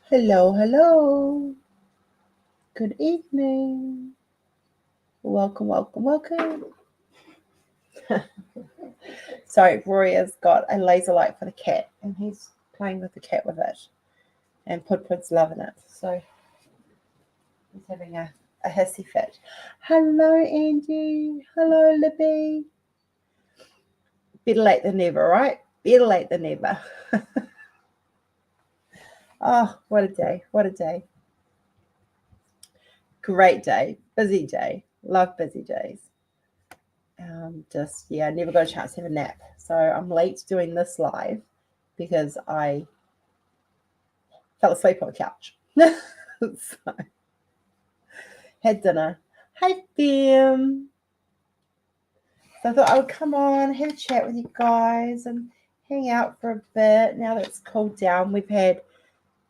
Hello, hello. Good evening. Welcome, welcome, welcome. Sorry, Rory has got a laser light for the cat and he's playing with the cat with it. And Pudpud's loving it. So he's having a hissy fit. Hello, Angie. Hello, Libby. Better late than never, right? Better late than never. Oh, what a day. What a day. Great day. Busy day. Love busy days. Never got a chance to have a nap. So I'm late doing this live because I fell asleep on the couch. So, had dinner. Hi, Bim. So I thought I would come on, have a chat with you guys and hang out for a bit. Now that it's cooled down, we've had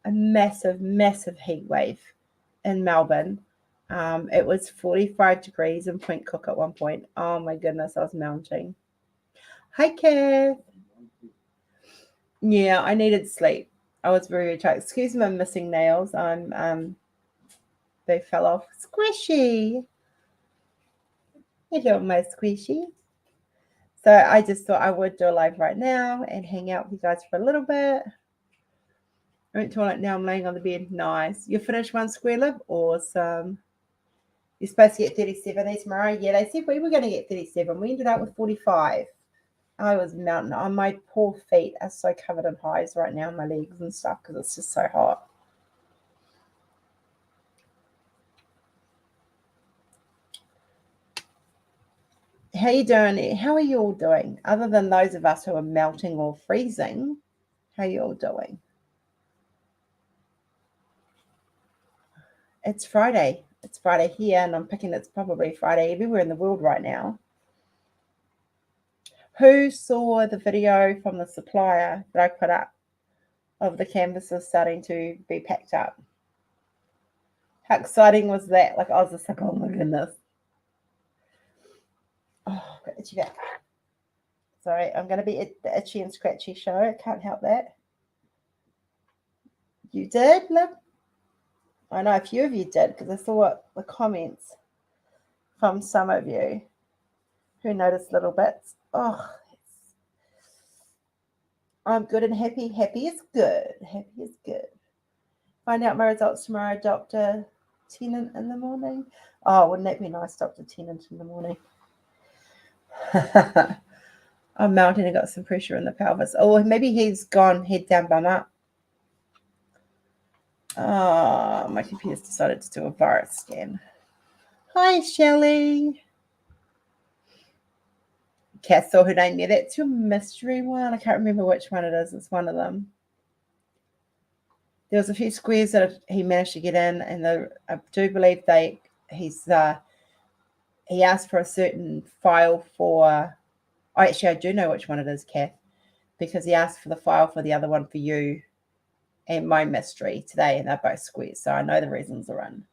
a massive, massive heat wave in Melbourne. It was 45 degrees in Point Cook at one point. Oh my goodness, I was mounting. Hi, Kath. Yeah, I needed sleep. I was very tired. Excuse my missing nails. They fell off. Squishy. Hello, my squishy. So I just thought I would do a live right now and hang out with you guys for a little bit. I went to toilet, now I'm laying on the bed. Nice. You finished one square lip? Awesome. You're supposed to get 37 these tomorrow? Yeah, they said we were going to get 37. We ended up with 45. I was mountain. Oh, my poor feet are so covered in hives right now, my legs and stuff, because it's just so hot. How you doing? How are you all doing? Other than those of us who are melting or freezing, how are you all doing? It's Friday. It's Friday here, and I'm picking it's probably Friday everywhere in the world right now. Who saw the video from the supplier that I put up of the canvases starting to be packed up? How exciting was that? Like, I was just like, oh my goodness. Oh, got itchy back. Sorry, I'm going to be the itchy and scratchy show. I can't help that. You did, Liv? I know a few of you did because I saw the comments from some of you who noticed little bits. Oh, I'm good and happy. Happy is good. Happy is good. Find out my results tomorrow, Dr. Tennant in the morning. Oh, wouldn't that be nice, Dr. Tennant in the morning? I'm mounting and got some pressure in the pelvis. Oh, maybe he's gone head down, bum up. Oh, my computer's decided to do a virus scan. Hi, Shelley. Cass saw her name there. That's your mystery one. I can't remember which one it is. It's one of them. There was a few squares that he managed to get in, and I do believe he asked for a certain file for. I do know which one it is, Kath, because he asked for the file for the other one for you and my mystery today, and they're both squares, so I know the reasons are in,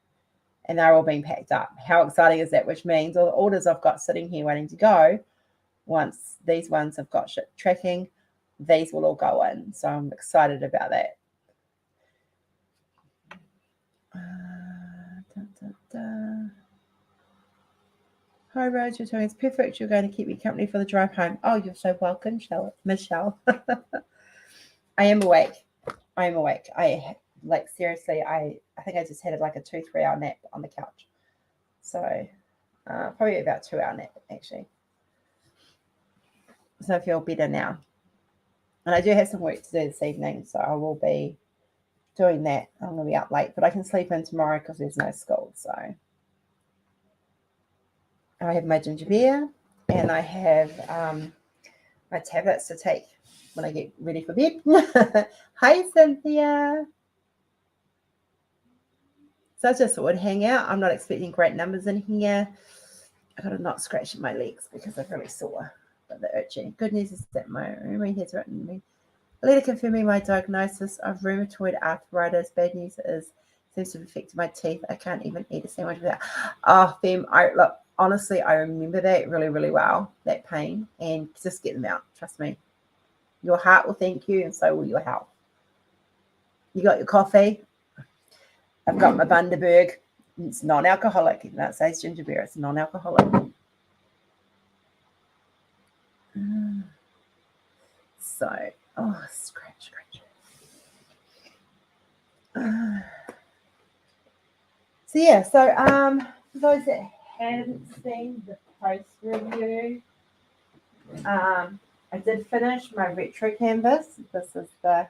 and they're all being packed up. How exciting is that? Which means all the orders I've got sitting here waiting to go. Once these ones have got ship tracking, these will all go in. So I'm excited about that. Hi, Rose. You're telling it's perfect. You're going to keep me company for the drive home. Oh, you're so welcome, Michelle. I am awake. I am awake. Seriously, I think I just had like a 2-3 hour nap on the couch. So probably about 2 hour nap actually. So I feel better now. And I do have some work to do this evening, so I will be doing that. I'm going to be up late, but I can sleep in tomorrow because there's no school. So I have my ginger beer and I have my tablets to take when I get ready for bed. Hi, Cynthia. So I just thought I'd hang out. I'm not expecting great numbers in here. I got to not scratch my legs because they're really sore, but they're itchy. Good news is that my roomie has written me a letter confirming my diagnosis of rheumatoid arthritis. Bad news is seems to have affected my teeth. I can't even eat a sandwich without. Oh, Fem, look, honestly, I remember that really, really well, that pain, and just get them out. Trust me. Your heart will thank you, and so will your health. You got your coffee? I've got my Bundaberg. It's non-alcoholic. Even though it says ginger beer, it's non-alcoholic. So, oh, scratch. So yeah, so for those that haven't seen the post review, I did finish my retro canvas. This is the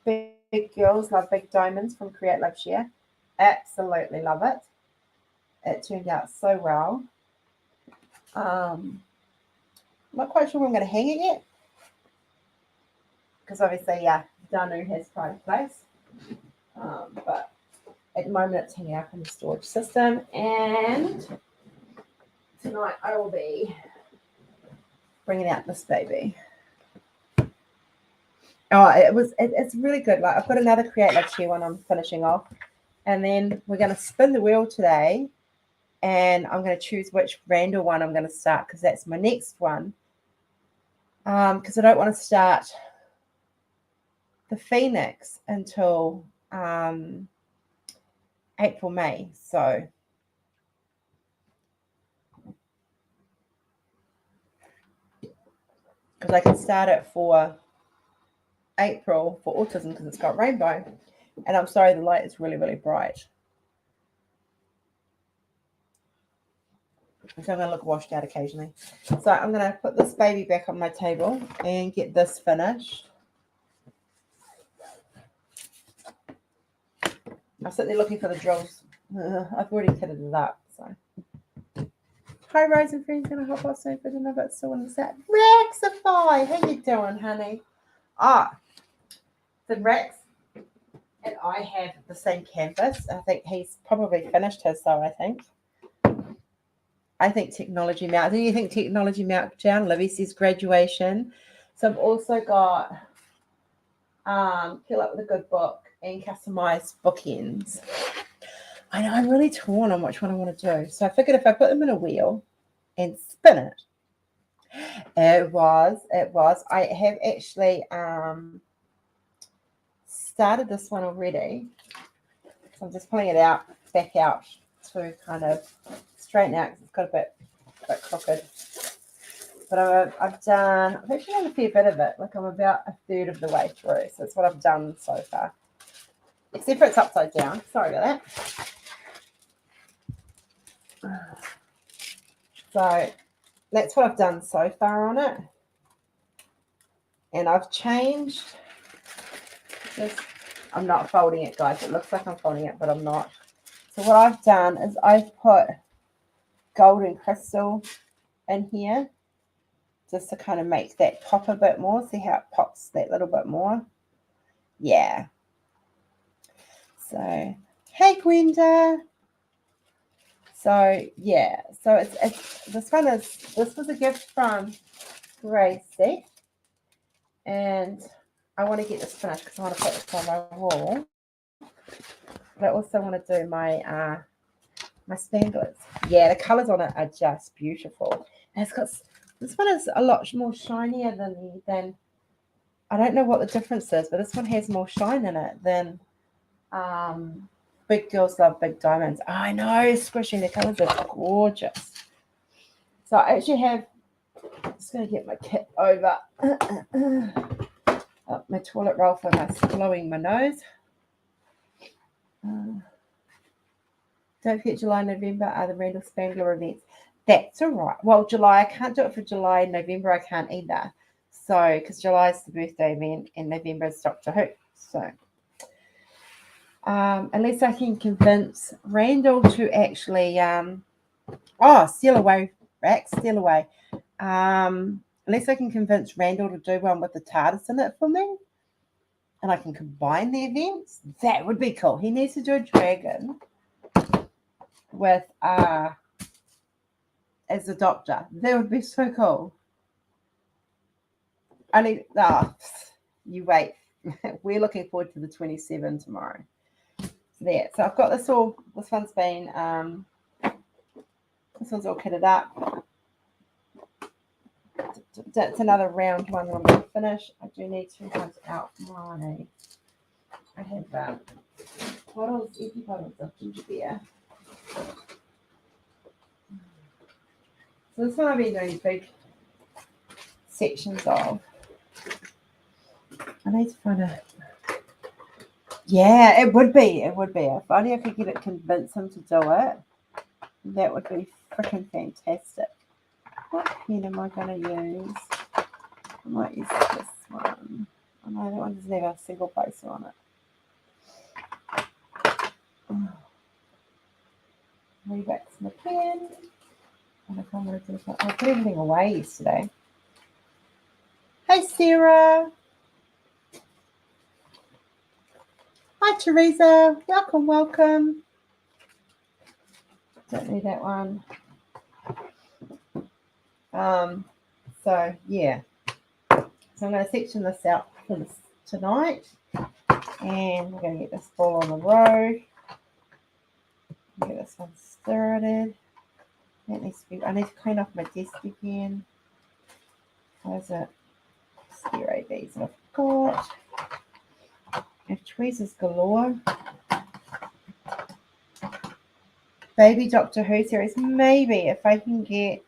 Big Girls Love Big Diamonds from Create Love Share. Absolutely love it. It turned out so well. Not quite sure where I'm going to hang it yet, because obviously, yeah, Danu has pride of place. But at the moment, it's hanging up in the storage system, and tonight I will be bringing out this baby. Oh, it's really good. Like, I've got another Create Love Share one I'm finishing off, and then we're going to spin the wheel today, and I'm going to choose which Randall one I'm going to start, because that's my next one. Because I don't want to start the Phoenix until April, May. So because I can start it for April for autism because it's got rainbow. And I'm sorry, the light is really, really bright. So I'm going to look washed out occasionally. So I'm going to put this baby back on my table and get this finished. I'm sitting there looking for the drills. I've already kitted it up. So, hi, Rose and friends. Going to hop off soon for dinner, but still in the set. Rexify, how you doing, honey? The Rex and I have the same canvas. I think he's probably finished his, though. I think technology meltdown. Do you think technology meltdown? Livy says graduation. So I've also got Kill Up with a Good Book and Customized Bookends. I know I'm really torn on which one I want to do. So I figured if I put them in a wheel and spin it, it was. I have actually started this one already. So I'm just pulling it back out to kind of straighten out because it's got a bit crooked. But I've actually done a fair bit of it. Like, I'm about a third of the way through. So that's what I've done so far. Except for it's upside down. Sorry about that. So that's what I've done so far on it. And I've changed this. I'm not folding it, guys. It looks like I'm folding it, but I'm not. So what I've done is I've put golden crystal in here just to kind of make that pop a bit more. See how it pops that little bit more? Yeah. So, hey, Gwenda. So, yeah. So it's this was a gift from Gracie. And I want to get this finished because I want to put this on my wall. But I also want to do my my spanglers. Yeah, the colours on it are just beautiful. And it's got, this one is a lot more shinier than I don't know what the difference is, but this one has more shine in it than Big Girls Love Big Diamonds. Oh, I know, squishy. The colours are gorgeous. So I actually have, I'm just going to get my kit over. My toilet roll for my blowing my nose. Don't forget July and November are the Randall Spangler events. That's all right. Well, July, I can't do it for July. November, I can't either. So, because July is the birthday event and November is Doctor Who. So, unless I can convince Randall to actually, steal away, Rex, steal away. Unless I can convince Randall to do one with the TARDIS in it for me, and I can combine the events, that would be cool. He needs to do a dragon with as a doctor. That would be so cool. You wait. We're looking forward to the 27 tomorrow. So I've got this all. This one's been this one's all kitted up. That's another round one that I'm going to finish. I do need to hunt out my. I have bottles, empty bottles of ginger beer. So this one I've been doing big sections of. I need to find a... Yeah, it would be. It would be. If only I could convince him to do it, that would be freaking fantastic. What pen am I going to use? I might use this one. Oh no, that one doesn't have a single poster on it. Rebax my pen. And if I'm going to do that, I put everything away yesterday. Hey, Sarah. Hi, Teresa. Welcome, welcome. Don't need that one. So yeah. So I'm going to section this out for this tonight. And we're going to get this ball on the row. Get this one started. That needs to be, I need to clean off my desk again. Where's it? Zero these I've got. If tweezers galore. Baby Doctor Who series. Maybe if I can get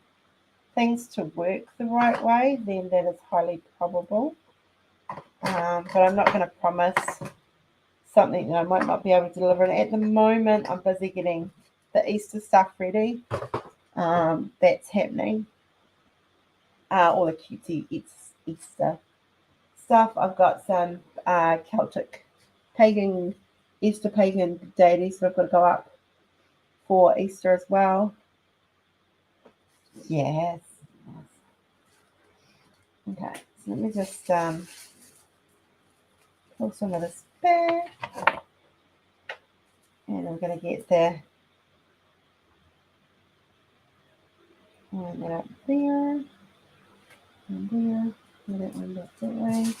things to work the right way, then that is highly probable. But I'm not going to promise something that I might not be able to deliver. And at the moment, I'm busy getting the Easter stuff ready. That's happening. All the cutesy Easter stuff. I've got some Celtic pagan, Easter pagan deities that I've got to go up for Easter as well. Yes. Okay, so let me just pull some of this back. And I'm going to get there. And that up there. And there. And that one back that way.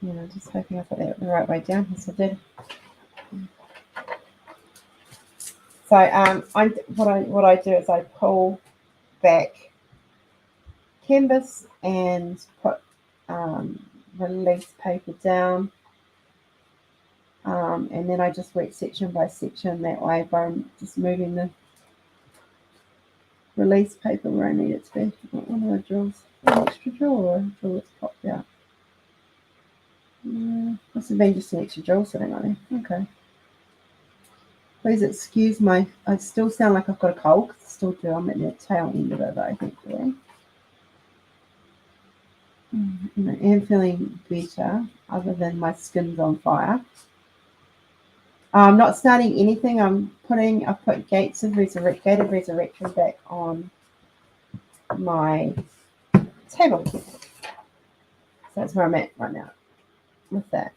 And I'm just hoping I put that the right way down. Yes, I did. So what I do is I pull back canvas and put release paper down, and then I just work section by section that way by just moving the release paper where I need it to be. One of the drills, an extra drill or a drill that's popped out. Must have been just an extra drill sitting on there. Okay. Please excuse my, I still sound like I've got a cold, because I still do. I'm at the tail end of it though, thankfully. I am feeling better, other than my skin's on fire. I'm not starting anything. I've put Gated Resurrection back on my table. So that's where I'm at right now with that.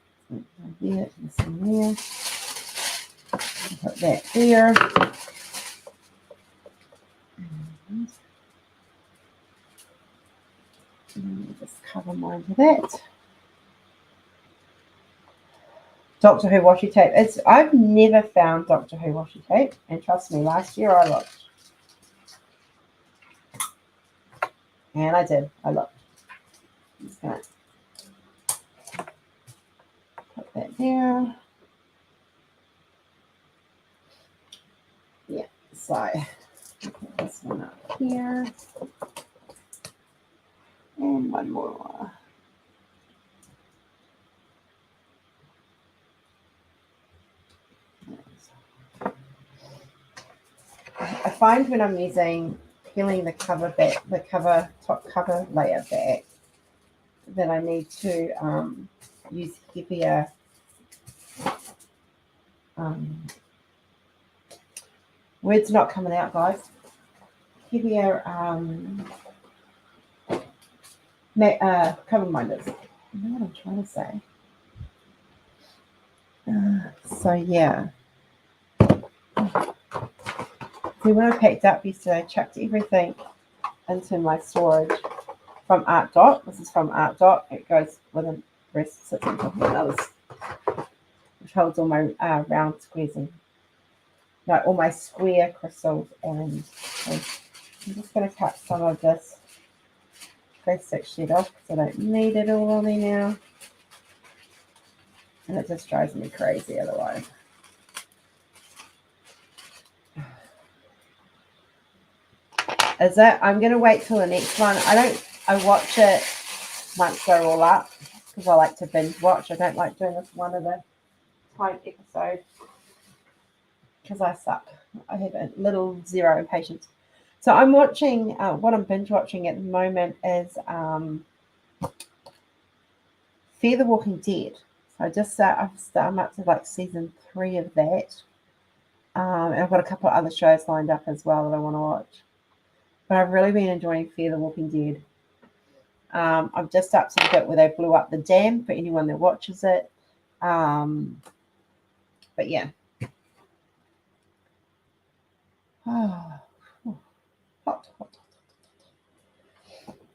There, this in there. Put that there. And just cover mine with that. Doctor Who washi tape. I've never found Doctor Who washi tape, and trust me, last year I looked. And I did. I looked. I'm just gonna put that there. Yeah, so put this one up here. And one more. I find when I'm peeling the cover back, top cover layer back, that I need to use heavier words not coming out, guys. Heavier cover minders. You know what I'm trying to say. So yeah. See, when I packed up yesterday, I chucked everything into my storage from Art Dot. This is from Art Dot. It goes with the rest, sits on top of another, which holds all my round squares and all my square crystals. And I'm just going to cut some of this plastic sheet off because I don't need it all on me now. And it just drives me crazy otherwise. Is it? I'm going to wait till the next one. I watch it once they're all up because I like to binge watch. I don't like doing this one at a time episode because I suck. I have a little zero patience. So I'm watching, what I'm binge watching at the moment is Fear the Walking Dead. So I'm up to like season 3 of that. And I've got a couple of other shows lined up as well that I want to watch. But I've really been enjoying Fear the Walking Dead. I'm just up to the bit where they blew up the dam for anyone that watches it. But yeah. Oh, hot.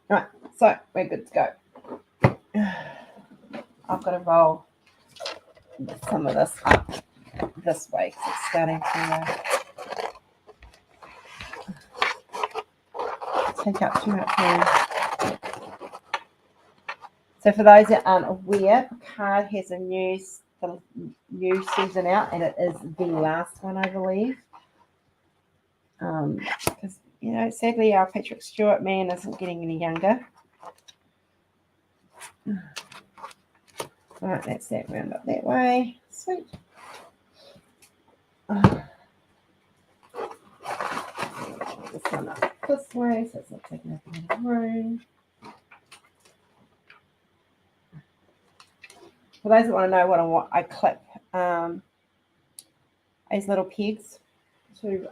Right, so we're good to go. I've got to roll some of this up this way because it's starting to take up too much room. So for those that aren't aware, Picard has a new season out, and it is the last one, I believe. Because, sadly, our Patrick Stewart man isn't getting any younger. All right, that's that round up that way. Sweet. This one up this way, so it's not taking up any room. For those that want to know what I clip these little pegs to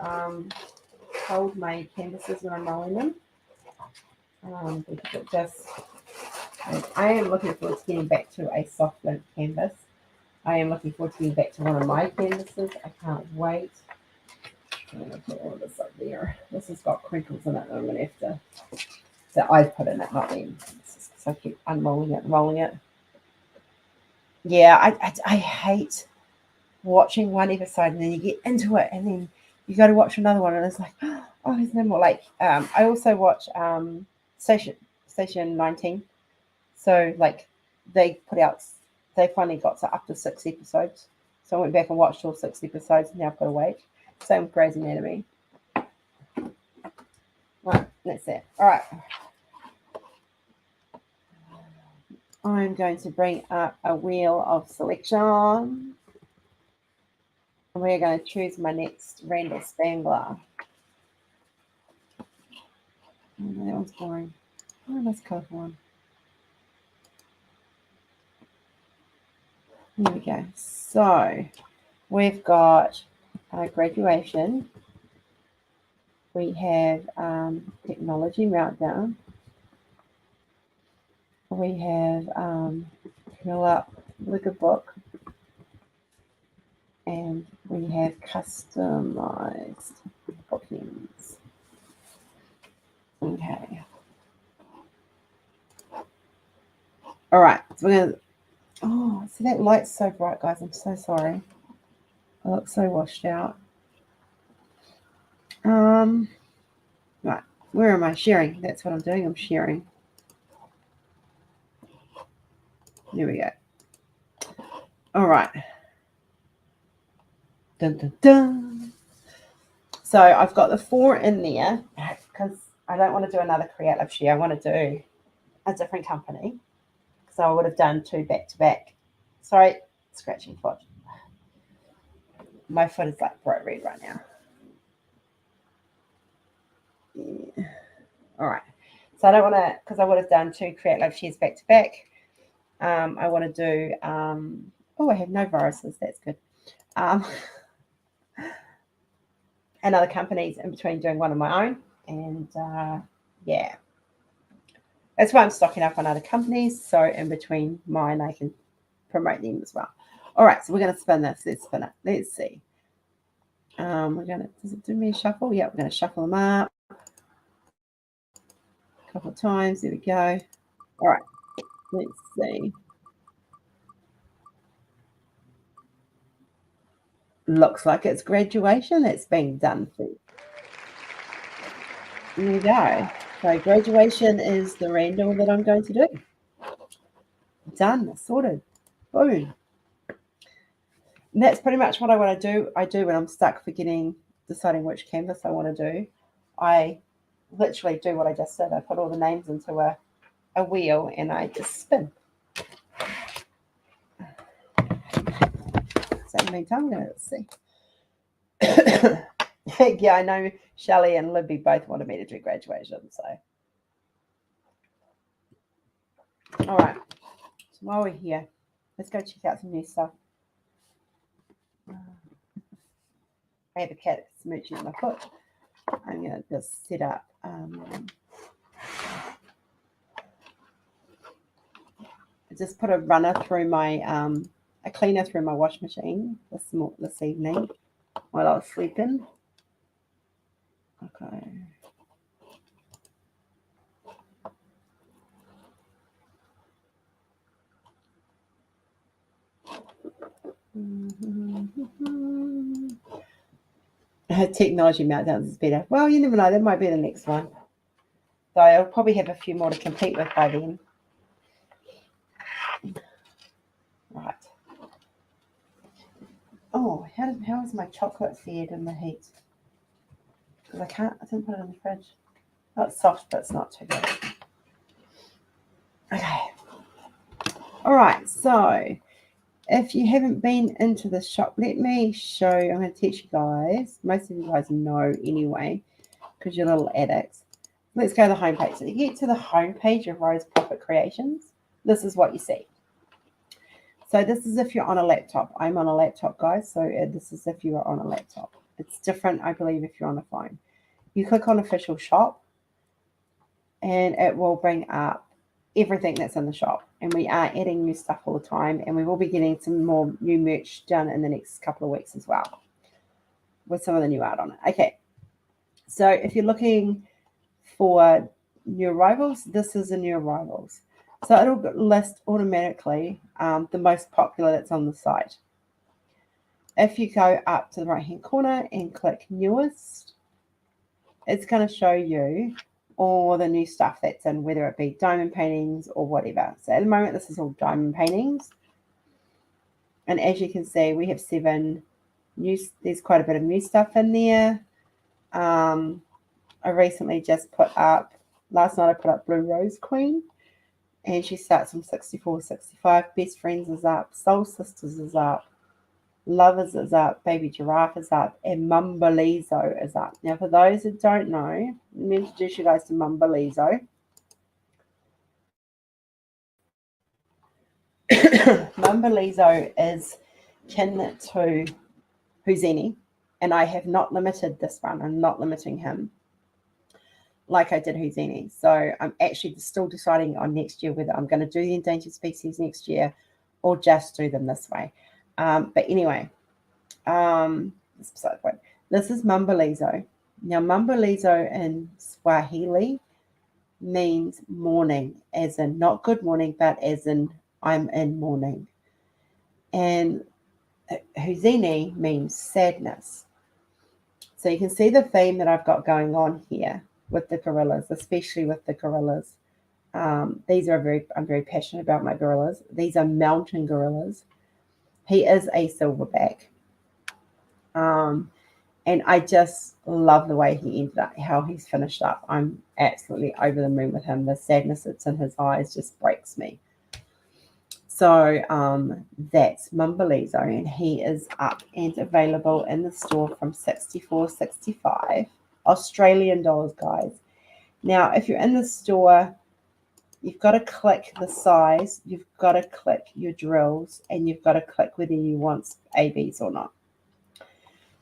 hold my canvases when I'm rolling them. Because it just, I am looking forward to getting back to a soft lint canvas. I am looking forward to getting back to one of my canvases. I can't wait. I'm going to put all of this up there. This has got crinkles in it, and I'm going to have to, that I've put in it, not them. So I keep unrolling it and rolling it. Yeah, I hate watching one episode and then you get into it and then you go to watch another one and it's like, oh, there's no more. Like, I also watch Station 19. So, like, they finally got to up to 6 episodes. So I went back and watched all 6 episodes and now I've got to wait. Same with Grey's Anatomy. Right, that's it. All right. I'm going to bring up a wheel of selection. And we're going to choose my next Randall Spangler. Oh, no, that one's boring. Oh, that's colourful one. Here we go. So we've got graduation. We have technology meltdown. We have fill up liquor book. And we have customized bookings. Okay. All right. So we're going to, oh, see that light's so bright, guys. I'm so sorry. I look so washed out. Right. Where am I? Sharing. That's what I'm doing. I'm sharing. There we go. All right. Dun, dun, dun. So I've got the 4 in there because I don't want to do another creative share. I want to do a different company. So I would have done 2 back to back. Sorry, scratching foot. My foot is like bright red right now. Yeah. All right. So I don't want to, because I would have done 2 Create Love shares back to back. I want to do, I have no viruses. That's good. And other companies in between doing one of my own. And yeah. That's why I'm stocking up on other companies. So in between mine, I can promote them as well. All right, so we're going to spin this. Let's spin it. Let's see. Does it do me a shuffle? Yeah, we're going to shuffle them up a couple of times. There we go. All right, let's see. Looks like it's graduation that's being done for. There you go. So graduation is the random that I'm going to do. Done, sorted, boom. And that's pretty much what I want to do. I do when I'm stuck deciding which canvas I want to do. I literally do what I just said. I put all the names into a wheel and I just spin. So in the meantime, let's see. Yeah, I know Shelley and Libby both wanted me to do graduation. So, all right. So while we're here, let's go check out some new stuff. I have a cat smooching on my foot. I'm going to just set up. I just put a runner through my, a cleaner through my wash machine this evening while I was sleeping. Okay. Technology meltdowns is better. Well, you never know. That might be the next one. So I'll probably have a few more to compete with by then. Right. Oh, how is my chocolate fared in the heat? Because I didn't put it in the fridge. Oh, it's soft, but it's not too good. Okay. All right. So if you haven't been into the shop, let me show you. I'm going to teach you guys. Most of you guys know anyway, because you're little addicts. Let's go to the homepage. So you get to the homepage of Rose Proffitt Creations. This is what you see. So this is if you're on a laptop. I'm on a laptop, guys. So this is if you are on a laptop. It's different, I believe, if you're on a phone. You click on official shop and it will bring up everything that's in the shop. And we are adding new stuff all the time. And we will be getting some more new merch done in the next couple of weeks as well, with some of the new art on it. Okay. So if you're looking for new arrivals, this is the new arrivals. So it'll list automatically the most popular that's on the site. If you go up to the right hand corner and click newest, it's going to show you all the new stuff that's in, whether it be diamond paintings or whatever. So at the moment, this is all diamond paintings. And as you can see, we have 7 new, there's quite a bit of new stuff in there. I recently just put up, last night I put up Blue Rose Queen. And she starts from 64, 65. Best Friends is up. Soul Sisters is up. Lovers is up. Baby Giraffe is up. And Mumbalizo is up. Now, for those that don't know, let me introduce you guys to Mumbalizo. Mumbalizo is kin to Houdini. And I have not limited this one. I'm not limiting him like I did Houdini. So I'm actually still deciding on next year whether I'm going to do the endangered species next year or just do them this way. But anyway, this is Mumbalizo. Now, Mumbalizo in Swahili means morning, as in not good morning, but as in I'm in mourning. And Houdini means sadness. So you can see the theme that I've got going on here with the gorillas, especially with the gorillas. These are I'm very passionate about my gorillas. These are mountain gorillas. He is a silverback. And I just love the way he ended up, how he's finished up. I'm absolutely over the moon with him. The sadness that's in his eyes just breaks me. So that's Mumbalizo, and he is up and available in the store from $64.65 Australian dollars, guys. Now, if you're in the store, you've got to click the size, you've got to click your drills, and you've got to click whether you want ABs or not.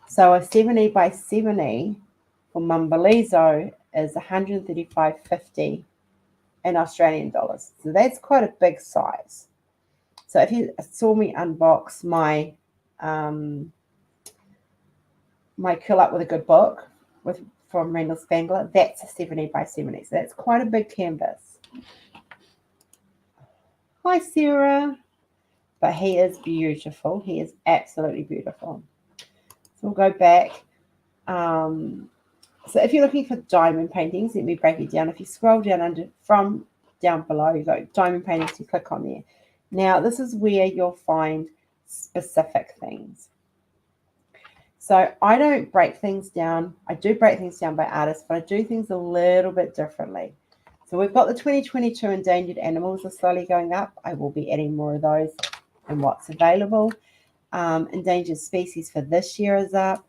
So a 70 by 70 for Mumbalizo is $135.50 in Australian dollars. So that's quite a big size. So if you saw me unbox my my Curl Up with a Good book from Randall Spangler, that's a 70 by 70. So that's quite a big canvas. Hi, Sarah. But he is beautiful. He is absolutely beautiful. So we'll go back. So if you're looking for diamond paintings, let me break it down. If you scroll down from down below, you go diamond paintings, you click on there. Now, this is where you'll find specific things. So I don't break things down. I do break things down by artists, but I do things a little bit differently. So we've got the 2022 endangered animals are slowly going up. I will be adding more of those and what's available. Endangered species for this year is up.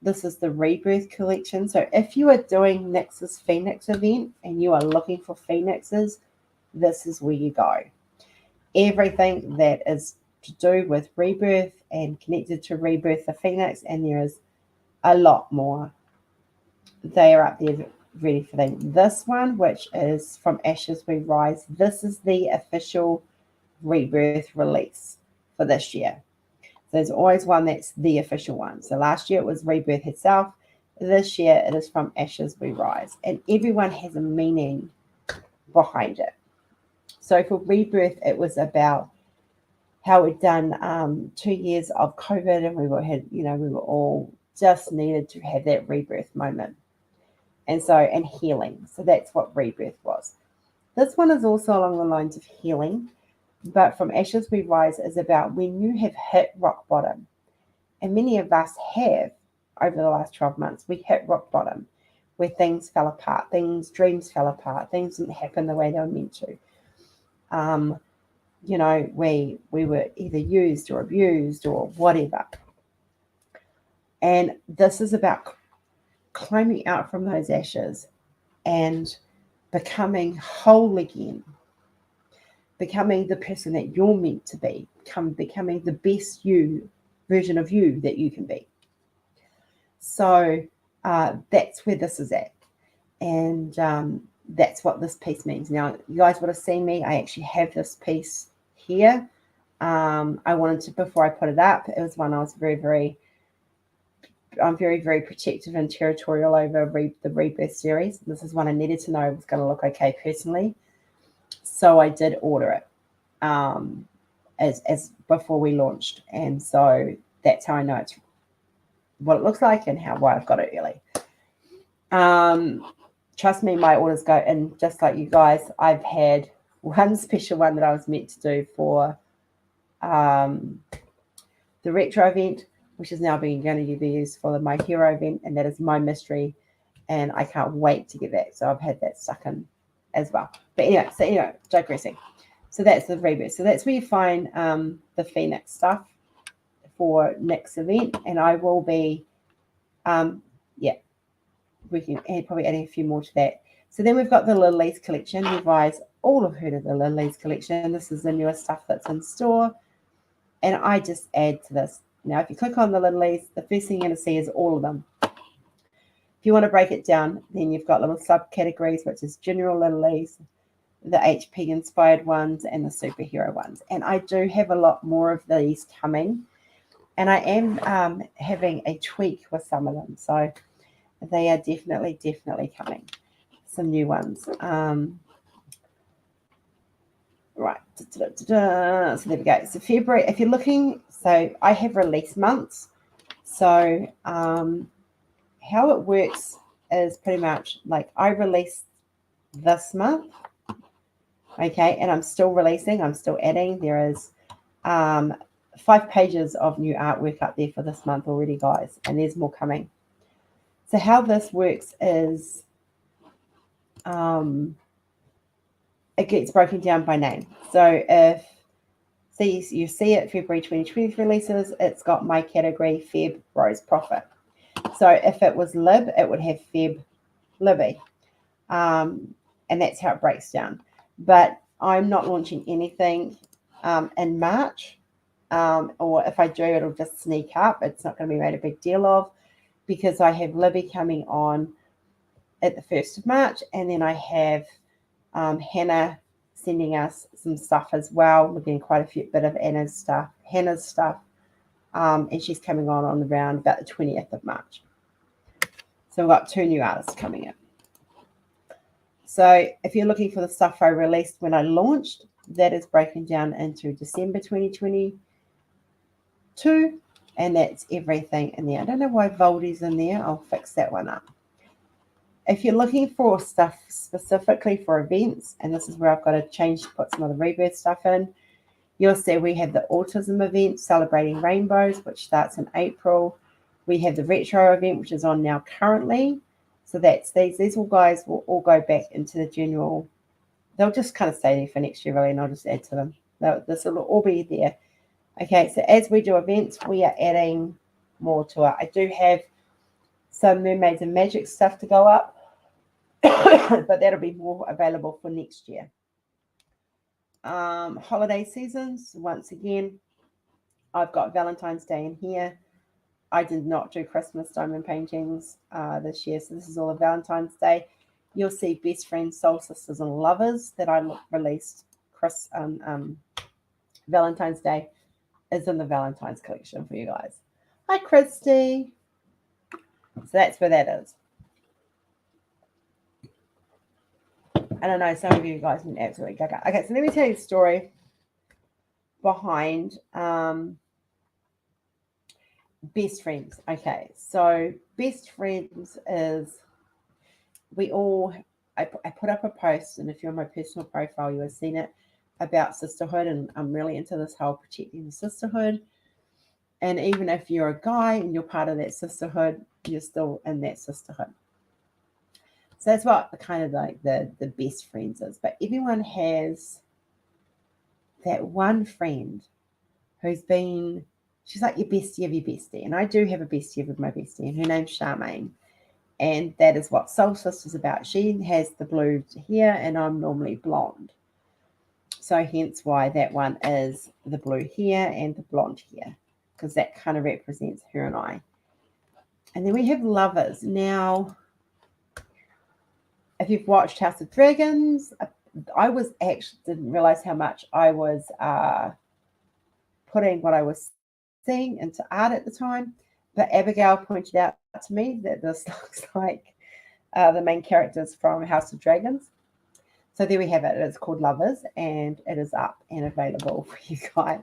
This is the rebirth collection. So if you are doing Nix's Phoenix event and you are looking for phoenixes, this is where you go. Everything that is to do with rebirth and connected to rebirth the phoenix, and there is a lot more. They are up there ready for them. This one, which is From Ashes We Rise, this is the official rebirth release for this year. There's always one that's the official one. So last year it was rebirth itself. This year it is From Ashes We Rise, and everyone has a meaning behind it. So for rebirth, it was about how we'd done 2 years of COVID, and we were all just needed to have that rebirth moment, and healing. So that's what rebirth was. This one is also along the lines of healing, but From Ashes We Rise is about when you have hit rock bottom, and many of us have over the last 12 months. We hit rock bottom where things fell apart, dreams fell apart, things didn't happen the way they were meant to. We were either used or abused or whatever. And this is about climbing out from those ashes and becoming whole again, becoming the person that you're meant to be, becoming the best version of you that you can be. So that's where this is at. And that's what this piece means. Now, you guys would have seen me. I actually have this piece here. I wanted to, before I put it up, it was one I was I'm very, very protective and territorial over the Rebirth series. This is one I needed to know was going to look okay personally. So I did order it as before we launched. And so that's how I know it's what it looks like and why I've got it early. Trust me, my orders go in just like you guys. I've had one special one that I was meant to do for the retro event, which is now going to be used for the My Hero event, and that is My Mystery, and I can't wait to get that. So I've had that stuck in as well. But anyway, digressing. So that's the rebirth. So that's where you find the Phoenix stuff for next event, and I will be we can probably adding a few more to that. So then we've got the Lilies collection. You guys all have heard of the Lilies collection. This is the newest stuff that's in store, and I just add to this. Now, if you click on the Lilies, the first thing you're going to see is all of them. If you want to break it down, then you've got little subcategories, which is general Lilies, the HP inspired ones, and the superhero ones. And I do have a lot more of these coming, and I am having a tweak with some of them. So they are definitely coming. Some new ones. Right. So there we go. So February, if you're looking, so I have release months. So how it works is pretty much like I released this month. Okay, and I'm still releasing, I'm still adding. There is 5 pages of new artwork up there for this month already, guys, and there's more coming. So how this works is it gets broken down by name. So if you see it, February 2020 releases, it's got my category, Feb, Rose Proffitt. So if it was Lib, it would have Feb, Libby. And that's how it breaks down. But I'm not launching anything in March. Or if I do, it'll just sneak up. It's not going to be made a big deal of, because I have Libby coming on at the 1st of March, and then I have Hannah sending us some stuff as well. We're getting quite a bit of Hannah's stuff, and she's coming on around about the 20th of March. So we've got 2 new artists coming in. So if you're looking for the stuff I released when I launched, that is breaking down into December 2022, and that's everything in there. I don't know why Voldy's in there. I'll fix that one up. If you're looking for stuff specifically for events, and this is where I've got to change, put some of the rebirth stuff in, you'll see we have the autism event celebrating rainbows, which starts in April. We have the retro event, which is on now currently. So that's these all guys will all go back into the general. They'll just kind of stay there for next year, really, and I'll just add to them. This will all be there. Okay, so as we do events, we are adding more to it. I do have some Mermaids and Magic stuff to go up, but that'll be more available for next year. Holiday seasons, once again, I've got Valentine's Day in here. I did not do Christmas diamond paintings this year, so this is all of Valentine's Day. You'll see Best Friends, Soul Sisters, and Lovers that I released Valentine's Day is in the Valentine's collection for you guys. Hi, Christy. So that's where that is. And I know some of you guys been absolutely gaga. Okay, so let me tell you the story behind Best Friends. Okay, so Best Friends is I put up a post, and if you're on my personal profile, you have seen it, about sisterhood, and I'm really into this whole protecting the sisterhood. And even if you're a guy and you're part of that sisterhood, you're still in that sisterhood. So that's what kind of like the best friends is. But everyone has that one friend who's been, she's like your bestie of your bestie. And I do have a bestie of my bestie, and her name's Charmaine. And that is what Soul Sister's about. She has the blue hair, and I'm normally blonde. So hence why that one is the blue hair and the blonde hair, because that kind of represents her and I. And then we have lovers. Now, if you've watched House of Dragons, I was actually didn't realize how much I was putting what I was seeing into art at the time. But Abigail pointed out to me that this looks like the main characters from House of Dragons. So there we have it. It's called Lovers, and it is up and available for you guys.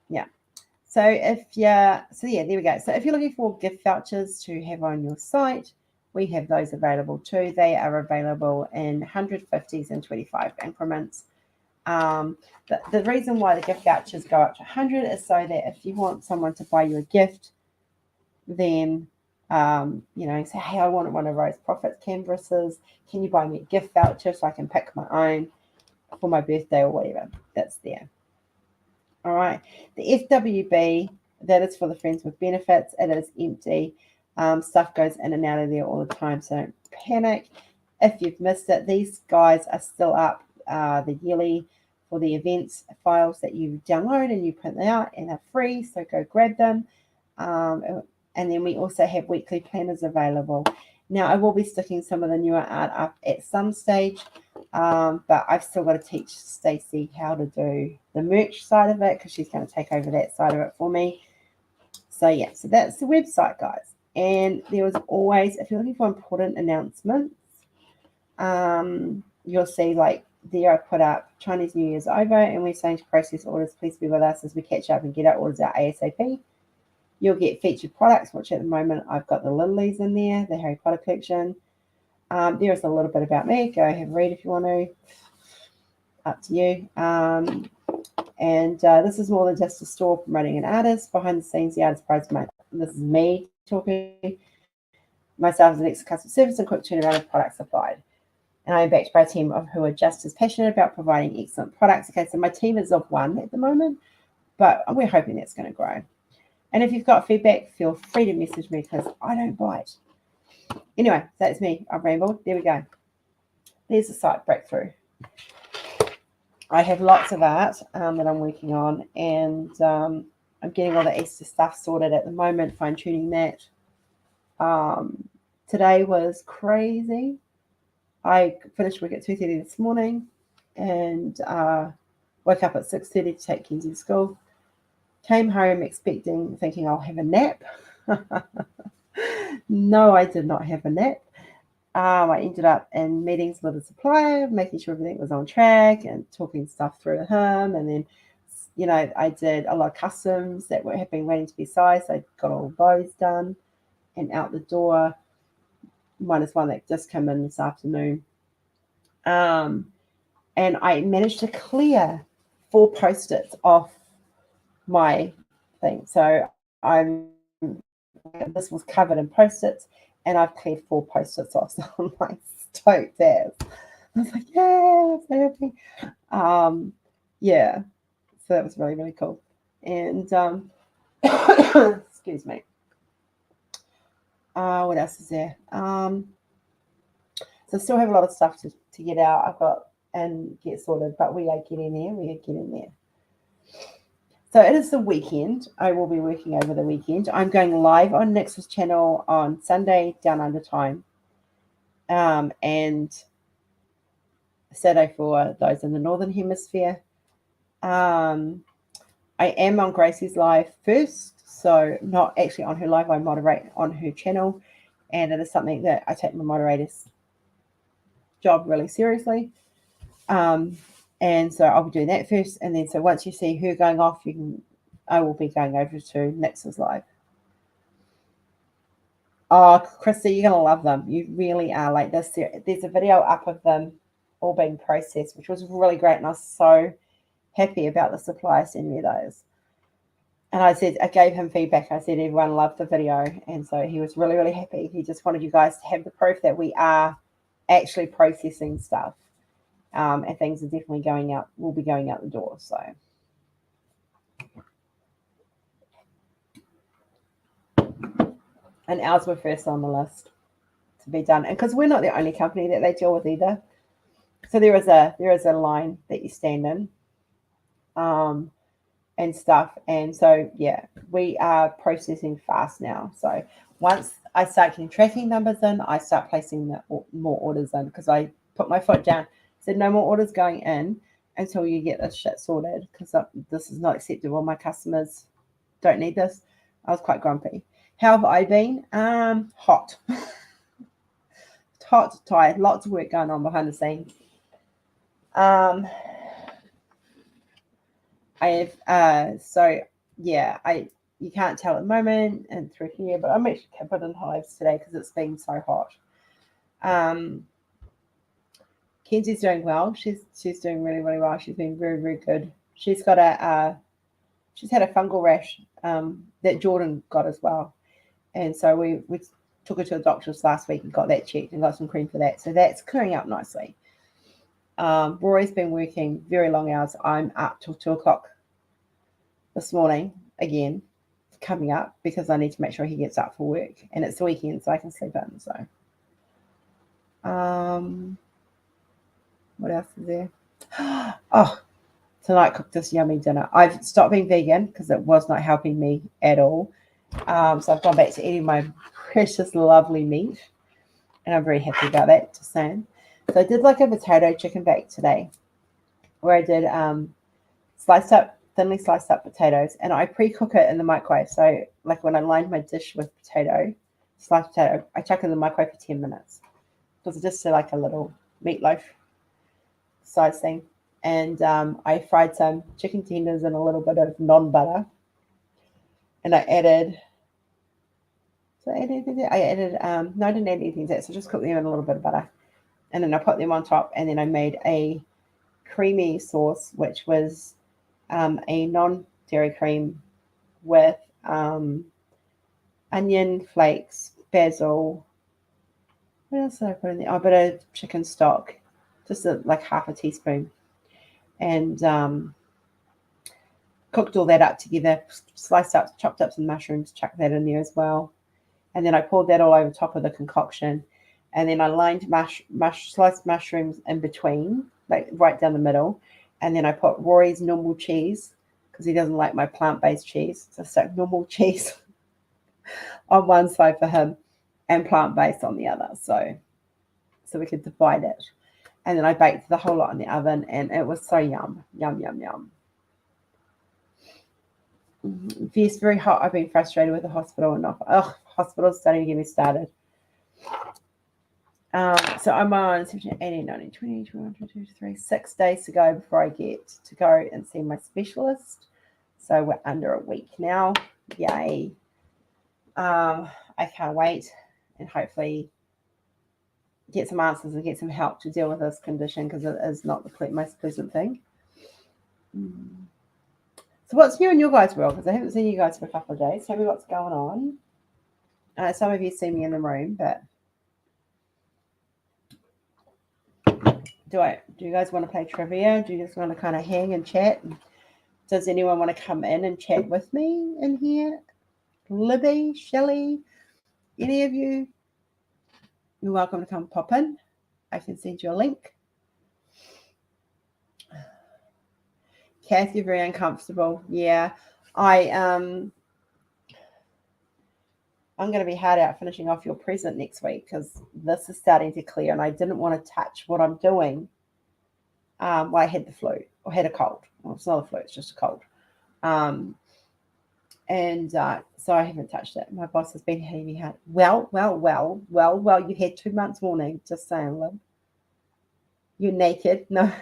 Yeah. So there we go. So if you're looking for gift vouchers to have on your site, we have those available too. They are available in 100, 50s, and 25 increments. The reason why the gift vouchers go up to 100 is so that if you want someone to buy you a gift, then say, hey, I want one of Rose Proffitt canvases. Can you buy me a gift voucher so I can pick my own for my birthday or whatever? That's there. All right. The FWB, that is for the Friends with Benefits. It is empty. Stuff goes in and out of there all the time, so don't panic. If you've missed it, these guys are still up, the yearly for the events files that you download and you print them out and are free, so go grab them. And then we also have weekly planners available. Now, I will be sticking some of the newer art up at some stage, but I've still got to teach Stacey how to do the merch side of it, because she's going to take over that side of it for me. So, yeah, so that's the website, guys. And there was always, if you're looking for important announcements, you'll see, like, there I put up Chinese New Year's over, and we're saying to process orders, please be with us as we catch up and get our orders out ASAP. You'll get featured products, which at the moment I've got the Lilies in there, the Harry Potter collection. There is a little bit about me. Go have a read if you want to. Up to you. And this is more than just a store promoting an artist. Behind the scenes, the artist prides my. This is me talking myself as an excellent customer service and quick turnaround of products supplied. And I am backed by a team of who are just as passionate about providing excellent products. Okay, so my team is of one at the moment, but we're hoping that's going to grow. And if you've got feedback, feel free to message me, because I don't bite. Anyway, that's me. I've rambled. There we go. There's the site breakthrough. I have lots of art that I'm working on, and I'm getting all the Easter stuff sorted at the moment, fine-tuning that. Today was crazy. I finished work at 2:30 this morning and woke up at 6:30 to take Kenzie to school. Came home thinking I'll have a nap. No, I did not have a nap. I ended up in meetings with a supplier, making sure everything was on track and talking stuff through with him. And then, I did a lot of customs that had been waiting to be sized. I got all those done and out the door. minus one that just came in this afternoon. And I managed to clear 4 post-its off my thing. So this was covered in post-its, and I've cleared 4 post-its off. So I'm like stoked as. I was like, yeah, I'm so happy. Yeah, so that was really, really cool. And excuse me. What else is there? So I still have a lot of stuff to get out. I've got and get sorted, but we are getting there. We are getting there. So it is the weekend. I will be working over the weekend. I'm going live on Nix's channel on Sunday, down under time, and Saturday for those in the Northern Hemisphere. I am on Gracie's live first, so not actually on her live. I moderate on her channel, and it is something that I take my moderator's job really seriously. And so I'll be doing that first, and then so once you see her going off, I will be going over to Nix's live. Oh, Christy, you're gonna love them. You really are. Like this, there's a video up of them all being processed, which was really great, and I was so happy about the supplier sending me those. And I gave him feedback. I said everyone loved the video, and so he was really, really happy. He just wanted you guys to have the proof that we are actually processing stuff, and things are definitely going out. Will be going out the door. So. And ours were first on the list to be done, and because we're not the only company that they deal with either. So there is a line that you stand in, and stuff, and so yeah, we are processing fast now. So once I start getting tracking numbers in, I start placing more orders in, because I put my foot down, said no more orders going in until you get this shit sorted, because this is not acceptable. My customers don't need this. I was quite grumpy. How have I been? Hot. Hot, tired, lots of work going on behind the scenes. I have so yeah, you can't tell at the moment and through here, but I'm actually covered in hives today because it's been so hot. Kenzie's doing well. She's doing really, really well. She's been very, very good. She's got she's had a fungal rash that Jordan got as well, and so we took her to the doctor's last week and got that checked and got some cream for that. So that's clearing up nicely. Rory's been working very long hours. I'm up till 2 o'clock this morning again, coming up, because I need to make sure he gets up for work, and it's the weekend, so I can sleep in. So, what else is there? Oh, tonight cooked this yummy dinner. I've stopped being vegan because it was not helping me at all. So I've gone back to eating my precious, lovely meat, and I'm very happy about that, just saying. So I did like a potato chicken bake today, where I did thinly sliced up potatoes, and I pre-cook it in the microwave. So like when I lined my dish with sliced potato, I chuck it in the microwave for 10 minutes. Because it's just like a little meatloaf size thing. And I fried some chicken tenders and a little bit of non-butter. And I added, no, I didn't add anything to that. So just cook them in a little bit of butter. And then I put them on top, and then I made a creamy sauce, which was a non-dairy cream with onion flakes, basil. What else did I put in there? Oh, a bit of chicken stock, just like half a teaspoon, and cooked all that up together. Chopped up some mushrooms, chucked that in there as well, and then I poured that all over top of the concoction, and then I lined sliced mushrooms in between, like right down the middle, and then I put Rory's normal cheese, because he doesn't like my plant-based cheese, so I stuck normal cheese on one side for him and plant-based on the other, so we could divide it. And then I baked the whole lot in the oven, and it was so yum. Yes, very hot. I've been frustrated with the hospital and hospital's starting to get me started. So I'm on 17, 18, 19, 20, 21, 22, 23, 6 days to go before I get to go and see my specialist. So we're under a week now. Yay. I can't wait. And hopefully get some answers and get some help to deal with this condition, because it is not the most pleasant thing. So what's new in your guys' world? Because I haven't seen you guys for a couple of days. Tell me what's going on. Some of you see me in the room, but do you guys want to play trivia? Do you just want to kind of hang and chat? Does anyone want to come in and chat with me in here? Libby, Shelley, any of you? You're welcome to come pop in. I can send you a link. Kath, you're very uncomfortable. Yeah, I'm going to be hard out finishing off your present next week, because this is starting to clear, and I didn't want to touch what I'm doing. Well, I had the flu, or had a cold. Well, it's not a flu, it's just a cold. So I haven't touched it. My boss has been hitting me hard. Well, you had 2 months warning. Just saying, love. You're naked. No,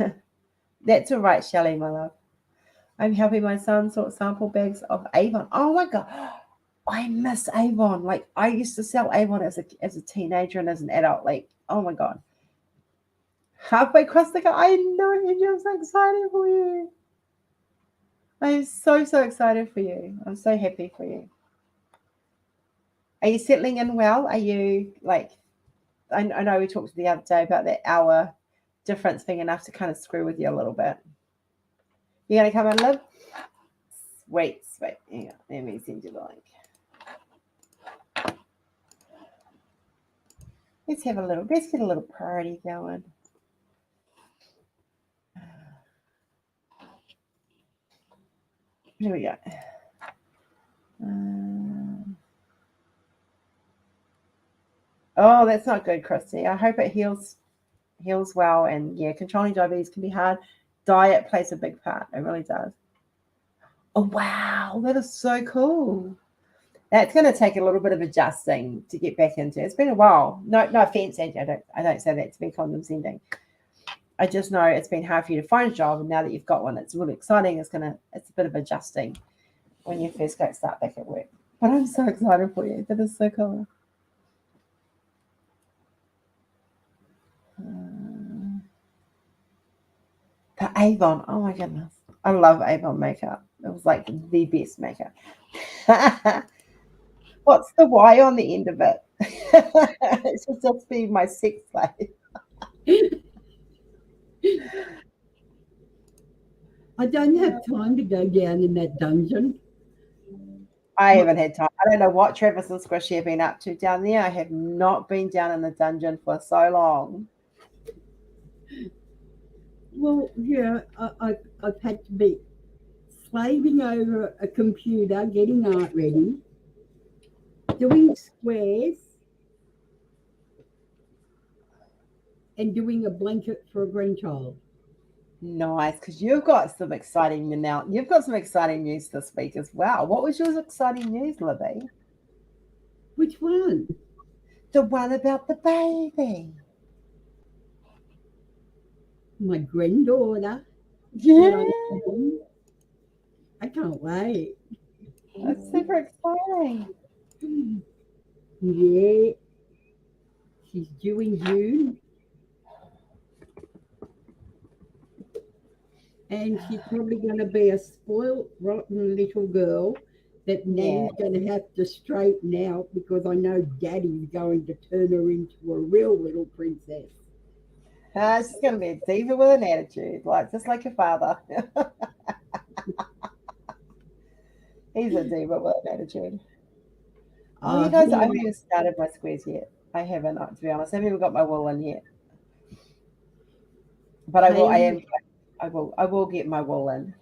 that's all right, Shelley, my love. I'm helping my son sort sample bags of Avon. Oh my God. I miss Avon. Like, I used to sell Avon as a teenager and as an adult. Like, oh my God. Halfway across the I know, Angie, I'm so excited for you. I am so excited for you. I'm so happy for you. Are you settling in well? Are you, like, I know we talked the other day about that hour difference being enough to kind of screw with you a little bit. You going to come and live? Sweet. Hang on. Let me send you the link. Let's get a little party going. Here we go. Oh, that's not good, Christy. I hope it heals well. And yeah, controlling diabetes can be hard. Diet plays a big part. It really does. Oh, wow. That is so cool. That's going to take a little bit of adjusting to get back into. It's been a while. No offense, Angie. I don't say that to be condescending. I just know it's been hard for you to find a job, and now that you've got one, it's really exciting. It's a bit of adjusting when you first start back at work. But I'm so excited for you. That is so cool. The Avon. Oh my goodness. I love Avon makeup. It was like the best makeup. What's the Y on the end of it? It should just be my sex slave. I don't have time to go down in that dungeon. I haven't had time. I don't know what Travis and Squishy have been up to down there. I have not been down in the dungeon for so long. Well, yeah, I've had to be slaving over a computer, getting art ready, doing squares, and doing a blanket for a grandchild. Nice, because you've got some exciting news this week as well. What was your exciting news, Libby? Which one? The one about the baby. My granddaughter. Yeah. I can't wait. That's super exciting. Yeah. She's due in June. And she's probably going to be a spoiled, rotten little girl that Nanny's going to have to straighten out, because I know Daddy's going to turn her into a real little princess. She's going to be a diva with an attitude, just like your father. He's a diva with an attitude. Oh, you guys, I haven't even started my squares yet. I haven't, to be honest. I haven't even got my wool in yet. But I will get my wool in.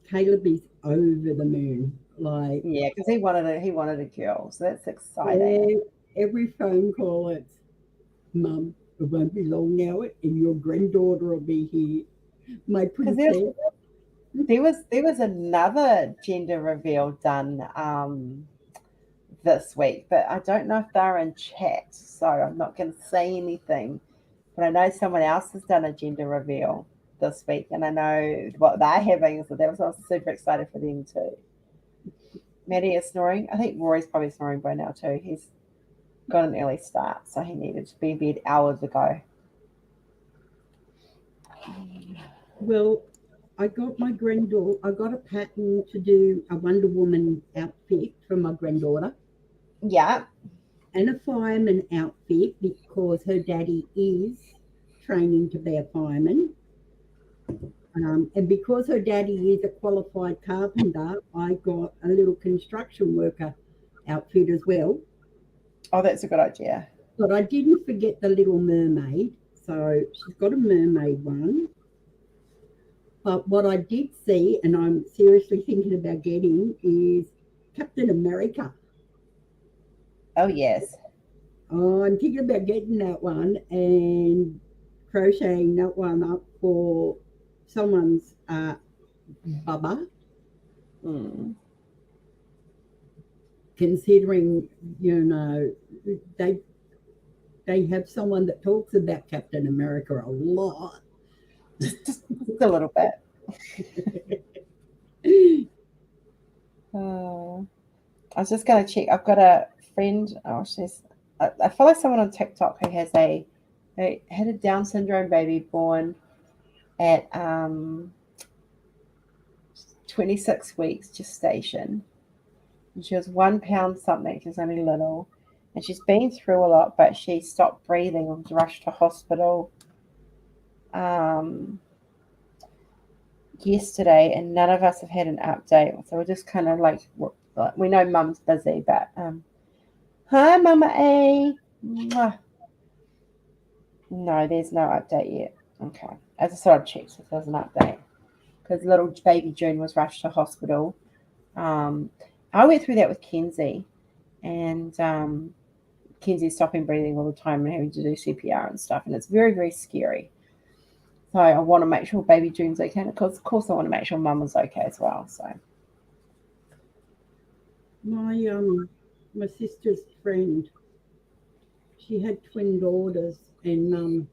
Caleb is over the moon. Yeah, because he wanted a girl, so that's exciting. Every phone call, it's, Mum, it won't be long now, and your granddaughter will be here. My princess. There was another gender reveal done this week, but I don't know if they're in chat, so I'm not going to say anything. But I know someone else has done a gender reveal this week, and I know what they're having, so I was super excited for them too. Maddie is snoring. I think Rory's probably snoring by now too. got an early start, so he needed to be in bed hours ago. Well, I got my granddaughter, I got a pattern to do a Wonder Woman outfit for my granddaughter Yeah. and a fireman outfit because her daddy is training to be a fireman. And because her daddy is a qualified carpenter, I got a little construction worker outfit as well. Oh, that's a good idea. But I didn't forget the Little Mermaid. So she's got a mermaid one. But what I did see, and I'm seriously thinking about getting, is Captain America. Oh, yes. Oh, I'm thinking about getting that one and crocheting that one up for someone's bubba, Mm. considering, they they have someone that talks about Captain America a lot. Just a little bit. I was just going to check. I've got a friend. Oh, I follow someone on TikTok who had a Down syndrome baby born at 26 weeks gestation. And she was 1 pound something. She was only little. And she's been through a lot, but she stopped breathing and was rushed to hospital yesterday, and none of us have had an update. So we're just kind of like, we know Mum's busy, but hi, Mama A. Mwah. No, there's no update yet. Okay. I just thought I'd check if there's an update. Because little baby June was rushed to hospital. I went through that with Kenzie. And Kenzie's stopping breathing all the time and having to do CPR and stuff. And it's very, very scary. So I want to make sure baby June's okay. And of course I want to make sure Mum was okay as well. So my sister's friend, she had twin daughters, and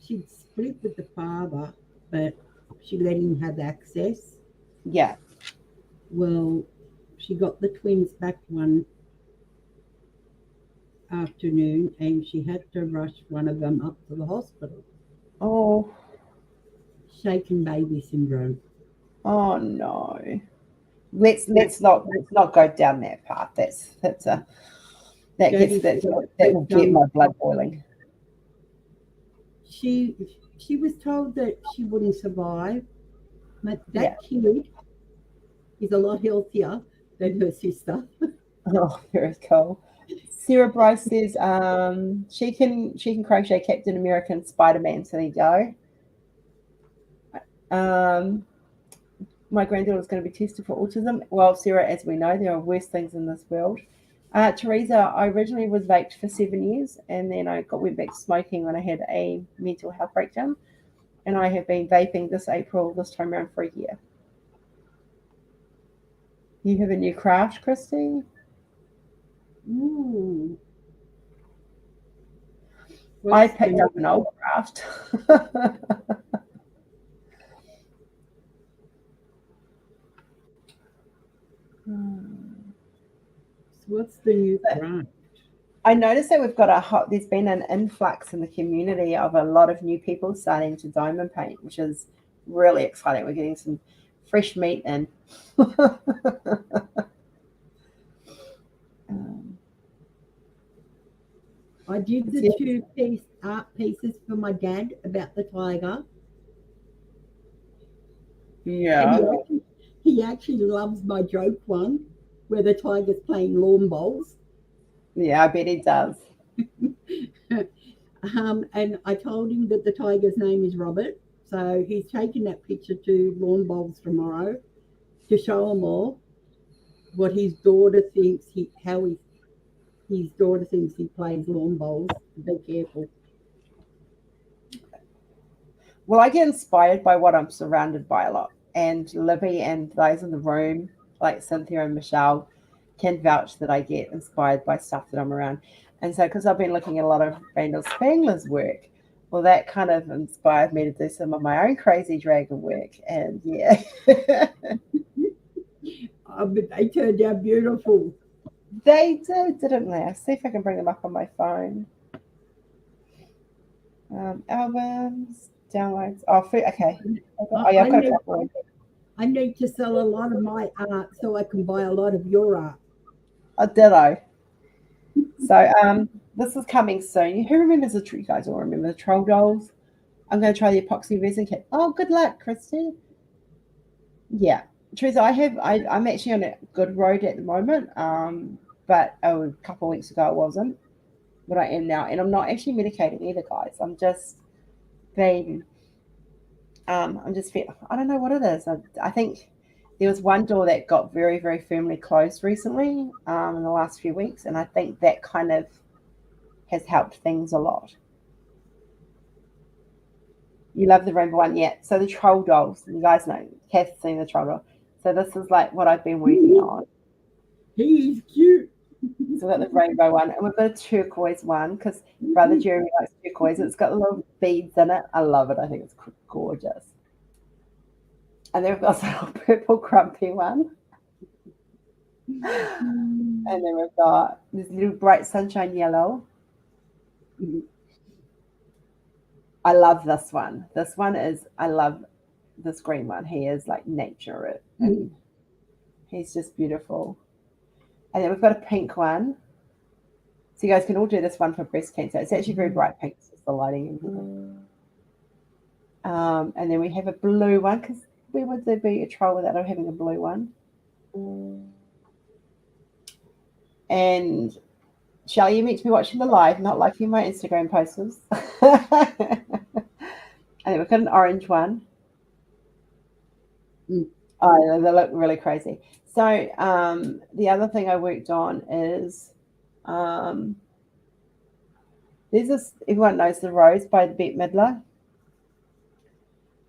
she'd split with the father, but she let him have access. yeah. Well, she got the twins back one afternoon, and she had to rush one of them up to the hospital. Oh. Shaken baby syndrome. Oh no. Let's not go down that path. That will get my blood boiling. She was told that she wouldn't survive. But that kid is a lot healthier than her sister. Oh, very cool. Sarah Bryce says she can crochet Captain America and Spider-Man, so there you go. My granddaughter's going to be tested for autism. Well, Sarah, as we know, there are worse things in this world. Teresa, I originally was vaped for 7 years, and then I went back to smoking when I had a mental health breakdown, and I have been vaping this time around for a year. You have a new craft, Christy? Ooh. I picked up an old craft. What's the new craft? I noticed that there's been an influx in the community of a lot of new people starting to diamond paint, which is really exciting. We're getting some fresh meat in. I did the 2-piece art pieces for my dad about the tiger. Yeah. And he actually loves my joke one where the tiger's playing lawn bowls. Yeah, I bet he does. And I told him that the tiger's name is Robert. So he's taking that picture to lawn bowls tomorrow to show them all what his daughter thinks his daughter thinks he plays lawn bowls. Be careful. Well, I get inspired by what I'm surrounded by a lot. And Libby and those in the room, like Cynthia and Michelle, can vouch that I get inspired by stuff that I'm around. And so, because I've been looking at a lot of Randall Spangler's work, well, that kind of inspired me to do some of my own crazy dragon work. And yeah. But they turned out beautiful. They did, didn't they? I'll see if I can bring them up on my phone. Albums, downloads. Oh, okay. Oh, yeah, I I've got a need couple. I need to sell a lot of my art so I can buy a lot of your art. Oh, ditto. So this is coming soon. Who remembers the you guys all remember the troll dolls? I'm going to try the epoxy resin kit. Oh, good luck, Christy. Yeah, Teresa, I'm actually on a good road at the moment. But a couple of weeks ago I wasn't, but I am now, and I'm not actually medicating either, guys. I'm just being, I'm just I don't know what it is. I think there was one door that got very, very firmly closed recently, in the last few weeks, and I think that kind of has helped things a lot. You love the rainbow one, yeah. So the troll dolls, you guys know, Kath's seen the troll doll. So this is like what I've been working on. He's cute. So we've got the rainbow one, and we've got a turquoise one because Brother Jeremy likes turquoise. It's got little beads in it. I love it. I think it's gorgeous. And then we've got this little purple grumpy one. And then we've got this little bright sunshine yellow. I love this one. This one is, I love this green one. He is like nature, and he's just beautiful. And then we've got a pink one. So you guys can all do this one for breast cancer. It's actually very bright pink. It's just the lighting and everything. And then we have a blue one, because where would there be a troll without having a blue one? And Shelley, you meant to be watching the live, not liking my Instagram posts. And then we've got an orange one. Oh, they look really crazy. So the other thing I worked on is there's this, everyone knows the Rose by Bette Midler.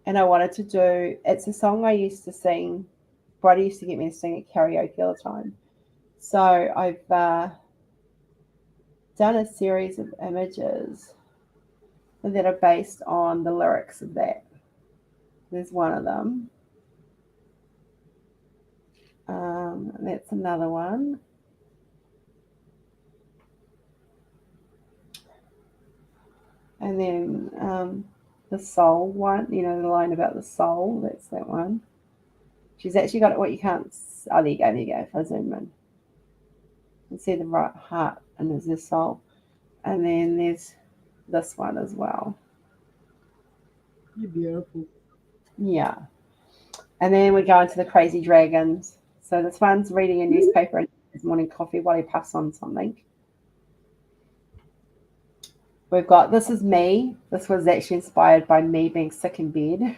And I wanted to do, it's a song I used to sing, Brody used to get me to sing at karaoke all the time. So I've done a series of images that are based on the lyrics of that. There's one of them. That's another one. And then the soul one, you know, the line about the soul, that's that one. She's actually got it, what you can't, oh, there you go, if I zoom in. You can see the right heart, and there's the soul. And then there's this one as well. You're beautiful. Yeah. And then we go into the crazy dragons. So this one's reading a newspaper and his morning coffee while he puffs on something. We've got, this is me. This was actually inspired by me being sick in bed.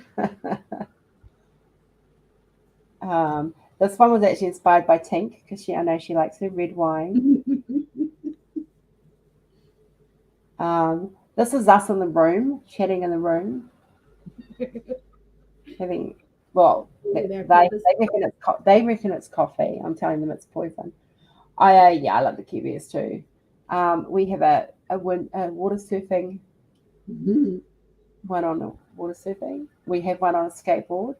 This one was actually inspired by Tink, because I know she likes her red wine. This is us in the room, chatting in the room. Having, well, they reckon it's coffee. I'm telling them it's poison. I love the Kiwis too. We have a water surfing one on a water surfing. We have one on a skateboard.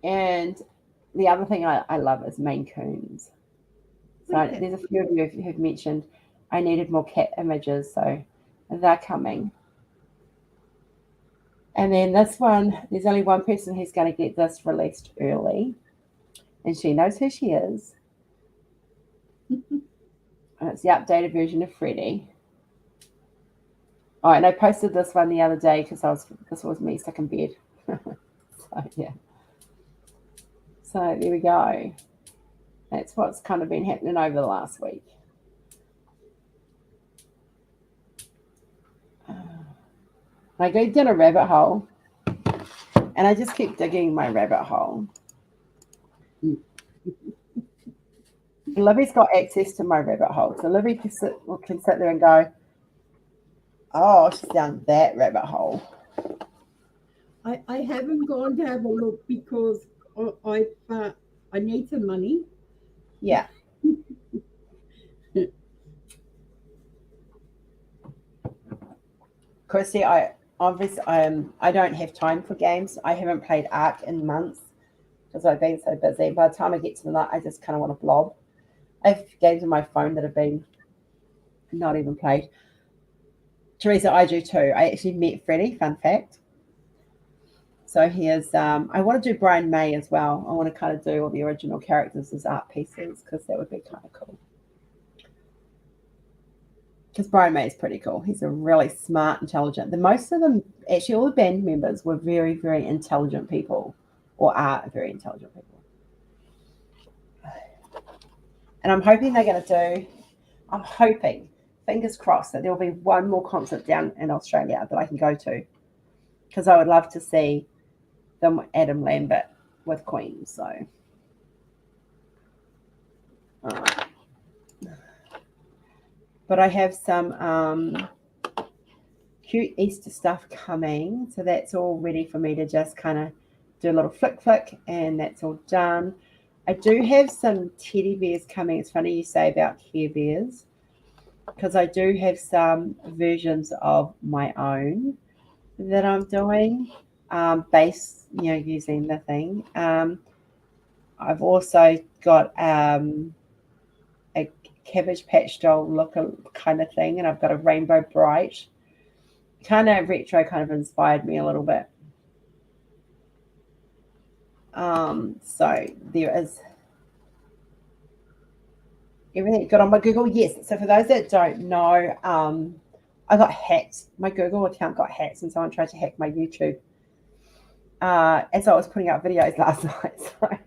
And the other thing I love is Maine Coons. So there's a few of you who've mentioned I needed more cat images, so they're coming. And then this one, there's only one person who's going to get this released early, and she knows who she is. And it's the updated version of Freddie. Oh, and I posted this one the other day because this was me stuck in bed. So yeah. So there we go. That's what's kind of been happening over the last week. I go down a rabbit hole, and I just keep digging my rabbit hole. Libby's got access to my rabbit hole, so Libby can sit there and go, oh, she's down that rabbit hole. I haven't gone to have a look because I need some money. Yeah. Christy, I don't have time for games. I haven't played Ark in months. because I've been so busy. By the time I get to the night, I just kind of want to blob. I have games on my phone that have been not even played. Teresa, I do too. I actually met Freddie, fun fact. So here's, I want to do Brian May as well. I want to kind of do all the original characters as art pieces because that would be kind of cool. Because Brian May is pretty cool. He's a really smart, intelligent. Most of them, actually all the band members were very, very intelligent people, or are very intelligent people. And I'm hoping they're going to do, I'm hoping, fingers crossed, that there will be one more concert down in Australia that I can go to. Because I would love to see them, Adam Lambert with Queen. So, but I have some cute Easter stuff coming. So that's all ready for me to just kind of do a little flick, and that's all done. I do have some teddy bears coming. It's funny you say about Care Bears, because I do have some versions of my own that I'm doing, using the thing. I've also got a Cabbage Patch doll look kind of thing, and I've got a Rainbow Bright. Kind of retro, kind of inspired me a little bit. So there is everything good on my Google. Yes. So for those that don't know, I got hacked. My Google account got hacked, and someone tried to hack my YouTube. As I was putting out videos last night. So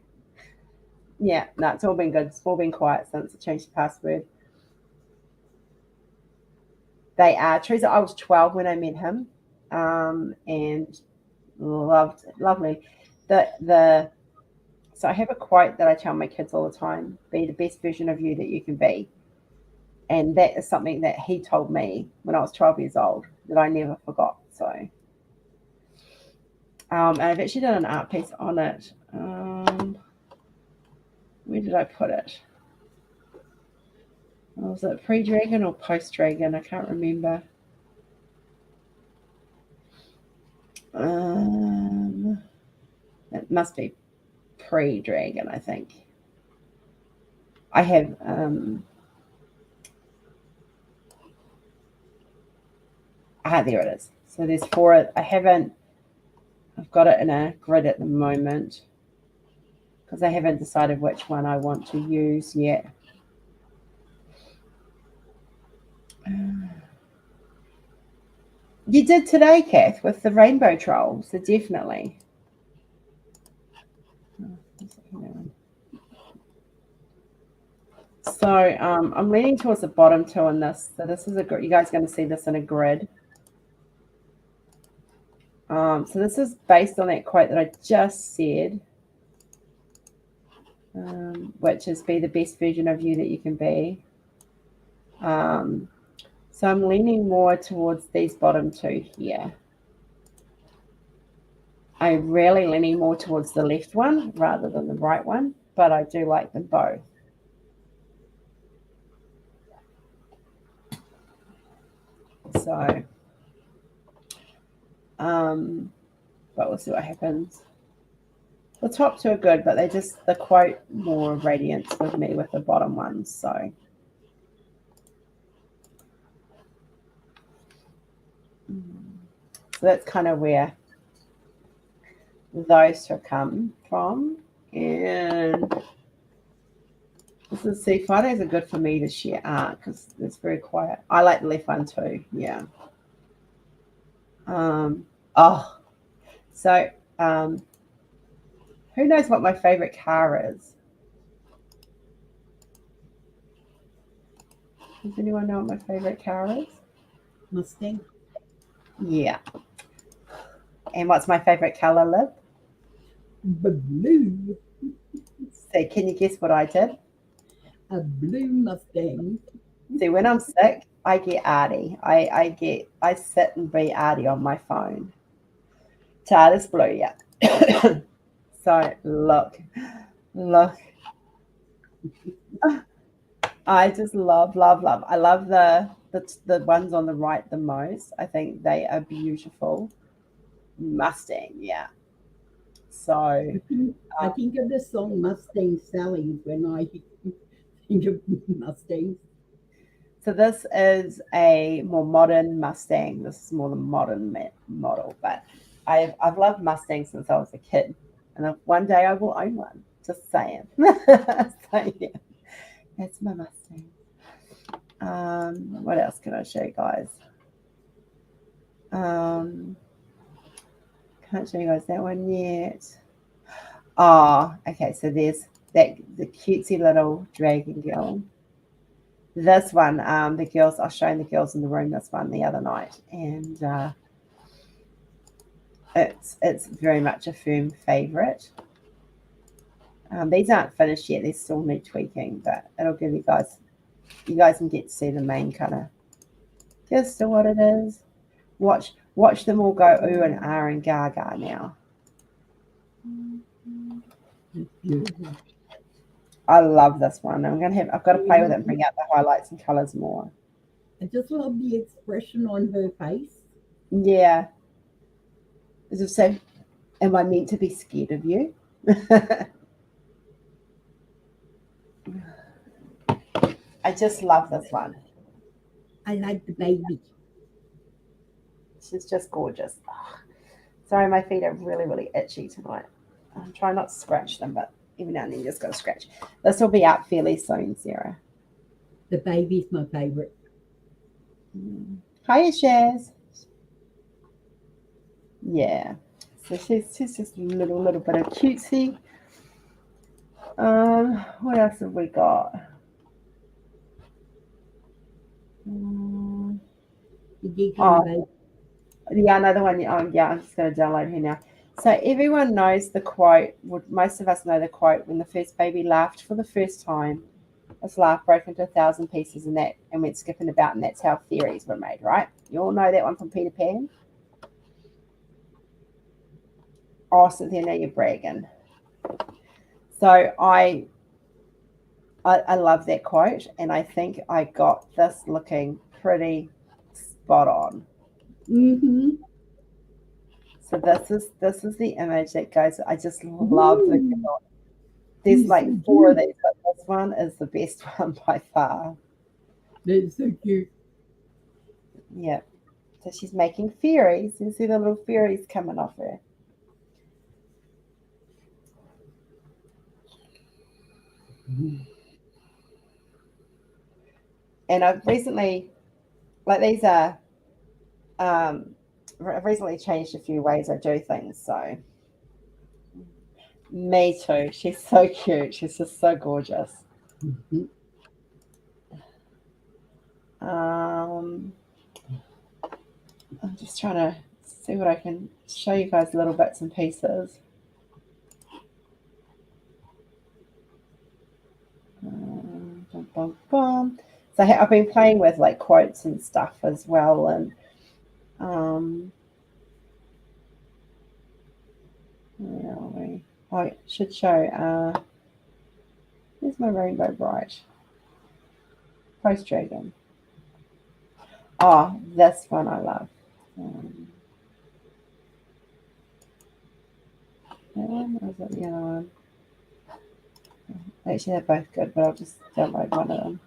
yeah, no, it's all been good. It's all been quiet since I changed the password. They are Teresa. I was 12 when I met him, and lovely. So I have a quote that I tell my kids all the time: "Be the best version of you that you can be." And that is something that he told me when I was 12 years old that I never forgot. So, and I've actually done an art piece on it. Where did I put it? Was it pre-dragon or post-dragon? I can't remember. It must be pre-dragon, I think. I have there it is. So there's 4. I've got it in a grid at the moment because I haven't decided which one I want to use yet. You did today, Kath, with the rainbow troll, so definitely. So I'm leaning towards the bottom 2 in this. So this is you guys are going to see this in a grid. So this is based on that quote that I just said, which is be the best version of you that you can be. So I'm leaning more towards these bottom 2 here. I'm really leaning more towards the left one rather than the right one, but I do like them both. So, but we'll see what happens. The top 2 are good, but the quote more radiance with me with the bottom ones. So that's kind of where those 2 come from. And see, Fridays are good for me to share art because it's very quiet. I like the left one too. Yeah. Who knows what my favorite car is? Does anyone know what my favorite car is? Mustang. Yeah. And what's my favorite color, Liv? Blue. So can you guess what I did? A blue Mustang. See, when I'm sick, I get arty. I sit and be arty on my phone. Charter's blue, yeah. So look. I just love. I love the ones on the right the most. I think they are beautiful. Mustang, yeah. So I think of the song Mustang Sally when I think of Mustangs. So this is a more modern Mustang. This is more the modern model, but I've loved Mustangs since I was a kid, and one day I will own one. Just saying. So yeah, that's my Mustang. What else can I show you guys? Can't show you guys that one yet. Oh, okay. So there's that the cutesy little dragon girl. This one, the girls, I was showing the girls in the room this one the other night, and it's very much a firm favourite. These aren't finished yet; they still need tweaking, but it'll give you guys can get to see the main kind of just to what it is. Watch them all go ooh and ah and gaga now. Beautiful. I love this one. I've got to play with it and bring out the highlights and colours more. I just love the expression on her face. Yeah. As I say, am I meant to be scared of you? I just love this one. I like the baby. She's just gorgeous. Oh, sorry, my feet are really, really itchy tonight. I'm trying not to scratch them, but every now and then you just got to scratch. This will be out fairly soon, Sarah. The baby's my favourite. Hiya, Shaz. Yeah. So she's just a little bit of cutesy. What else have we got? Baby. Yeah, another one. Oh, yeah, I'm just going to download her now. So everyone knows the quote. Most of us know the quote. When the first baby laughed for the first time, its laugh broke into 1,000 pieces, and went skipping about, and that's how fairies were made, right? You all know that one from Peter Pan. Oh, Cynthia, now you're bragging. So I love that quote, and I think I got this looking pretty spot on. Mm-hmm. So this is the image that goes. I just love the girl. There's like 4 of these, but this one is the best one by far. That's so cute. Yeah. So she's making fairies. You see the little fairies coming off her. And I've recently, like these are, I've recently changed a few ways I do things. So me too. She's so cute. She's just so gorgeous. Mm-hmm. I'm just trying to see what I can show you guys little bits and pieces. Bum, bum, bum. So I've been playing with like quotes and stuff as well, and where are we? Oh, I should show. Here's my Rainbow Bright Post Dragon. Oh, this one I love. That one, or is it the other one? Actually, they're both good, but I'll just download one of them.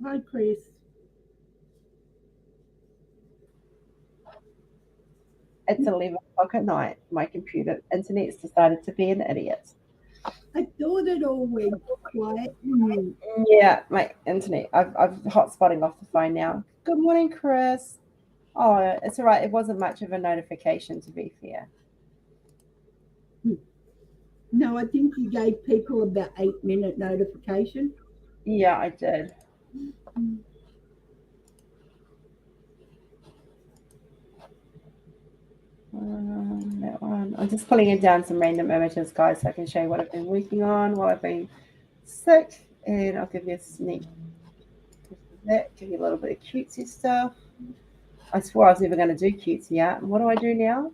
Hi, Chris. It's 11 o'clock at night. My computer internet's decided to be an idiot. I thought it all went quiet. Yeah, my internet. I've hotspotting off the phone now. Good morning, Chris. Oh, it's all right. It wasn't much of a notification, to be fair. No, I think you gave people about 8-minute notification. Yeah, I did. That one. I'm just pulling in down some random images, guys, so I can show you what I've been working on while I've been sick, and I'll give you a sneak of that, give you a little bit of cutesy stuff. I swore I was never going to do cutesy art. And what do I do now?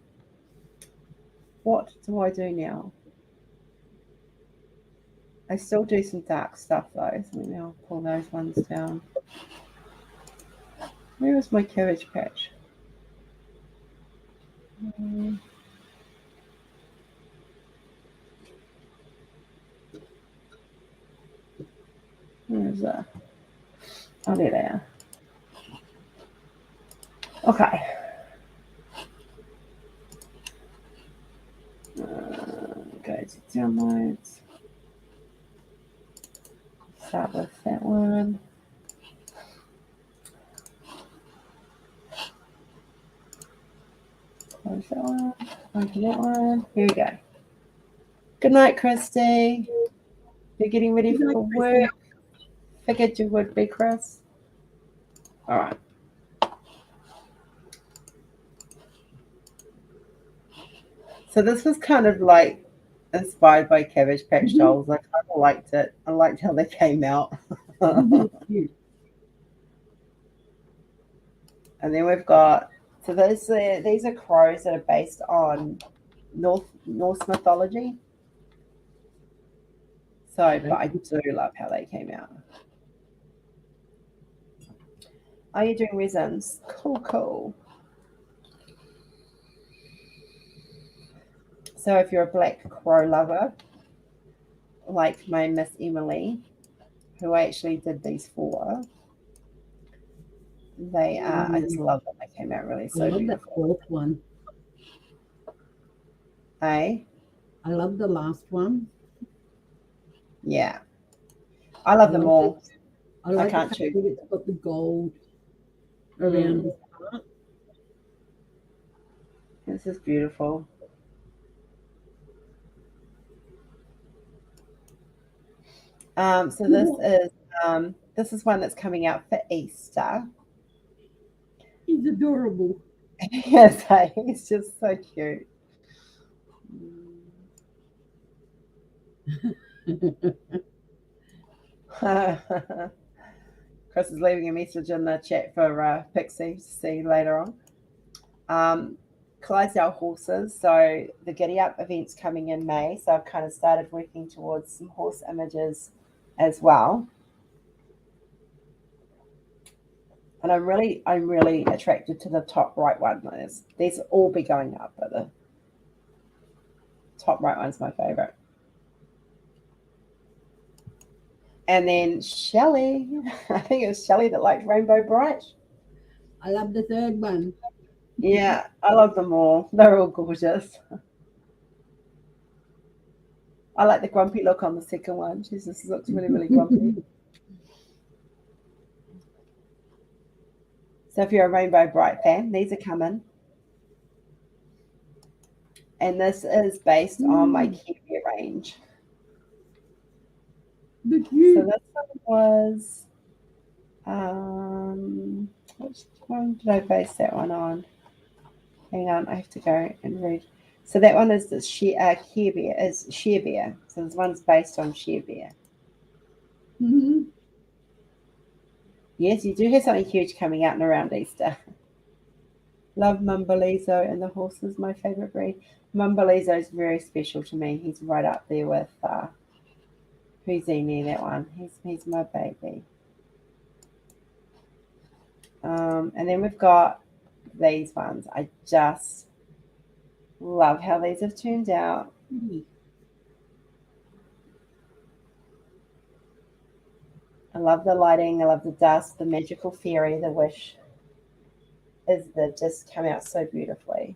What do I do now? I still do some dark stuff though, so maybe I'll pull those ones down. Where is my Cabbage Patch? Where is that? Oh, there they are. Okay. Go to downloads. Start with that one. Close that one. Open that one. Here we go. Good night, Christy. You're getting ready for work. Figured you would be, Chris. All right. So this was kind of like inspired by Cabbage Patch Dolls. I kind of liked it. I liked how they came out. And then we've got, so these are crows that are based on Norse mythology. So, but I do love how they came out. Are you doing resins? Cool, cool. So if you're a black crow lover, like my Miss Emily, who I actually did these for, they are, I just love that they came out really so I love beautiful. that fourth one. Hey? I love the last one. Yeah. I love them all. I like can't the choose. fact that it's got the gold around his heart. This is beautiful. So this is one that's coming out for Easter. He's adorable. Yes, he's just so cute. Chris is leaving a message in the chat for Pixie to see later on. Clydesdale horses. So the Giddy Up event's coming in May. So I've kind of started working towards some horse images as well. And I'm really attracted to the top right one. These will all be going up, but the top right one's my favorite. And then Shelley, I think it was Shelley that liked Rainbow Bright. I love the third one. Yeah, I love them all. They're all gorgeous. I like the grumpy look on the second one. She just looks really, really grumpy. So if you're a Rainbow Bright fan, these are coming. And this is based on my Kiwi range. So this one was, which one did I base that one on? Hang on, I have to go and read. So that one is the Care Bear, is Share Bear. So this one's based on Share Bear. Yes, you do have something huge coming out and around Easter. Love Mumbalizo and the horses, my favorite breed. Mumbalizo is very special to me. He's right up there with who's in there, that one. He's my baby. And then we've got these ones. I just love how these have turned out. I love the lighting. I love the dust, the magical fairy, the wish. They've just come out so beautifully.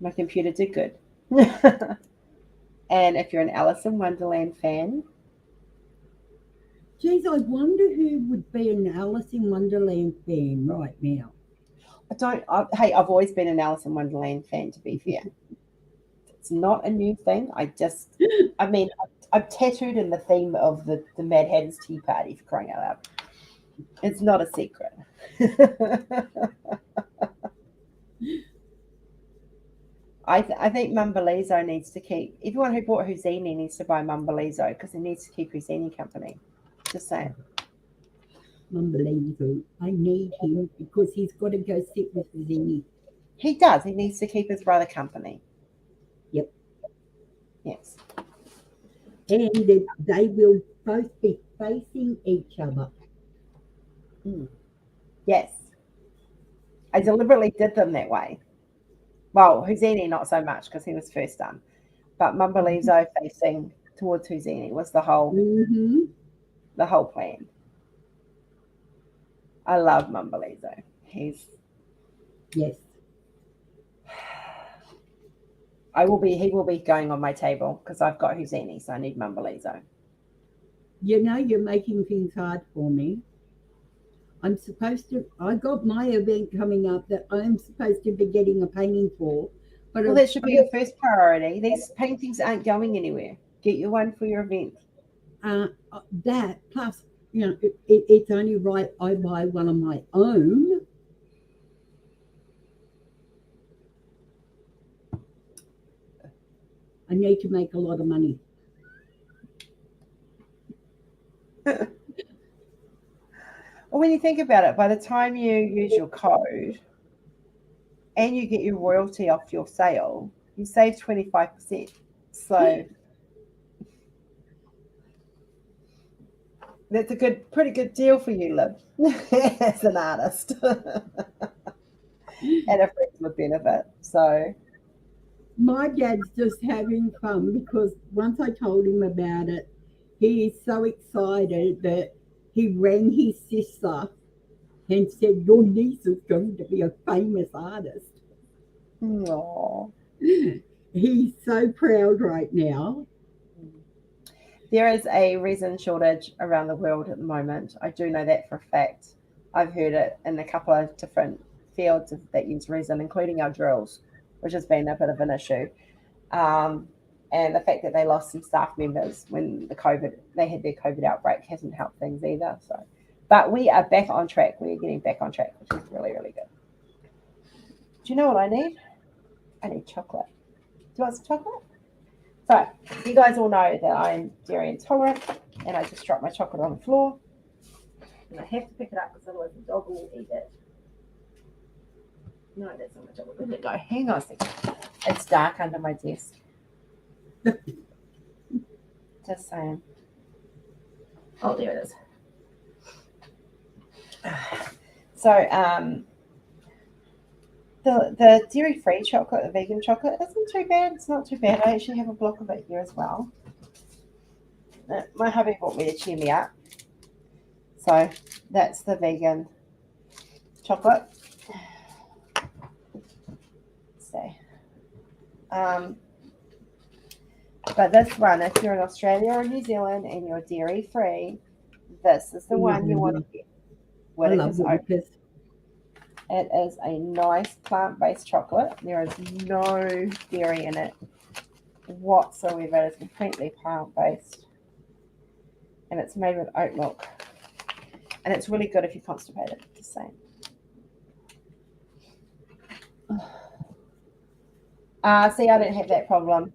My computer did good. And if you're an Alice in Wonderland fan, Geez, I wonder who would be an Alice in Wonderland fan right now. hey, I've always been an Alice in Wonderland fan, to be fair. It's not a new thing. I mean, I've tattooed in the theme of the Mad Hatter's Tea Party, for crying out loud. It's not a secret. I think Mumbalizo needs to keep, everyone who bought Houdini needs to buy Mumbalizo because he needs to keep Houdini company. Just saying. Unbelievable. I need him because he's got to go sit with Zinni. He does. He needs to keep his brother company. Yep. Yes. And they will both be facing each other. Yes. I deliberately did them that way. Well, Houdini not so much because he was first done. But Mumbalizo facing towards Houdini was the whole plan. I love Mumbalizo. Yes. He will be going on my table because I've got Houdini, so I need Mumbalizo. You know, you're making things hard for me. I got my event coming up that I'm supposed to be getting a painting for. But well, that should be your first priority. These paintings aren't going anywhere. Get you one for your event. That, plus, you know, it's only right I buy one of my own. I need to make a lot of money. Well, when you think about it, by the time you use your code and you get your royalty off your sale, you save 25%. So that's a pretty good deal for you, Liv, as an artist. And a friend with benefit. So my dad's just having fun because once I told him about it, he is so excited that he rang his sister and said, your niece is going to be a famous artist. Aww. He's so proud right now. There is a resin shortage around the world at the moment. I do know that for a fact. I've heard it in a couple of different fields that use resin, including our drills, which has been a bit of an issue. And the fact that they lost some staff members when they had their COVID outbreak hasn't helped things either. So, but we are back on track. We're getting back on track, which is really, really good. Do you know what I need? I need chocolate. Do you want some chocolate? So, you guys all know that I'm dairy intolerant, and I just dropped my chocolate on the floor. And I have to pick it up because otherwise the dog will eat it. No, that's not my chocolate. Where did it go? Hang on a second. It's dark under my desk. Just saying. Oh, there it is. So, the dairy-free chocolate, the vegan chocolate, isn't too bad. It's not too bad. I actually have a block of it here as well. My hubby bought me to cheer me up. So that's the vegan chocolate. So, but this one, if you're in Australia or New Zealand and you're dairy-free, this is the one you want to get. I love Whitakers. It is a nice plant-based chocolate. There is no dairy in it whatsoever. It's completely plant-based. And it's made with oat milk. And it's really good if you're constipated, just saying. See, I don't have that problem.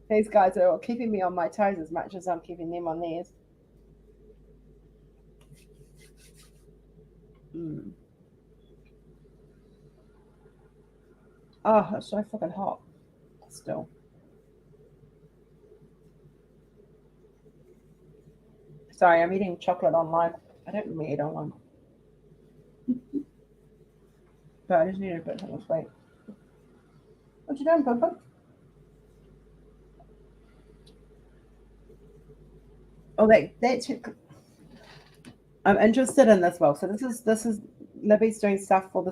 These guys are keeping me on my toes as much as I'm keeping them on theirs. Oh, it's so fucking hot still. Sorry, I'm eating chocolate online. I don't really eat online. But I just need a bit of sweet. What you doing, Papa? Oh, that's I'm interested in this. Well, so this is Libby's doing stuff for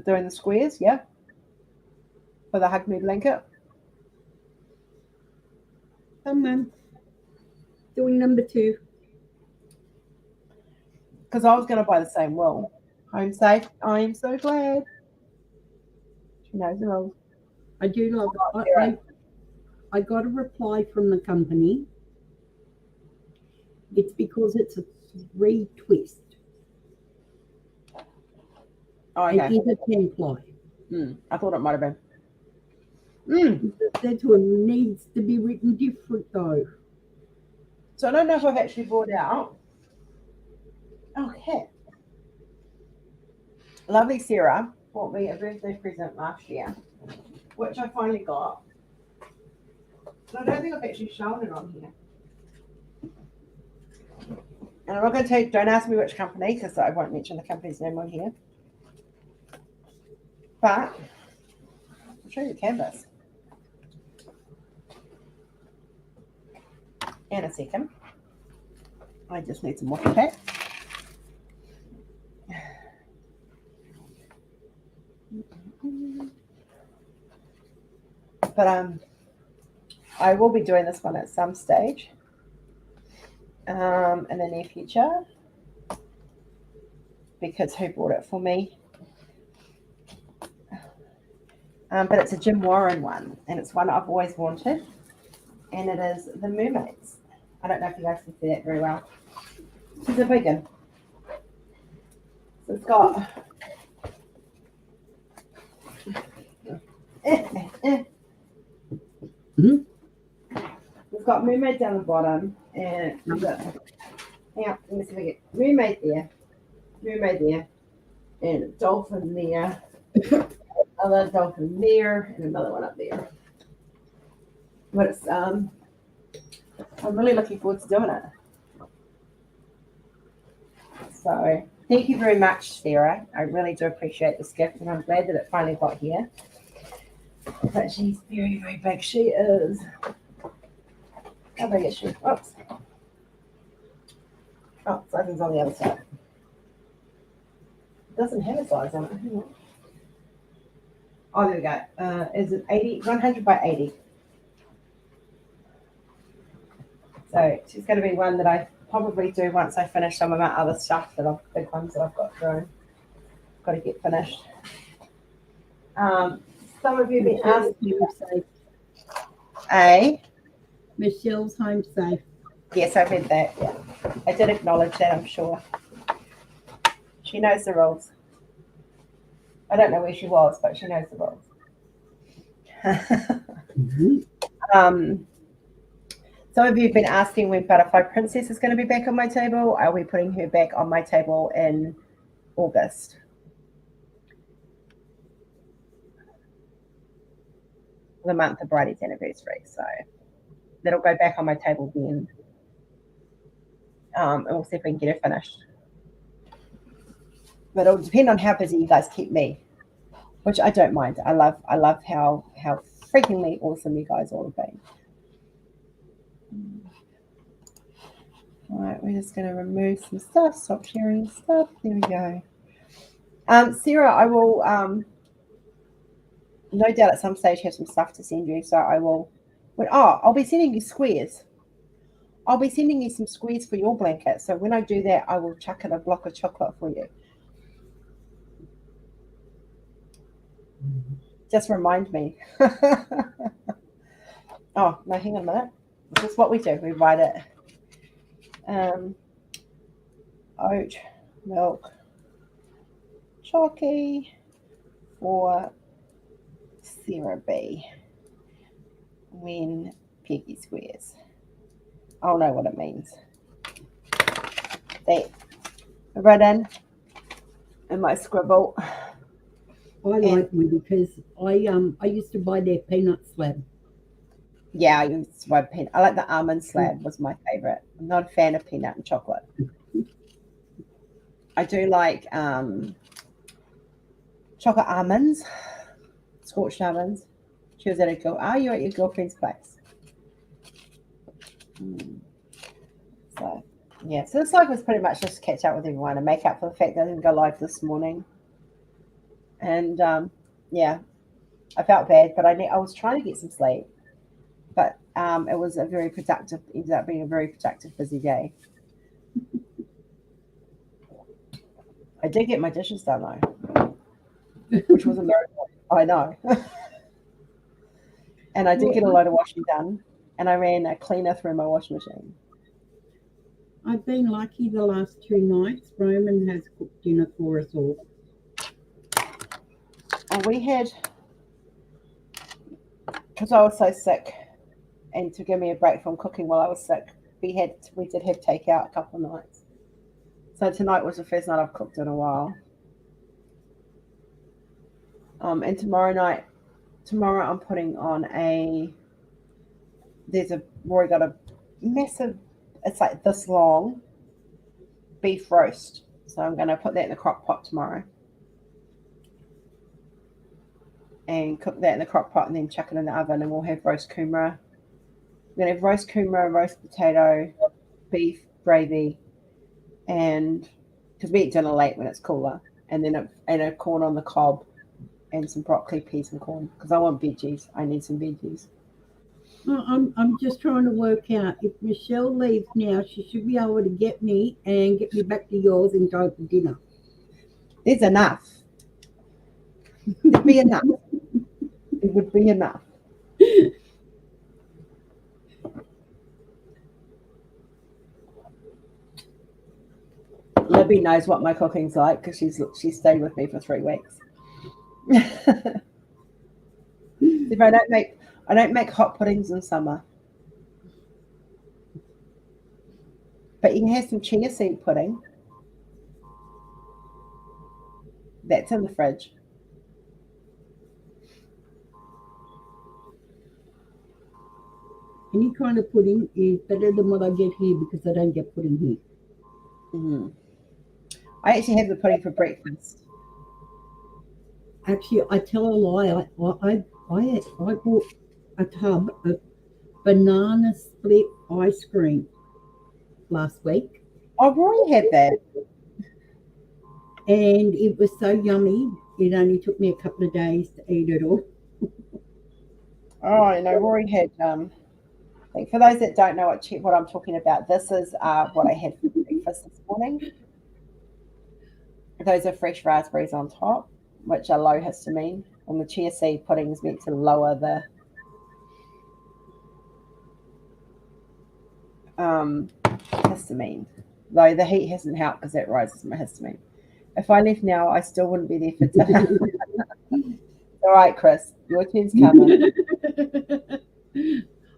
doing the squares, yeah. for the Hug Me blanket? Come on. Doing number 2. Because I was going to buy the same wool. Home safe. I am so glad. She knows the rules. I do love Oh, it. I got a reply from the company. It's because it's a 3 twist. Oh, okay. It is a 10 ply. I thought it might have been. That one needs to be written different though. So I don't know if I've actually brought out. Okay. Lovely Sarah bought me a birthday present last year, which I finally got. And I don't think I've actually shown it on here. And I'm not going to tell you, don't ask me which company because I won't mention the company's name on here. But I'll show you the canvas. In a second. I just need some water pack. But I will be doing this one at some stage in the near future because who bought it for me? But it's a Jim Warren one, and it's one I've always wanted, and it is the Mermaids. I don't know if you guys can see that very well. She's a big one. So it's got We've got mermaid down the bottom, and we've got, yeah, let me see if I get mermaid there, and a dolphin there, another dolphin there, and another one up there. But it's I'm really looking forward to doing it. So thank you very much, Sarah. I really do appreciate this gift, and I'm glad that it finally got here. But she's very, very big. She is. How big is she? Oops. Oh, sizing's on the other side. It doesn't have a size on it. Hang on. Oh, there we go. Is it 100 by 80? So she's going to be one that I probably do once I finish some of my other stuff big ones that I've got through. Got to get finished. Some of you have been asking. Michelle's home safe. Yes, I read that. Yeah, I did acknowledge that. I'm sure she knows the rules. I don't know where she was, but she knows the rules. Some of you have been asking when Butterfly Princess is going to be back on my table. Are we putting her back on my table in August? The month of Bridie's anniversary. So that'll go back on my table then. And we'll see if we can get her finished. But it'll depend on how busy you guys keep me, which I don't mind. I love how freakingly awesome you guys all have been. All right, we're just going to remove some stuff, stop sharing stuff. There we go. Sarah, I will no doubt at some stage have some stuff to send you. So I will. I'll be sending you squares. I'll be sending you some squares for your blanket. So when I do that, I will chuck in a block of chocolate for you. Just remind me. Oh, no, hang on a minute. This is what we do. We write it. Oat milk chalky for Sarah B. When Peggy squares. I'll know what it means. That written in my scribble. I like them because I used to buy their peanut slab. Yeah, I used to buy peanut. I like the almond slab was my favorite. I'm not a fan of peanut and chocolate. I do like chocolate almonds, scorched almonds. She was at a girl. Oh, you're at your girlfriend's place. So yeah, so this live was pretty much just to catch up with everyone and make up for the fact that I didn't go live this morning. And yeah, I felt bad, but I was trying to get some sleep. But it was ended up being a very productive, busy day. I did get my dishes done though, which was a miracle. I know. And I did get a Well, load of washing done, and I ran a cleaner through my washing machine. I've been lucky the last 2 nights. Roman has cooked dinner for us all. And we had, because I was so sick, and to give me a break from cooking while I was sick, we did have takeout a couple of nights. So tonight was the first night I've cooked in a while. And tomorrow I'm putting on Rory got a massive, it's like this long beef roast. So I'm going to put that in the crock pot tomorrow and cook that in the crock pot and then chuck it in the oven, and we'll have roast kumara. We're going to have roast kumara, roast potato, beef, gravy, and because we eat dinner late when it's cooler, and then a corn on the cob and some broccoli, peas, and corn because I want veggies. I need some veggies. I'm just trying to work out if Michelle leaves now, she should be able to get me back to yours and go for dinner. There's enough. There'd be enough. It would be enough. Libby knows what my cooking's like because she's stayed with me for 3 weeks. If I don't make hot puddings in summer, but you can have some chia seed pudding. That's in the fridge. Any kind of pudding is better than what I get here because I don't get pudding here. Mm-hmm. I actually have the pudding for breakfast. Actually, I tell a lie. I bought a tub of banana split ice cream last week. I've already had that. And it was so yummy. It only took me a couple of days to eat it all. Oh, and I've already had. For those that don't know what I'm talking about, this is what I had for breakfast this morning. Those are fresh raspberries on top, which are low histamine, and the chia seed pudding is meant to lower the histamine. Though the heat hasn't helped because that rises my histamine. If I left now, I still wouldn't be there for dinner. All right, Chris, your turn's coming.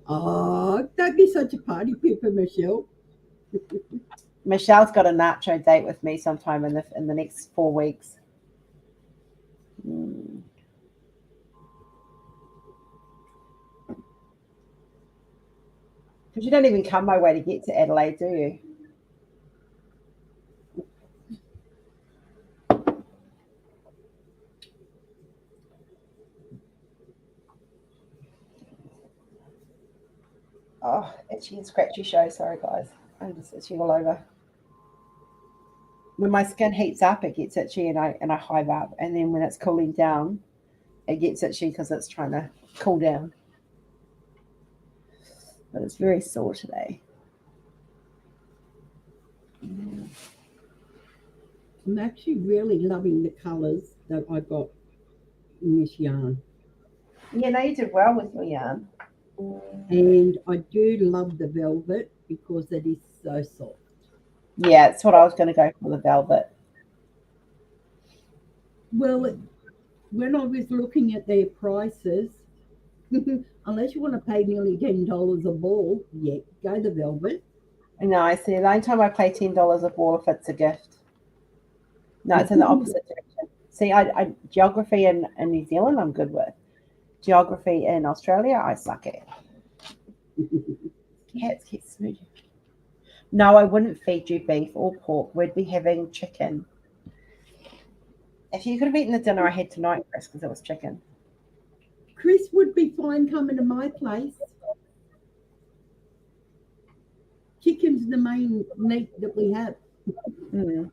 Oh, don't be such a party pooper, Michelle. Michelle's got a nacho date with me sometime in the next 4 weeks. Because you don't even come my way to get to Adelaide, do you? Oh, itchy and scratchy show. Sorry, guys. I'm just itchy all over. When my skin heats up, it gets itchy and I hive up. And then when it's cooling down, it gets itchy because it's trying to cool down. But it's very sore today. I'm actually really loving the colours that I got in this yarn. Yeah, no, you did well with your yarn. And I do love the velvet because it is so soft. Yeah, it's what I was going to go for, the velvet. Well, when I was looking at their prices, unless you want to pay nearly $10 a ball, yeah, go the velvet. No, I see. The only time I pay $10 a ball if it's a gift. No, it's in the opposite direction. See, I geography in New Zealand, I'm good with. Geography in Australia, I suck at. Cats keep smooching. No, I wouldn't feed you beef or pork. We'd be having chicken. If you could have eaten the dinner I had tonight, Chris, because it was chicken. Chris would be fine coming to my place. Chicken's the main meat that we have. Well,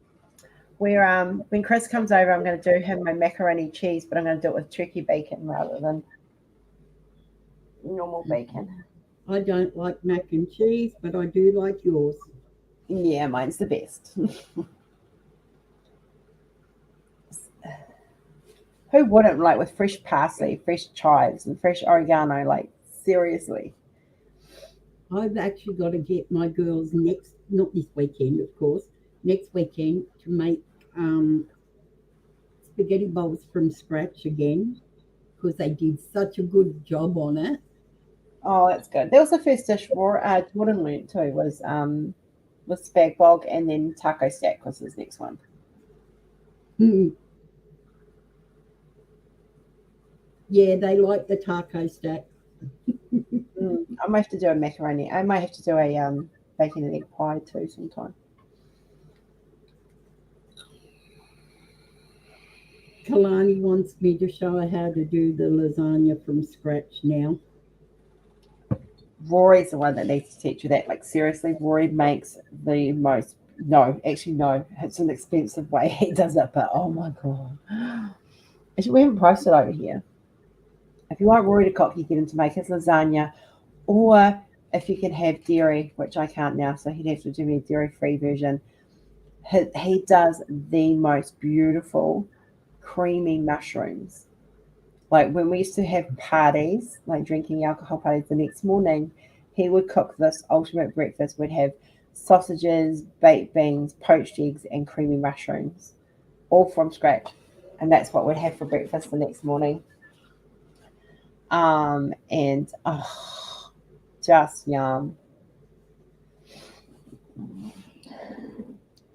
when Chris comes over, I'm going to do him my macaroni cheese, but I'm going to do it with turkey bacon rather than normal bacon. I don't like mac and cheese, but I do like yours. Yeah, mine's the best. Who wouldn't, like, with fresh parsley, fresh chives, and fresh oregano? Like, seriously. I've actually got to get my girls not this weekend, of course, next weekend to make spaghetti bowls from scratch again because they did such a good job on it. Oh, that's good. That was the first dish Jordan learnt too, was spag bog, and then taco stack was his next one. Yeah, they like the taco stack. I might have to do a macaroni. I might have to do a bacon and egg pie too sometime. Kalani wants me to show her how to do the lasagna from scratch now. Rory's the one that needs to teach you that. Like, seriously, Rory makes the most. No, actually, no. It's an expensive way he does it, but oh my god! Actually, we haven't posted over here. If you want Rory to cook, you get him to make his lasagna, or if you can have dairy, which I can't now, so he'd have to do me a dairy-free version. He does the most beautiful creamy mushrooms. Like, when we used to have parties, like drinking alcohol parties, the next morning, he would cook this ultimate breakfast. We'd have sausages, baked beans, poached eggs, and creamy mushrooms, all from scratch. And that's what we'd have for breakfast the next morning. And just yum.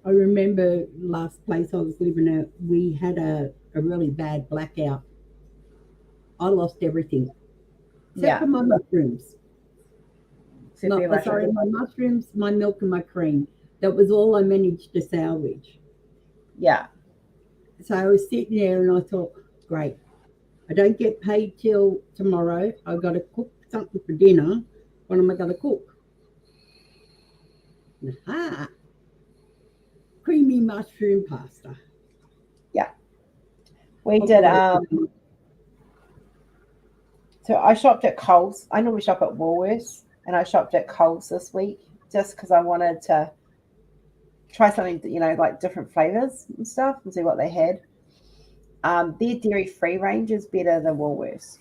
I remember last place I was living at, we had a really bad blackout. I lost everything except for my mushrooms. Sorry, my mushrooms, my milk, and my cream. That was all I managed to salvage. Yeah. So I was sitting there and I thought, great, I don't get paid till tomorrow. I've got to cook something for dinner. What am I going to cook? Aha! Creamy mushroom pasta. Yeah. We did. So I shopped at Coles. I normally shop at Woolworths, and I shopped at Coles this week just because I wanted to try something, like different flavors and stuff, and see what they had. Their dairy-free range is better than Woolworths.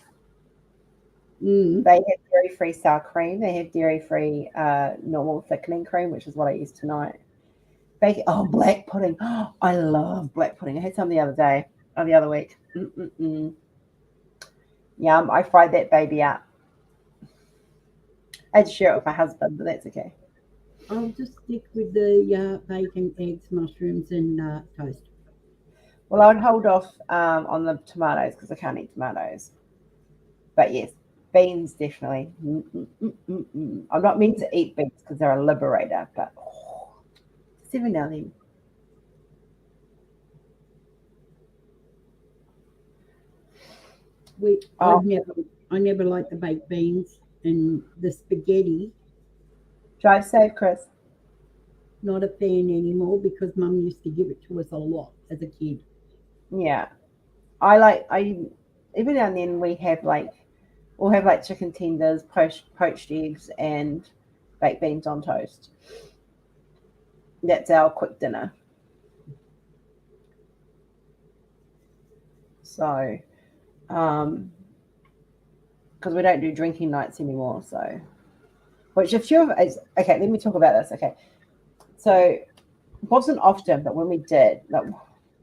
They have dairy-free sour cream. They have dairy-free normal thickening cream, which is what I use tonight. Black pudding. Oh, I love black pudding. I had some the other week. Yum. I fried that baby up. I had to share it with my husband, but that's okay. I'll just stick with the bacon, eggs, mushrooms, and toast. Well, I would hold off on the tomatoes because I can't eat tomatoes. But yes, beans definitely. I'm not meant to eat beans because they're a liberator, but every now and then. I never liked the baked beans and the spaghetti. Drive safe, Chris. Not a fan anymore because Mum used to give it to us a lot as a kid. Yeah, I every now and then we'll have like chicken tenders, poached eggs, and baked beans on toast. That's our quick dinner. So, because we don't do drinking nights anymore, so which a few of us. Okay, let me talk about this. Okay, so it wasn't often, but when we did, like, it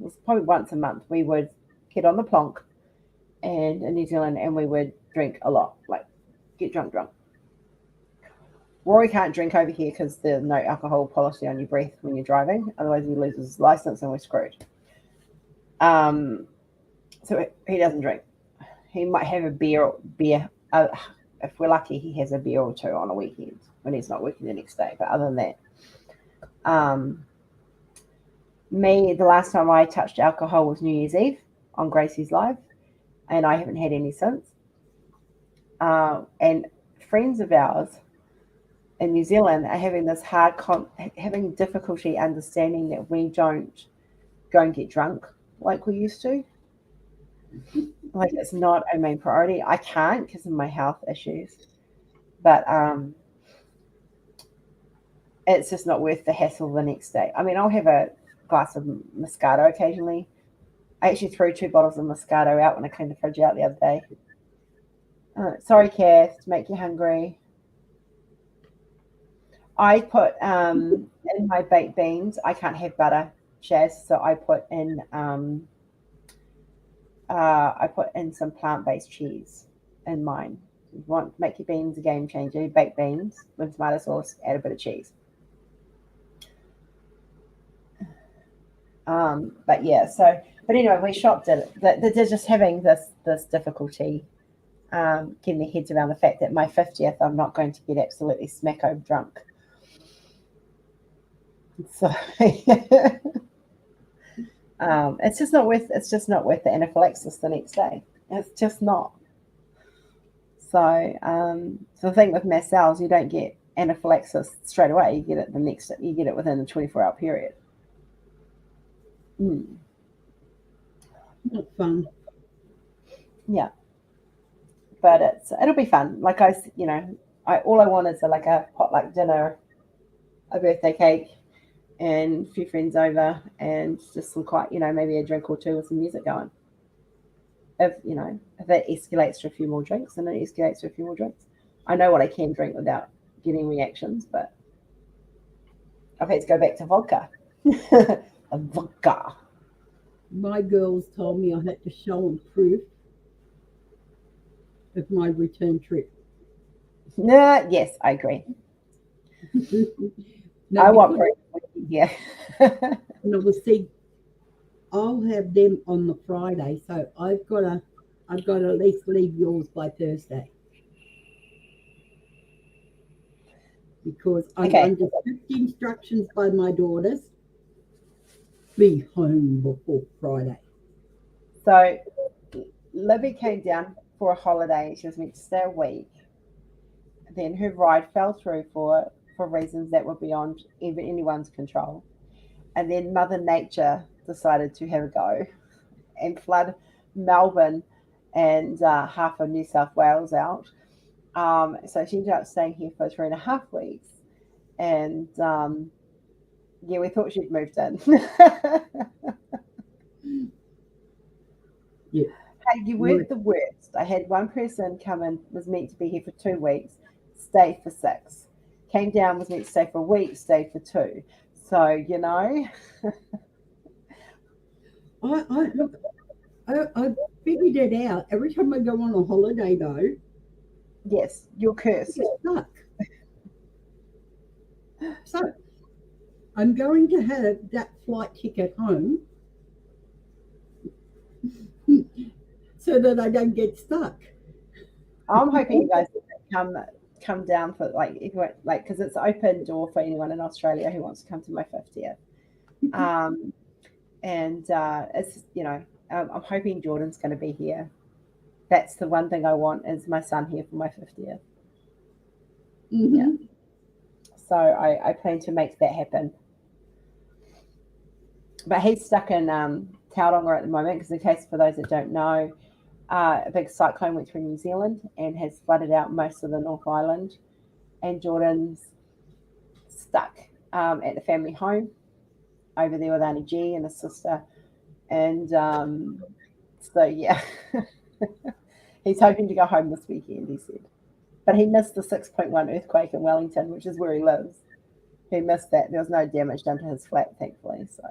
was probably once a month, we would get on the plonk and in New Zealand, and we would drink a lot, like get drunk. Rory can't drink over here because there's no alcohol policy on your breath when you're driving. Otherwise, he loses his license and we're screwed. So he doesn't drink. He might have a beer. If we're lucky, he has a beer or two on a weekend when he's not working the next day. But other than that, the last time I touched alcohol was New Year's Eve on Gracie's Live, and I haven't had any since. And friends of ours in New Zealand are having this having difficulty understanding that we don't go and get drunk like we used to. Like, it's not a main priority. I can't because of my health issues, but it's just not worth the hassle the next day. I mean, I'll have a glass of Moscato occasionally. I actually threw 2 bottles of Moscato out when I cleaned the fridge out the other day. Sorry, Kath, to make you hungry. I put in my baked beans, I can't have butter, Shaz, so I put in some plant-based cheese in mine. If you want to make your beans a game changer, baked beans with tomato sauce, add a bit of cheese. But yeah, so but anyway, we shopped it. They're just having this difficulty getting their heads around the fact that my 50th, I'm not going to get absolutely smacko drunk. So it's just not worth the anaphylaxis the next day. It's just not. So the thing with mast cells, you don't get anaphylaxis straight away. You get it within the 24-hour period. Not fun. Yeah, but it'll be fun. Like all I want is like a potluck dinner, a birthday cake, and a few friends over, and just some quite, maybe a drink or two with some music going. If it escalates to a few more drinks, then it escalates to a few more drinks. I know what I can drink without getting reactions, but I've had to go back to vodka. Vodka. My girls told me I had to show them proof of my return trip. Yes, I agree. I want proof. Yeah. And obviously, I'll have them on the Friday, so I've got to at least leave yours by Thursday. Because I'm under strict instructions by my daughters. Be home before Friday. So Libby came down for a holiday. She was meant to stay a week. Then her ride fell through for reasons that were beyond even anyone's control. And then Mother Nature decided to have a go and flood Melbourne and half of New South Wales out. So she ended up staying here for 3.5 weeks. And yeah, we thought she'd moved in. Yeah. Hey, you weren't the worst. I had one person come in, was meant to be here for 2 weeks, stayed for 6. Came down, was meant to stay for a week, stayed for 2. So, I figured it out. Every time I go on a holiday, though, yes, you're cursed. I get stuck. So I'm going to have that flight ticket home so that I don't get stuck. I'm hoping you guys come down for because it's open door for anyone in Australia who wants to come to my 50th. And it's I'm hoping Jordan's going to be here. That's the one thing I want, is my son here for my 50th. Mm-hmm. Yeah. So I plan to make that happen. But he's stuck in Tauranga at the moment because, in case for those that don't know, a big cyclone went through New Zealand and has flooded out most of the North Island. And Jordan's stuck at the family home over there with Auntie G and his sister. And so, yeah, he's hoping to go home this weekend, he said. But he missed the 6.1 earthquake in Wellington, which is where he lives. He missed that. There was no damage done to his flat, thankfully. So,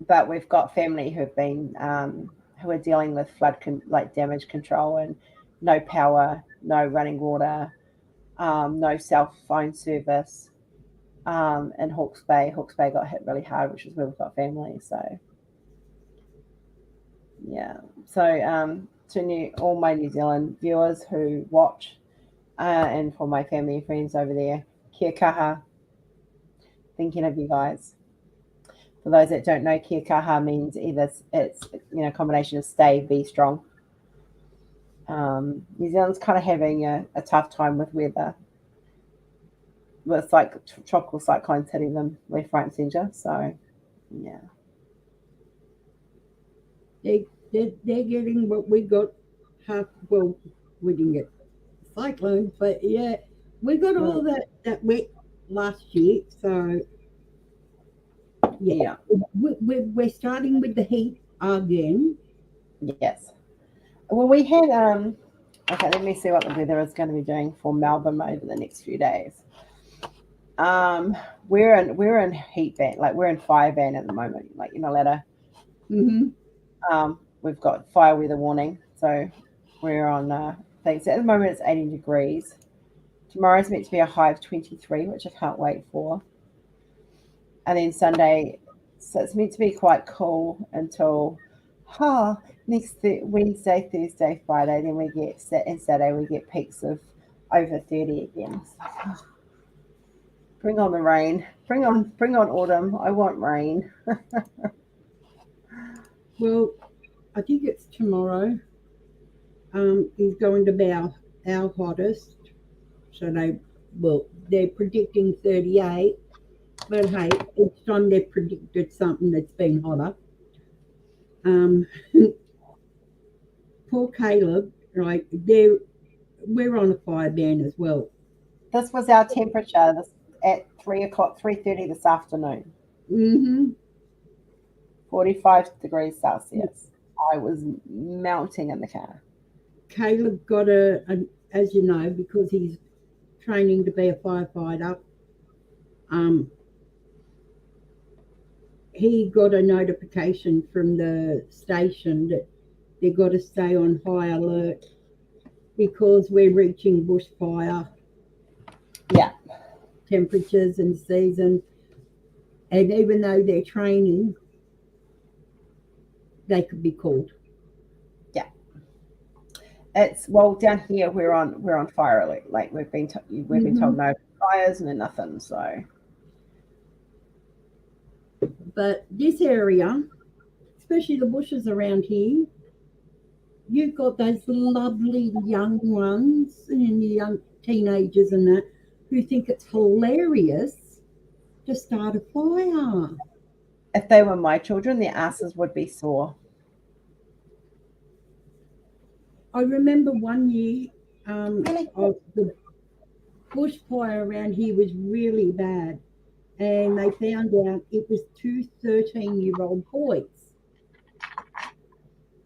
but we've got family who've been who are dealing with flood damage control, and no power, no running water, no cell phone service. In Hawke's Bay. Hawke's Bay got hit really hard, which is where we've got family. So, yeah. So, to all my New Zealand viewers who watch, and for my family and friends over there, kia kaha. Thinking of you guys. For those that don't know, kia kaha means either it's a combination of stay, be strong. New Zealand's kind of having a tough time with weather. with like tropical cyclones hitting them left, right, and centre. So, yeah. They're getting what we got half. Well, we didn't get cyclones, but yeah, we got all Mm, that wet last year. So yeah, yeah. we're starting with the heat again. Yes. Well, we had okay, let me see what the weather is going to be doing for Melbourne over the next few days. Um, we're in heat band, like we're in fire band at the moment. Like in a letter, Mm-hmm. we've got fire weather warning, so we're on things. At the moment, it's 80 degrees. Tomorrow's meant to be a high of 23, which I can't wait for. And then Sunday, so it's meant to be quite cool until Wednesday, Thursday, Friday. Then we get and Saturday we get peaks of over 30 again. So, bring on the rain. Bring on autumn. I want rain. Well, I think it's tomorrow. Is going to be our hottest. So they're predicting 38. But hey, each time they've predicted something that's been hotter. Um, Poor Caleb, right? We're on a fire ban as well. This was our temperature at 3 o'clock, 3:30 this afternoon. Mm-hmm. 45 degrees Celsius. I was melting in the car. Caleb got as you know, because he's training to be a firefighter. Um, he got a notification from the station that they got to stay on high alert because we're reaching bushfire Yeah. temperatures and season. And even though they're training, they could be called. Yeah. It's well down here we're on fire alert. Like we've been Mm-hmm. told no fires, no nothing. So But this area, especially the bushes around here, you've got those lovely young ones and young teenagers and that who think it's hilarious to start a fire. if they were my children, their asses would be sore. I remember one year, Really? the bushfire around here was really bad, and they found out it was two 13-year-old boys.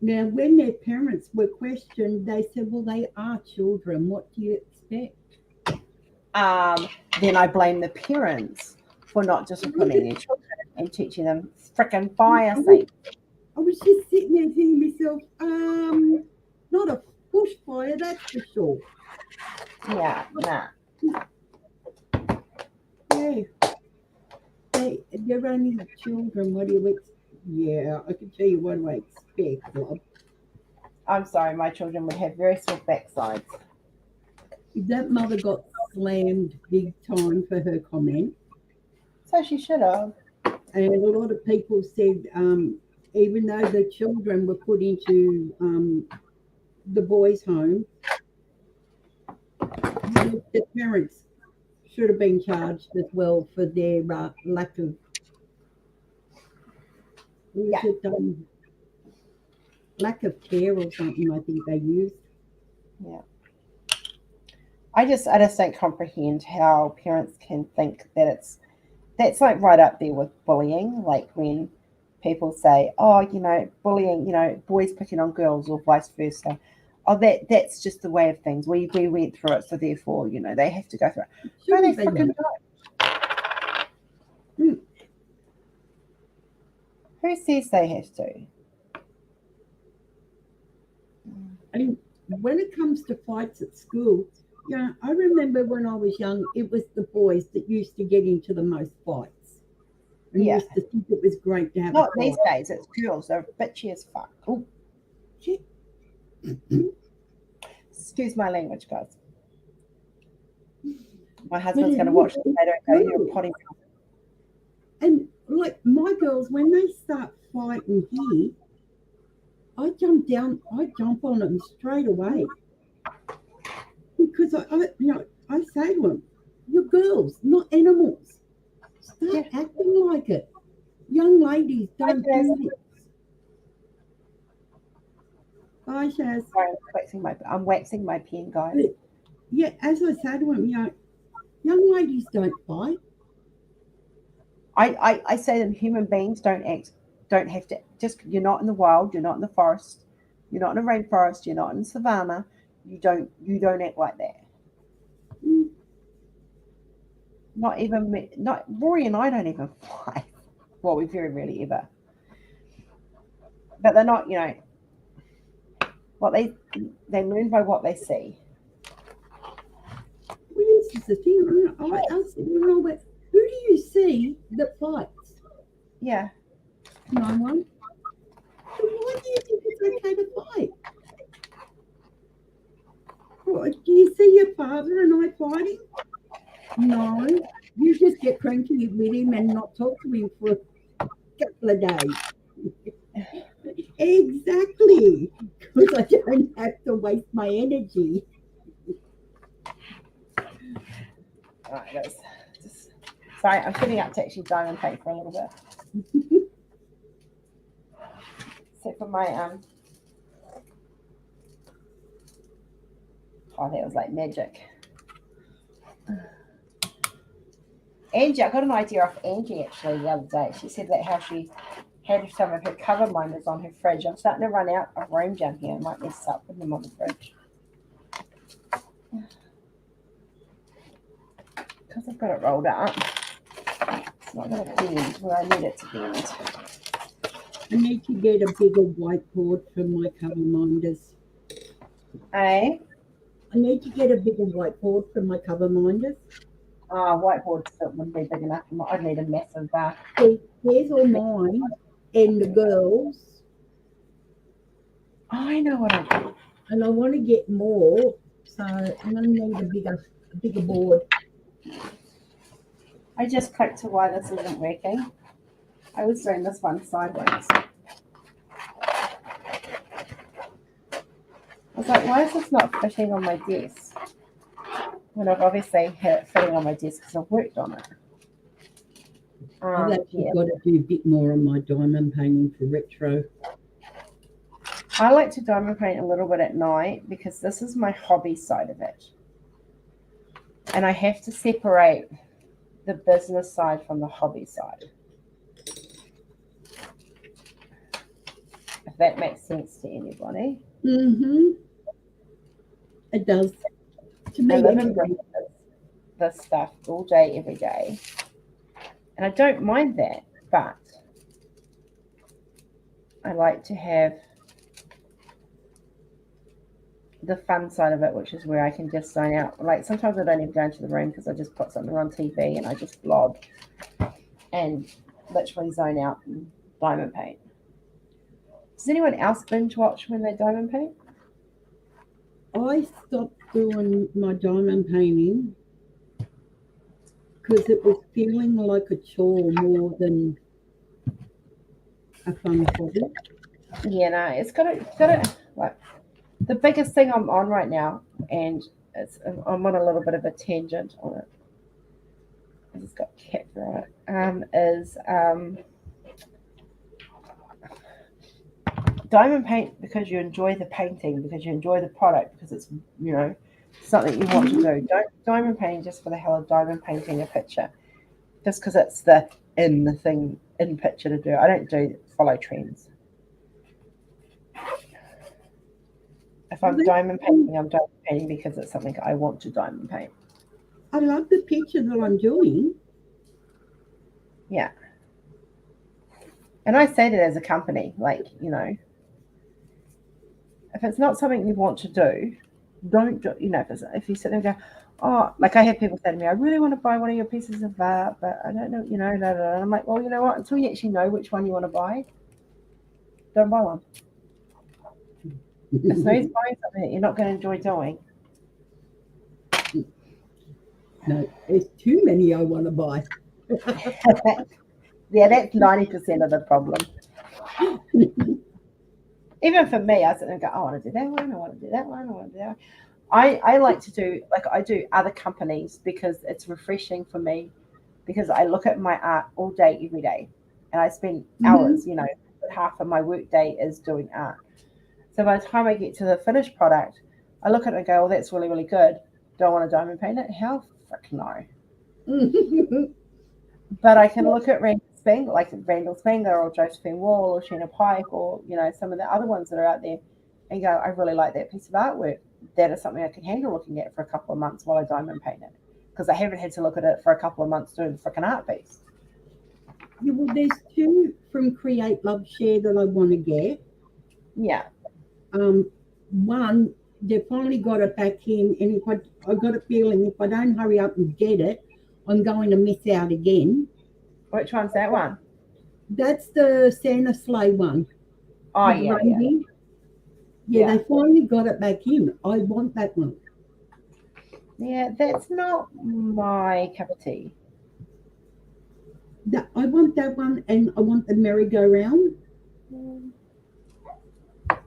Now, when their parents were questioned, they said, well, they are children. What do you expect? Um, then I blame the parents for not disciplining their children and teaching them frickin' fire I was, safety. I was just sitting there thinking to myself, not a bushfire, that's for sure. Yeah, nah. Yeah, they're only children. What do you expect? Yeah, I can tell you what I expect, love. I'm sorry, my children would have very sore backsides. If that mother got slammed big time for her comment, So she should have. and a lot of people said, even though the children were put into the boys' home, the parents should have been charged as well for their lack of was Yeah. it lack of care or something. I think they used. Yeah. I just don't comprehend how parents can think that that's like right up there with bullying. Like when people say, "Oh, bullying, boys picking on girls or vice versa." Oh, that's just the way of things. We went through it, so therefore, they have to go through it. It No, they shouldn't be freaking that. don't. Mm. Who says they have to? I mean, when it comes to fights at school, I remember when I was young, it was the boys that used to get into the most fights and Yeah. used to think it was great to have a Not these fight. days. It's girls. They're bitchy as fuck. Oh, Shit. excuse my language, guys. My But husband's it going to is, watch this it's later and go, "You're true. potty." And like my girls, when they start fighting here, I jump on them straight away because I say to them, You're girls, not animals. Start acting like it. Young ladies don't do this. Bye, Shaz. Sorry, I'm waxing my pen, guys. But, yeah, as I said to him, young ladies don't fight. I say that human beings don't have to, just, you're not in the wild, you're not in the forest, you're not in a rainforest, you're not in savannah, you don't act like that. Mm. Not even not Rory and I don't even fight. Well, we very rarely ever. But they're not, what they learn by what they see. Well, this is the thing. I asked him, but who do you see that fights? Yeah. No one. So why do you think it's okay to fight? What, do you see your father and I fighting? No. You just get cranky with him and not talk to him for a couple of days. Exactly. Because I don't have to waste my energy. All right, guys. Sorry, I'm putting up to actually diamond paint for a little bit. Except for my oh, that was like magic. Angie, I got an idea off Angie actually the other day. She said that how she had some of her cover minders on her fridge. I'm starting to run out of room down here. I might need to start putting them on the fridge. Because I've got it rolled up, it's not going to bend where I need it to bend. I need to get a bigger whiteboard for my cover minders. Eh? I need to get a bigger whiteboard for my cover minders. Whiteboards that wouldn't be big enough. I'd need a massive See, here's all mine and the girls. I know what I do. And I want to get more, so I'm going to need a bigger board. I just clicked to why this isn't working. I was doing this one sideways. I was like, why is this not fitting on my desk? When I've obviously had it fitting on my desk because I've worked on it. I've actually got to do a bit more on my diamond painting for retro. I like to diamond paint a little bit at night because this is my hobby side of it. And I have to separate the business side from the hobby side. If that makes sense to anybody. Mm-hmm. It does. To me, I live and breathe this stuff all day, every day. And I don't mind that, but I like to have the fun side of it, which is where I can just zone out. Like sometimes I don't even go into the room because I just put something on TV and I just blob and literally zone out and diamond paint. Does anyone else binge watch when they diamond paint? I stopped doing my diamond painting because it was feeling like a chore more than a fun hobby. Yeah, no, it's got to like the biggest thing I'm on right now, and I'm on a little bit of a tangent on it. I just got kept on it. Is diamond paint because you enjoy the painting, because you enjoy the product, because it's something you want to do. Don't diamond painting just for the hell of diamond painting a picture, just because it's the in picture to do. I don't follow trends. If I'm diamond painting, I'm diamond painting because it's something I want to diamond paint. I love the picture that I'm doing. Yeah. And I say that as a company, like, if it's not something you want to do, don't do, if you sit there and go, oh, like I have people say to me, I really want to buy one of your pieces of art, but I don't know, And I'm like, well, you know what? Until you actually know which one you want to buy, don't buy one. It's no use buying something that you're not going to enjoy doing. No, there's too many I want to buy. Yeah, that's 90% of the problem. Even for me, I sit there and go, I want to do that one, I want to do that one, I want to do that one. I like to do, like, I do other companies because it's refreshing for me, because I look at my art all day, every day, and I spend Mm-hmm. hours, half of my work day is doing art. So by the time I get to the finished product, I look at it and go, "Oh, that's really, really good. Do I want to diamond paint it? Hell, frick no." But I can look at Randall Spangler or Josephine Wall or Sheena Pike, or some of the other ones that are out there, and go, "I really like that piece of artwork. That is something I can handle looking at for a couple of months while I diamond paint it, because I haven't had to look at it for a couple of months doing the frickin' art piece." Yeah, well, there's two from Create Love Share that I want to get. Yeah. One, they finally got it back in, and if I got a feeling if I don't hurry up and get it, I'm going to miss out again. Which one's that one? That's the Santa sleigh one Oh, with the yeah, yeah, reindeer. Yeah, yeah. they finally got it back in. I want that one. Yeah, that's not my cup of tea. I want that one, and I want the merry-go-round. Hmm,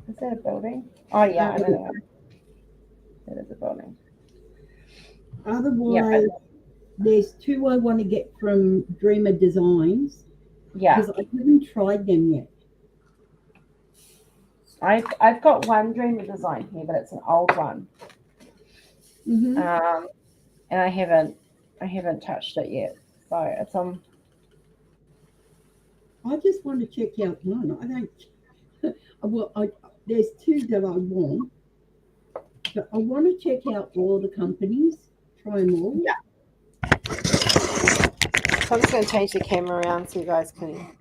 is that a building? Oh, yeah, I know that one. That is a building. Yeah, Otherwise, there's two I want to get from Dreamer Designs yeah. because I haven't tried them yet. I've got one Dreamer design here, but it's an old one, Hmm. and I haven't touched it yet. So it's I just want to check out one. I don't. Well, there's two that I want, but I want to check out all the companies, try them all. yeah. So I'm just going to change the camera around so you guys can.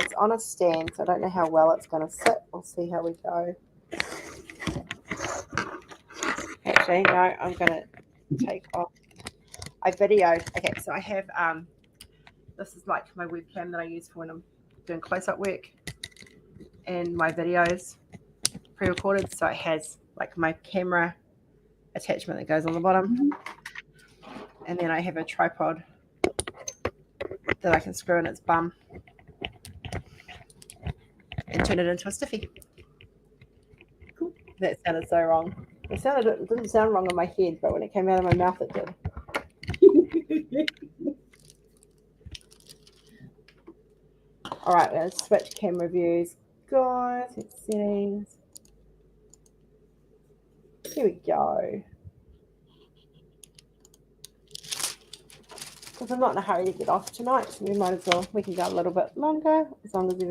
It's on a stand, so I don't know how well it's going to sit. We'll see how we go. Actually, no, I'm going to take off. I videoed. Okay, so I have this is like my webcam that I use for when I'm doing close-up work, and my videos pre-recorded. So it has like my camera attachment that goes on the bottom, Mhm. and then I have a tripod that I can screw in its bum and turn it into a stiffy. Cool. That sounded so wrong. It didn't sound wrong in my head, but when it came out of my mouth, it did. All right, let's switch camera views, guys. It's settings. Here we go. Because I'm not in a hurry to get off tonight, so we can go a little bit longer, as long as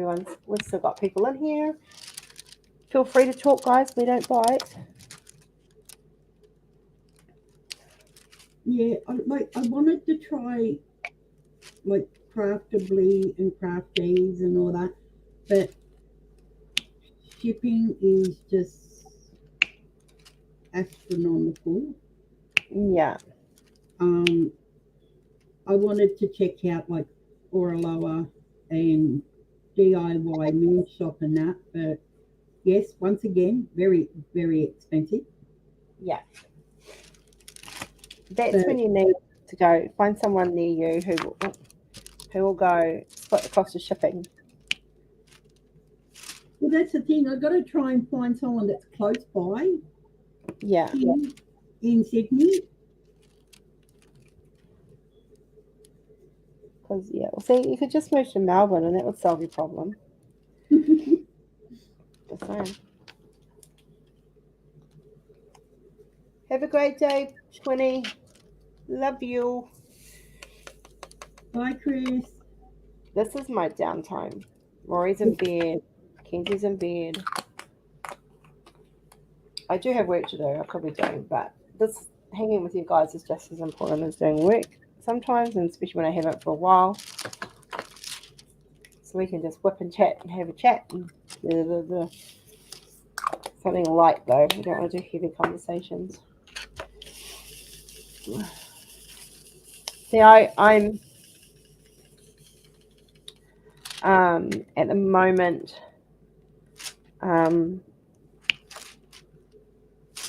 we've still got people in here. Feel free to talk, guys. We don't bite. Yeah, I wanted to try like Craftably and Crafties and all that, but shipping is just astronomical. Yeah. I wanted to check out like Oraloa and DIY Moon Shop and that, but yes, once again, very, very expensive. Yeah. That's But when you need to go find someone near you who will go split the cost of shipping. well, that's the thing. I've got to try and find someone that's close by Yeah. here in Sydney. Because, yeah, well, see, you could just move to Melbourne and that would solve your problem. Just saying. Have a great day, Twinny. Love you. Bye, Chris. This is my downtime. Rory's in bed. Kenzie's in bed. I do have work to do. I could be doing, but this hanging with you guys is just as important as doing work sometimes, and especially when I haven't for a while. So we can just whip and chat and have a chat. And something light though. We don't want to do heavy conversations. See, I'm at the moment.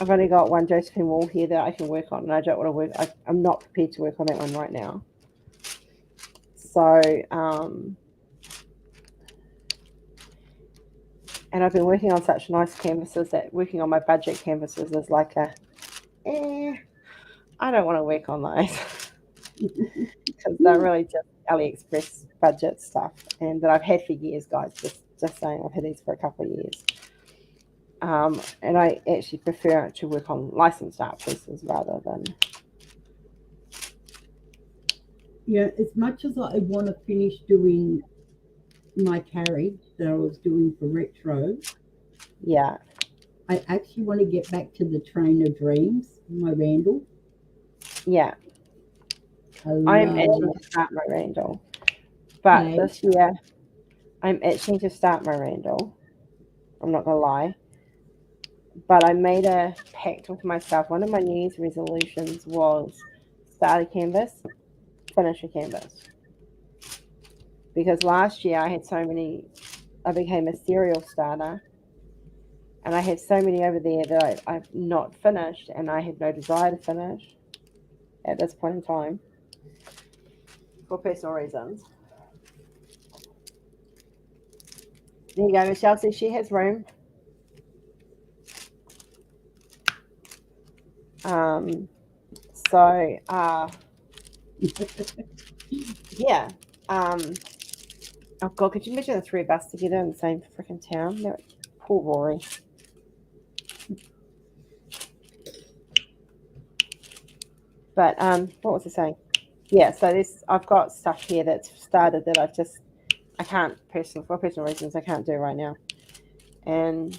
I've only got one Josephine Wall here that I can work on, and I don't want to work. I'm not prepared to work on that one right now. So And I've been working on such nice canvases that working on my budget canvases is like I don't want to work on those because they're really just AliExpress budget stuff, and that I've had for years, guys. Just saying, I've had these for a couple of years. And I actually prefer to work on licensed art pieces rather than. Yeah, as much as I want to finish doing my carriage that I was doing for retro, Yeah. I actually want to get back to the Train of Dreams, my Randall. Yeah. I'm itching to start my Randall. But this year, I'm itching to start my Randall. I'm not going to lie. But I made a pact with myself. One of my New Year's resolutions was start a canvas, finish a canvas. Because last year I became a serial starter. And I had so many over there that I've not finished, and I had no desire to finish at this point in time for personal reasons. There you go. Michelle says she has room. Yeah. Oh God, could you imagine the three of us together in the same freaking town? Poor Rory. But what was I saying? Yeah, so I've got stuff here that's started that I can't for personal reasons I can't do right now, and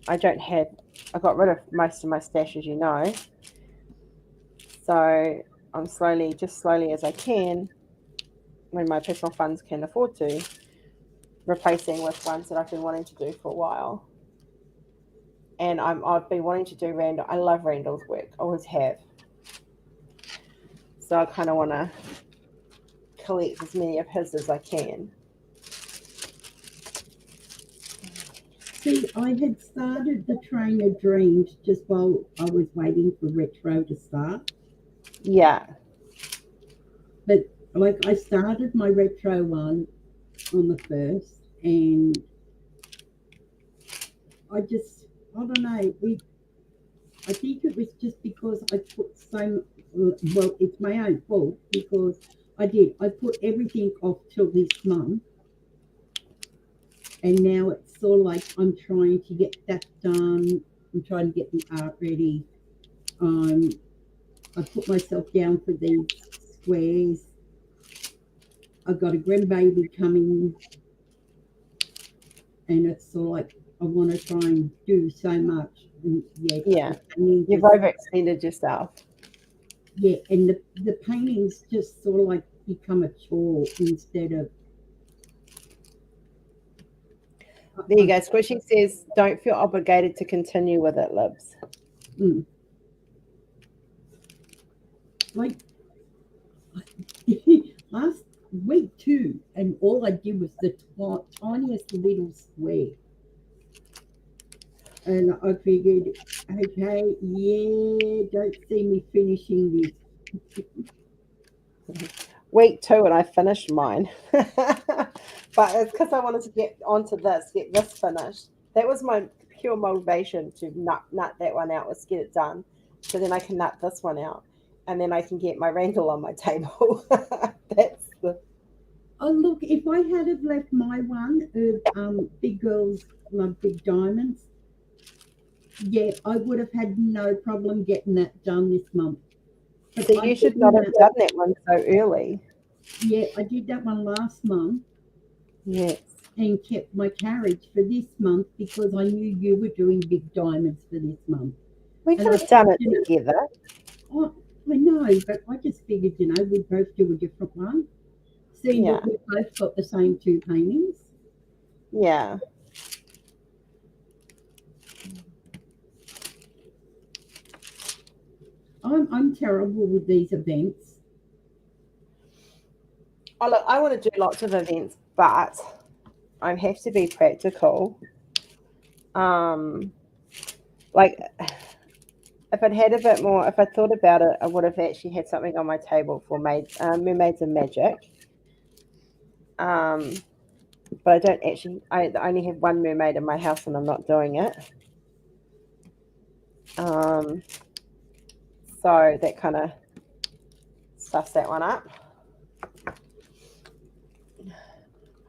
I got rid of most of my stash, as you know. So I'm slowly as I can, when my personal funds can afford to, replacing with ones that I've been wanting to do for a while. And I've been wanting to do Randall. I love Randall's work. I always have. So I kind of want to collect as many of his as I can. See, I had started the Train of Dreams just while I was waiting for retro to start. Yeah. But like I started my retro one on the 1st, and I don't know. I think it was just because I put well, it's my own fault because I put everything off till this month, and now it's sort of like I'm trying to get that done. I'm trying to get the art ready. I put myself down for these squares. I've got a grandbaby coming, and it's sort of like I want to try and do so much. And yeah. You've overextended yourself. Yeah, and the paintings just sort of like become a chore instead of. There you go. Squishy says, don't feel obligated to continue with it, Libs. Like last week too, and all I did was the tiniest little square. And I figured, okay, yeah, don't see me finishing this. Week 2 and I finished mine. But it's because I wanted to get this finished. That was my pure motivation to nut that one out, was to get it done. So then I can nut this one out. And then I can get my Randall on my table. That's the... Oh, look, if I had have left my one of Big Girls Love Big Diamonds, yeah, I would have had no problem getting that done this month. But so you should not have done that one so early. Yeah, I did that one last month. Yes. And kept my carriage for this month because I knew you were doing Big Diamonds for this month. We could have done it together. Oh, I know, but I just figured, we'd both do a different one. Seeing that we both got the same 2 paintings. Yeah. I'm terrible with these events. Oh, look, I want to do lots of events, but I have to be practical. Like, if I'd had a bit more, if I thought about it, I would have actually had something on my table for Mermaids and Magic. but I don't actually. I only have one mermaid in my house, and I'm not doing it. So that kind of stuffs that one up.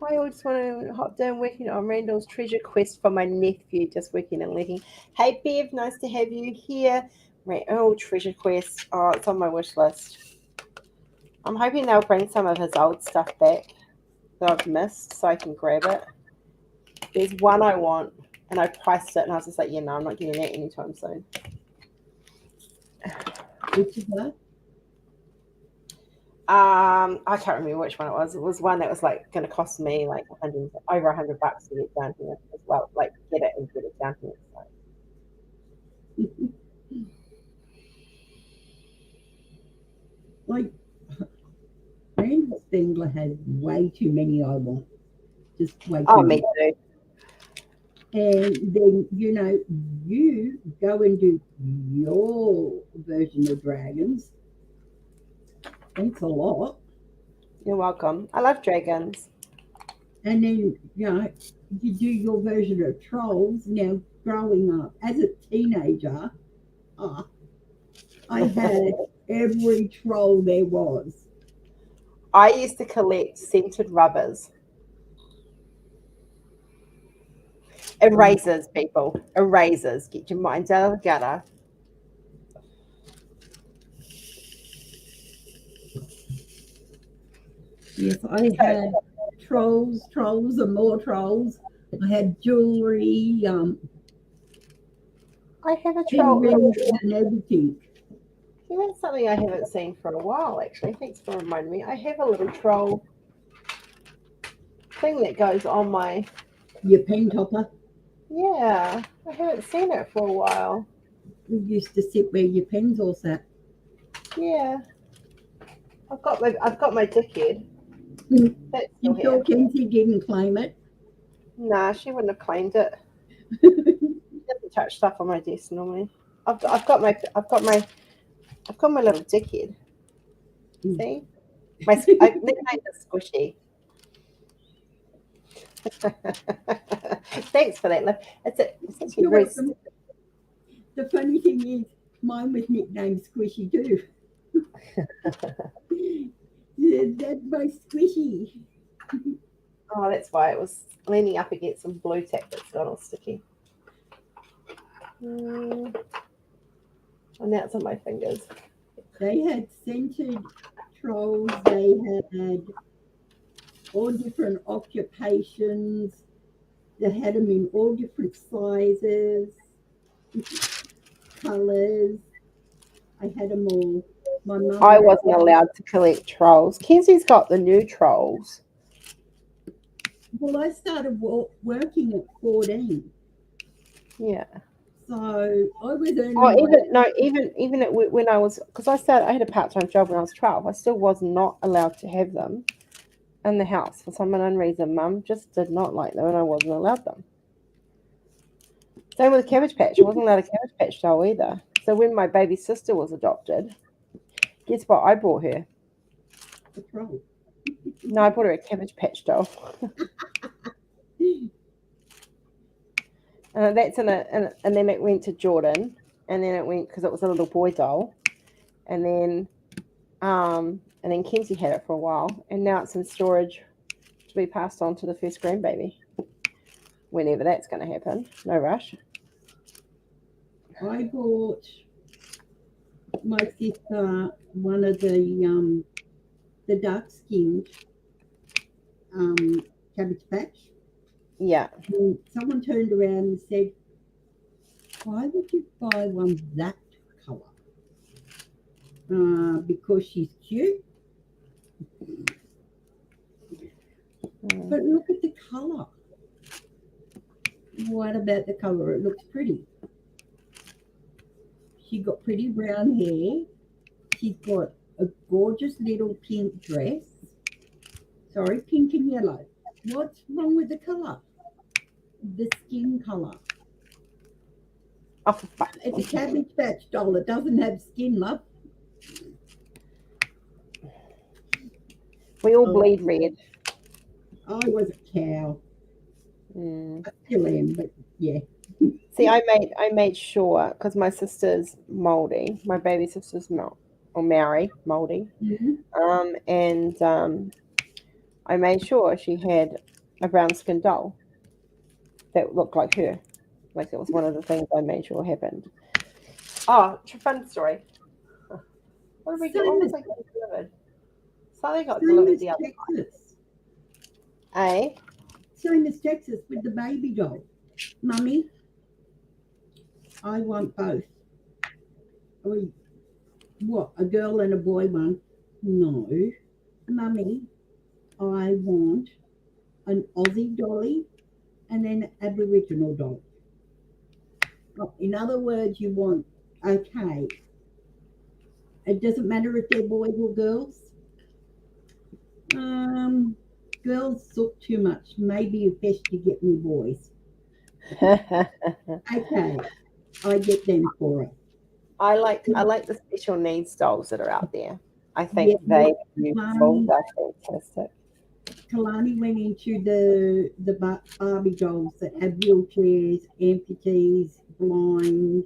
I always want to hop down working on Randall's treasure quest for my nephew, just working and learning. Hey Bev, nice to have you here. Oh, treasure quest. Oh, it's on my wish list. I'm hoping they'll bring some of his old stuff back that I've missed so I can grab it. There's one I want, and I priced it, and I was just like, yeah, no, I'm not getting that anytime soon. Which is that? I can't remember which one it was. It was one that was like going to cost me like over $100 to get down here as well. Like get it and get it down here. So. Like, Randall Spengler has way too many I want. Just way too Oh, many. me too. And then, you go and do your version of dragons. Thanks a lot. You're welcome. I love dragons. And then, you do your version of trolls. Now, growing up as a teenager, I had every troll there was. I used to collect scented rubbers. Erasers, people. Erasers. Get your mind out of the gutter. Yes, I had trolls and more trolls. I had jewelry, I have a troll. rings and everything. Yeah, that's something I haven't seen for a while, actually. Thanks for reminding me. I have a little troll thing that goes on my... Your pen topper. Yeah, I haven't seen it for a while. We used to sit where your pens all sat. Yeah. I've got my dickhead. That's You still sure here. Kenzie didn't claim it? Nah, she wouldn't have claimed it. She doesn't touch stuff on my desk normally. I've got my little dickhead. See? I've nicknamed it Squishy. Thanks for that, Liv. It's You're very welcome. The funny thing is, mine was nicknamed Squishy too. Yeah, that's my Squishy. Oh, that's why it was leaning up against some blue tack that's got all sticky. And now it's on my fingers. They had scented trolls. They had all different occupations. They had them in all different sizes, colours. I had them all. My mum. I wasn't allowed to collect trolls. Kenzie's got the new trolls. Well, I started working at 14. Yeah. So I was earning. Even when I was, because I had a part-time job when I was 12. I still was not allowed to have them in the house for some unknown reason. Mum just did not like them, and I wasn't allowed them. Same with Cabbage Patch. I wasn't allowed a Cabbage Patch doll either. So when my baby sister was adopted, guess what I bought her? A troll. No, I bought her a Cabbage Patch doll. That's and then it went to Jordan, and then it went because it was a little boy doll, and then Kenzie had it for a while, and now it's in storage to be passed on to the first grandbaby. Whenever that's going to happen, no rush. I bought my sister one of the dark skinned Cabbage Patch. Yeah. And someone turned around and said, "Why would you buy one that colour?" Because she's cute. But look at the colour. What about the colour? It looks pretty. She got pretty brown hair. She's got a gorgeous little pink dress. Sorry, pink and yellow. What's wrong with the colour? The skin colour. Oh, it's a Cabbage Patch doll. It doesn't have skin, love. We all bleed red. I was a cow. Mm. I still am, but yeah. See, I made sure because my sister's Māori, my baby sister's or Maori, Māori, Mhm. and I made sure she had a brown skin doll that looked like her. Like it was one of the things I made sure happened. Oh, fun story. What did we get? What Same was as I getting delivered? Something got same delivered as the other Texas. day. Eh? Same as Texas with the baby doll. Mummy, I want both. Oh, what? A girl and a boy one? No. Mummy, I want an Aussie dolly and an Aboriginal doll. Oh, in other words, you want, okay, it doesn't matter if they're boys or girls. Um, Girls look too much. Maybe you best to get me boys. Okay, I get them for it. I like the special needs dolls that are out there. I Yeah, think they are beautiful. Kalani, They're fantastic. Kalani went into the Barbie dolls that have wheelchairs, amputees, blind,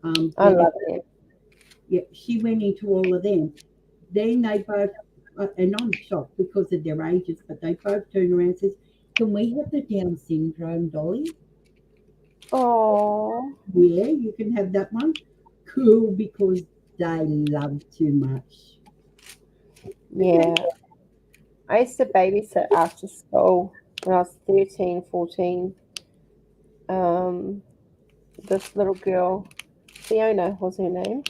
I deaf. love them. Yeah, she went into all of them. Then they both, and I'm shocked because of their ages, but they both turned around and says, "Can we have the Down syndrome dolly?" Oh, Yeah, you can have that one. Cool, because they love too much. Okay. yeah. I used to babysit after school when I was 13, 14. Um, this little girl, Fiona was her name,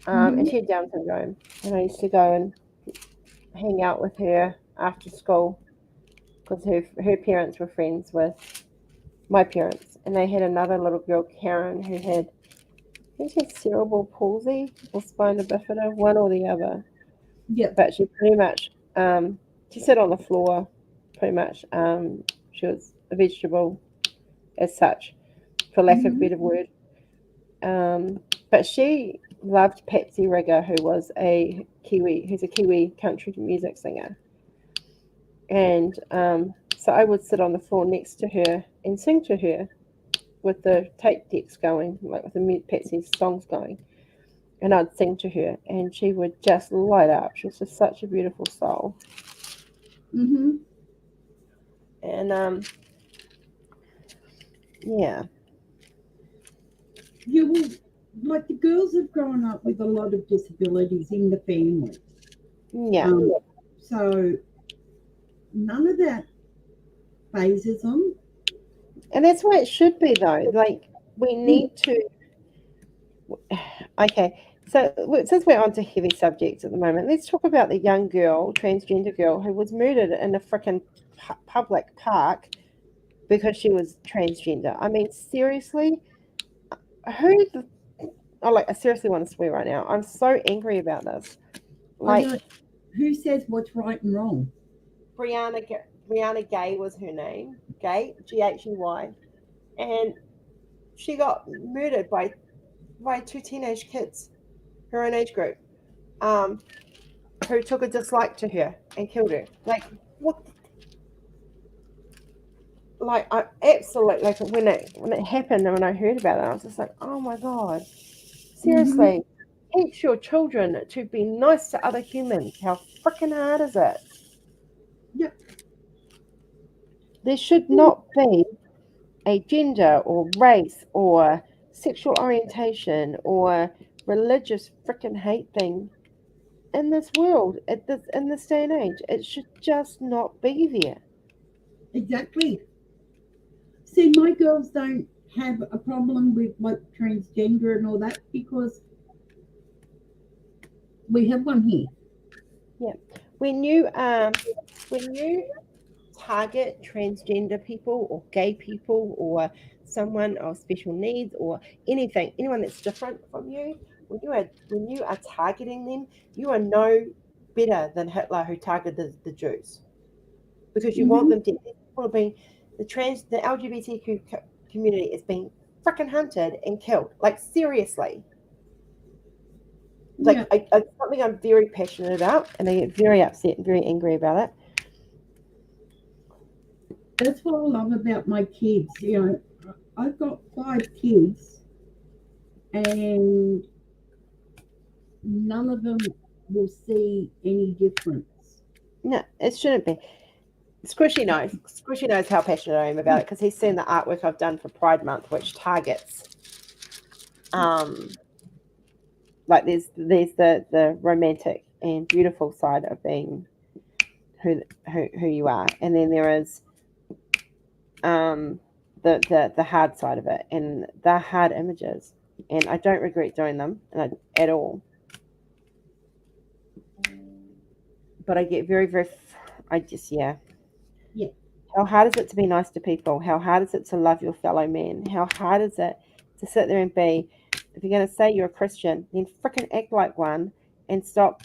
and Mhm. she had Down syndrome. And I used to go and hang out with her after school because her parents were friends with my parents, and they had another little girl, Karen, who had I think she had cerebral palsy or spina bifida, one or the other. Yep. But she pretty much she sat on the floor, pretty much. She was a vegetable as such, for lack of a Mhm. better word. But she loved Patsy Rigger, who's a Kiwi country music singer. And so I would sit on the floor next to her and sing to her with the tape decks going, like with the Patsy's songs going. And I'd sing to her, and she would just light up. She was just such a beautiful soul. Mhm. And yeah, You will, like the girls have grown up with a lot of disabilities in the family. yeah, Um, so none of that phases them. and that's why it should be though. Like we Mm. need to. Okay, so since we're on to heavy subjects at the moment, let's talk about the young girl, transgender girl, who was murdered in a freaking public park because she was transgender. I mean, seriously, who? Oh, like I seriously want to swear right now. I'm so angry about this. I Like don't. Who says what's right and wrong? Brianna Gay was her name, Gay, Ghay, and she got murdered by two teenage kids, her own age group, um, who took a dislike to her and killed her. Like what? Like I absolutely like when it happened and when I heard about it, I was just like, oh my god, Mhm. seriously, teach your children to be nice to other humans. How freaking hard is it? Yep. There should not be a gender or race or sexual orientation or religious freaking hate thing in this world in this day and age. It should just not be there. Exactly. See, my girls don't have a problem with like transgender and all that because we have one here. Yeah. When you target transgender people or gay people or someone of special needs or anyone that's different from you, when you are targeting them, you are no better than Hitler who targeted the Jews because you want Mhm. them to. People are being the LGBTQ community is being freaking hunted and killed. Like seriously, Yeah. it's something I'm very passionate about, and I get very upset and very angry about it. That's what I love about my kids. You know, I've got 5 kids, and none of them will see any difference. No, it shouldn't be. Squishy knows. Squishy knows how passionate I am about it because he's seen the artwork I've done for Pride Month, which targets, like there's the romantic and beautiful side of being who you are, and then there is the hard side of it and the hard images, and I don't regret doing them at all. But I get very, I just Yeah. How hard is it to be nice to people? How hard is it to love your fellow man? How hard is it to sit there and be, if you're going to say you're a Christian, then frickin' act like one and stop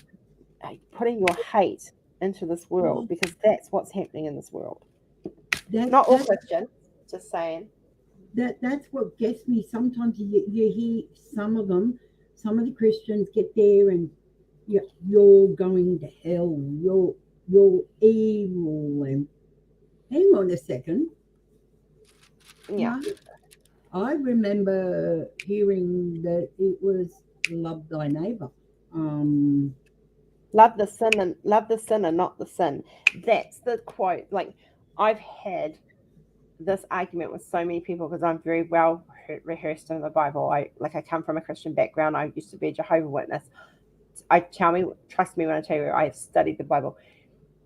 putting your hate into this world, because that's what's happening in this world. Not all Christians, just saying. That's what gets me. Sometimes you hear some of the Christians get there and you're going to hell. You're evil. And hang on a second. Yeah. I remember hearing that it was love thy neighbor. Love the sinner, not the sin. That's the quote. Like, I've had this argument with so many people because I'm very well rehearsed in the Bible. I come from a Christian background. I used to be a Jehovah's Witness. Trust me when I tell you, I have studied the Bible.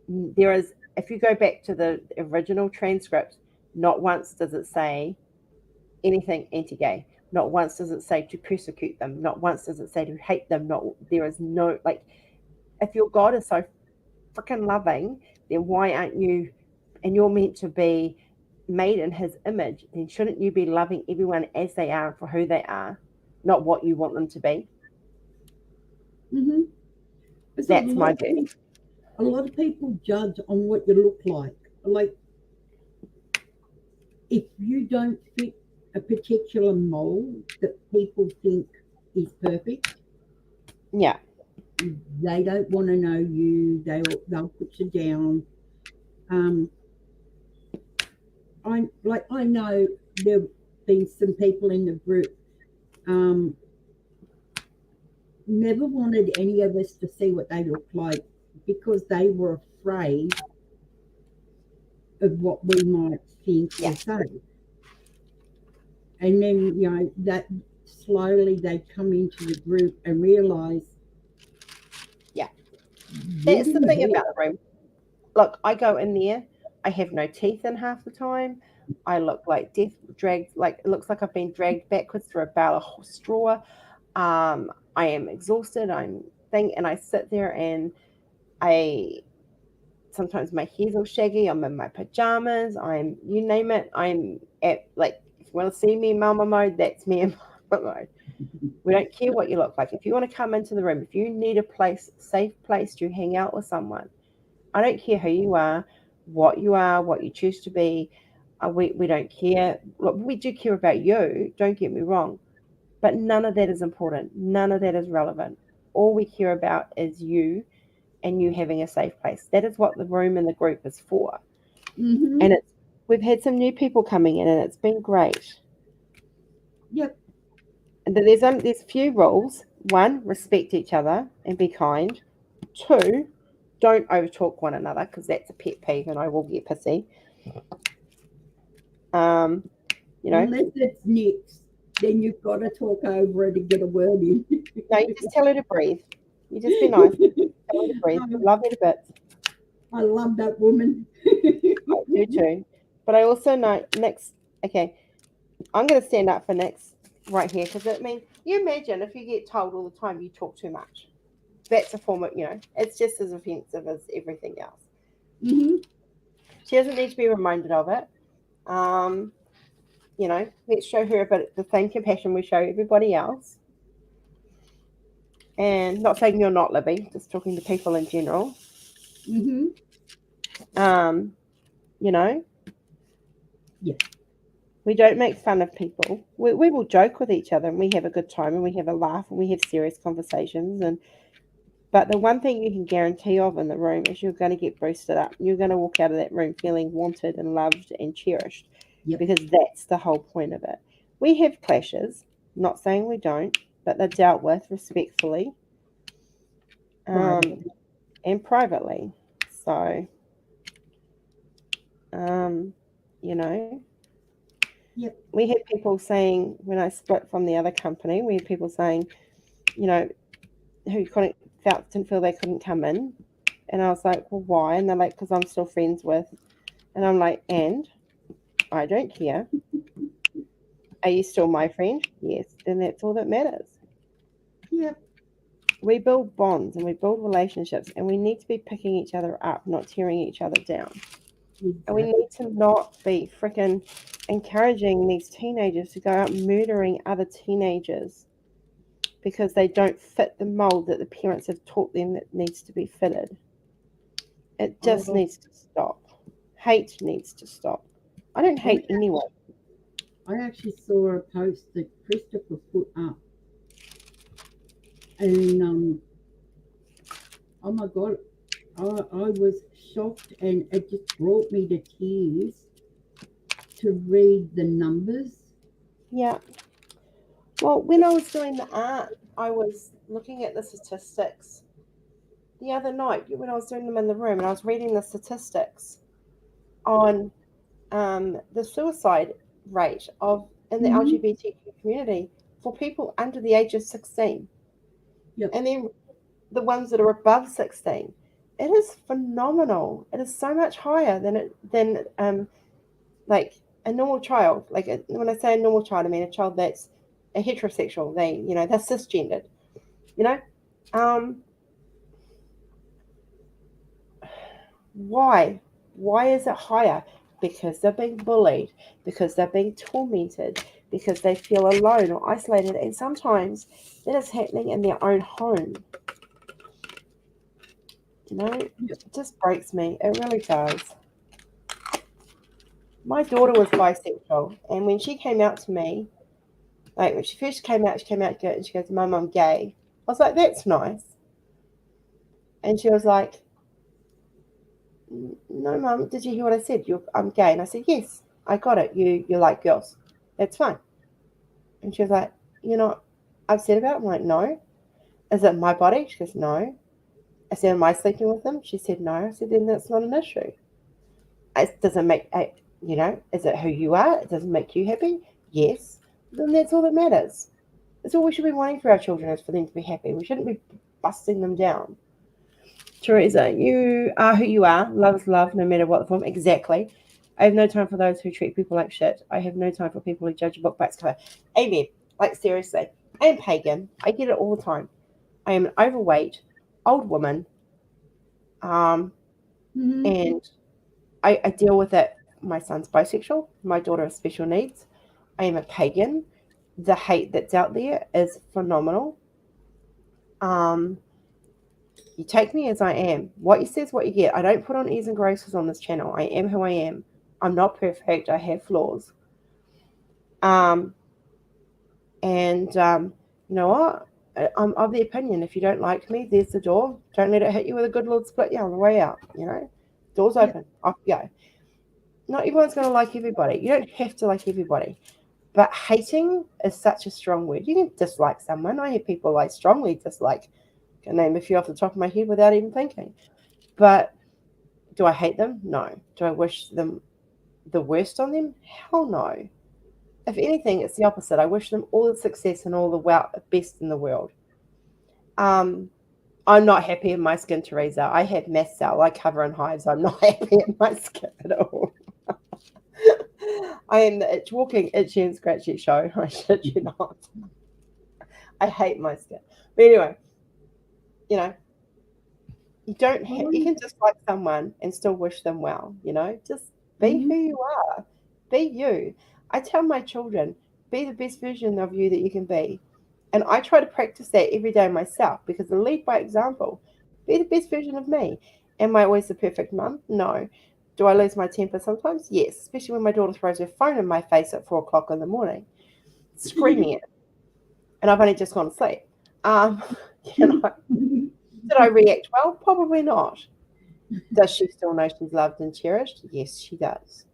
There is, if you go back to the original transcript, not once does it say anything anti-gay. Not once does it say to persecute them. Not once does it say to hate them. There is no, like, if your God is so freaking loving, then why aren't you, and you're meant to be made in his image, then shouldn't you be loving everyone as they are for who they are, not what you want them to be? Mm-hmm. That's my view. A lot of people judge on what you look like. Like, if you don't fit a particular mold that people think is perfect, yeah, they don't want to know you. They'll put you down. I know there've been some people in the group never wanted any of us to see what they looked like because they were afraid of what we might think or say. And then, that slowly they come into the group and realize. Yeah. That's the thing about the room. Look, I go in there, I have no teeth in half the time. I look like it looks like I've been dragged backwards through a bale of straw. I am exhausted. And I sit there and sometimes my hair's all shaggy. I'm in my pajamas. You name it. I'm at, like, if you want to see me in mama mode, that's me in mama mode. We don't care what you look like. If you want to come into the room, if you need a safe place to hang out with someone, I don't care who you are, what you choose to be. We don't care. Look, we do care about you, don't get me wrong, but none of that is important. None of that is relevant. All we care about is you and you having a safe place. That is what the room and the group is for. Mm-hmm. And we've had some new people coming in, and it's been great. Yep. And there's few rules. 1, respect each other and be kind. 2, don't overtalk one another, because that's a pet peeve and I will get pissy. Unless it's Nick's, then you've got to talk over it to get a word in. No, you just tell her to breathe. You just be nice. Tell her to breathe. Love her to bits. I love that woman. I do too. But I also know Nick's, okay, I'm going to stand up for Nick's right here, because you imagine if you get told all the time you talk too much. That's a form of, it's just as offensive as everything else. Mm-hmm. She doesn't need to be reminded of it. Let's show her the same compassion we show everybody else. And not saying you're not, Libby, just talking to people in general. Mm-hmm. Yeah. We don't make fun of people. We will joke with each other, and we have a good time, and we have a laugh, and we have serious conversations. But the one thing you can guarantee of in the room is you're going to get boosted up. You're going to walk out of that room feeling wanted and loved and cherished. Yep. Because that's the whole point of it. We have clashes, not saying we don't, but they're dealt with respectfully and privately. So, you know, Yep. we had people saying, when I split from the other company, we had people saying, you know, who didn't feel they couldn't come in. And I was like, well, why? And they're like, because I'm still friends with. And I'm like, and I don't care. Are you still my friend? Yes. Then that's all that matters. Yep. We build bonds and we build relationships, and we need to be picking each other up, not tearing each other down. Exactly. And we need to not be freaking encouraging these teenagers to go out murdering other teenagers because they don't fit the mold that the parents have taught them that needs to be fitted. It just needs to stop. Hate needs to stop. I don't hate anyone. I actually saw a post that Christopher put up, and oh my God, I was shocked, and it just brought me to tears to read the numbers. Yeah. Well, when I was doing the art, I was looking at the statistics the other night when I was doing them in the room, and I was reading the statistics on the suicide rate in the LGBTQ community for people under the age of 16. Yep. And then the ones that are above 16. It is phenomenal. It is so much higher than like a normal child. Like when I say a normal child, I mean a child that's a heterosexual. They're cisgendered. Why? Why is it higher? Because they're being bullied, because they're being tormented, because they feel alone or isolated, and sometimes that is happening in their own home. It just breaks me. It really does. My daughter was bisexual, and when she came out to me, like when she first came out good, and she goes, "Mum, I'm gay." I was like, "That's nice." And she was like, "No, Mum, did you hear what I said? I'm gay." And I said, "Yes, I got it. You like girls. That's fine." And she was like, "You're not upset about it?" I'm like, "No." "Is it my body?" She goes, "No." I said, "Am I sleeping with them?" She said, "No." I said, "Then that's not an issue. It doesn't make, is it who you are? It doesn't make you happy? Yes. Then that's all that matters. That's all we should be wanting for our children, is for them to be happy. We shouldn't be busting them down." Teresa, you are who you are. Love is love, no matter what the form. Exactly. I have no time for those who treat people like shit. I have no time for people who judge a book by its cover. Amen. Like, seriously. I am pagan. I get it all the time. I am an overweight, old woman. And I deal with it. My son's bisexual. My daughter has special needs. I am a pagan. The hate that's out there is phenomenal. You take me as I am. What you say is what you get. I don't put on ease and graces on this channel. I am who I am. I'm not perfect. I have flaws. You know what? I'm of the opinion, if you don't like me, there's the door. Don't let it hit you with a good Lord split you on the way out. Door's open. Off you go. Not everyone's going to like everybody. You don't have to like everybody. But hating is such a strong word. You can dislike someone. I hear people strongly dislike. I can name a few off the top of my head without even thinking. But do I hate them? No. Do I wish them the worst on them? Hell no. If anything, it's the opposite. I wish them all the success and all the best in the world. I'm not happy in my skin, Teresa. I have mast cell. I cover in hives. I'm not happy in my skin at all. I am the walking itchy and scratchy show. I shit you not. I hate my skin. But anyway, you don't you can dislike someone and still wish them well. Just be who you are. Be you. I tell my children, be the best version of you that you can be. And I try to practice that every day myself, because I lead by example. Be the best version of me. Am I always the perfect mum? No. Do I lose my temper sometimes? Yes, especially when my daughter throws her phone in my face at 4:00 in the morning, screaming it. And I've only just gone to sleep. Did I react well? Probably not. Does she still know she's loved and cherished? Yes, she does.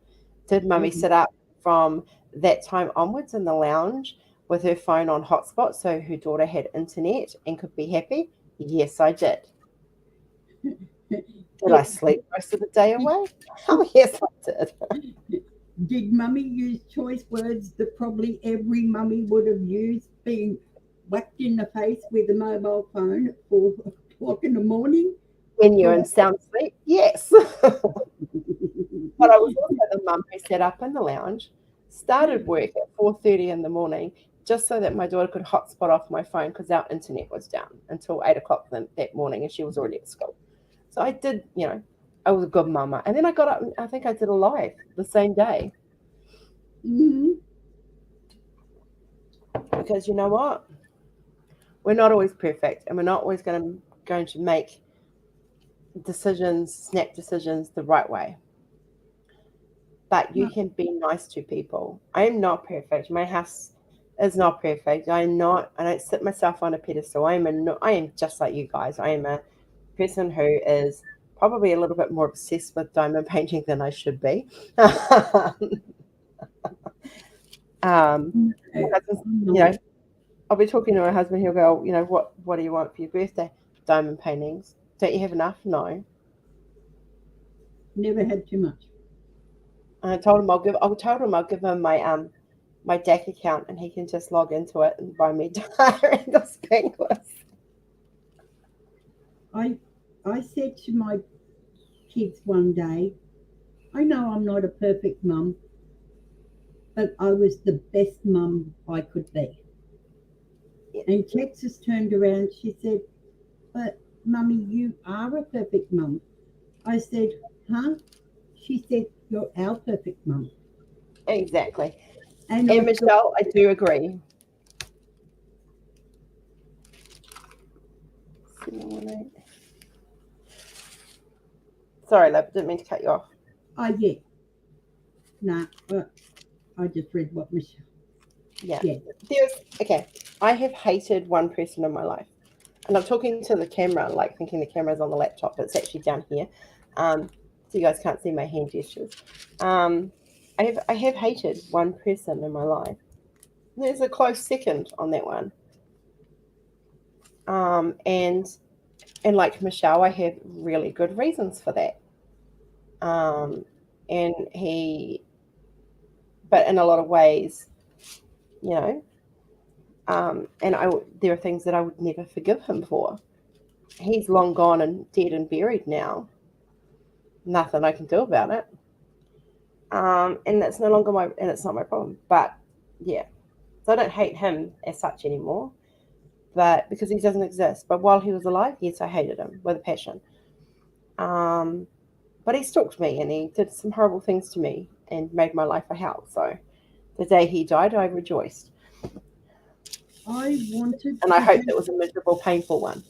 Did Mummy sit up from that time onwards in the lounge with her phone on hotspot so her daughter had internet and could be happy? Yes, I did. Did I sleep most of the day away? Oh, yes, I did. Did Mummy use choice words that probably every mummy would have used, being whacked in the face with a mobile phone at 4 o'clock in the morning? When you're in sound sleep? Yes. But I was also the mum who sat up in the lounge, started work at 4:30 in the morning, just so that my daughter could hotspot off my phone because our internet was down until 8 o'clock that morning and she was already at school. So I did, I was a good mama. And then I got up and I think I did a live the same day. Mm-hmm. Because you know what? We're not always perfect and we're not always going to make snap decisions the right way. But you can be nice to people. I am not perfect. My house is not perfect. I don't sit myself on a pedestal. I am just like you guys. I am a person who is probably a little bit more obsessed with diamond painting than I should be. I'll be talking to my husband. He'll go, what do you want for your birthday? Diamond paintings. Don't you have enough? No. Never had too much. And I told him I'll give him my my DAC account and he can just log into it and buy me diamond spanglers. I said to my kids one day, I know I'm not a perfect mum, but I was the best mum I could be. Yeah. And Texas turned around, she said, but Mummy, you are a perfect mum. I said, huh? She said, you're our perfect mum. Exactly. And Michelle, I do agree. Sorry, love, didn't mean to cut you off. Oh, yeah. Nah, I just read what Michelle. Yeah. Okay. I have hated one person in my life. And I'm talking to the camera, like thinking the camera's on the laptop, but it's actually down here. So you guys can't see my hand gestures. I have hated one person in my life. There's a close second on that one. And like Michelle, I have really good reasons for that. But in a lot of ways, and there are things that I would never forgive him for. He's long gone and dead and buried now. Nothing I can do about it. And it's no longer it's not my problem. But yeah, so I don't hate him as such anymore. But because he doesn't exist. But while he was alive, yes, I hated him with a passion. But he stalked me and he did some horrible things to me and made my life a hell. So the day he died, I rejoiced. I hope it was a miserable, painful one.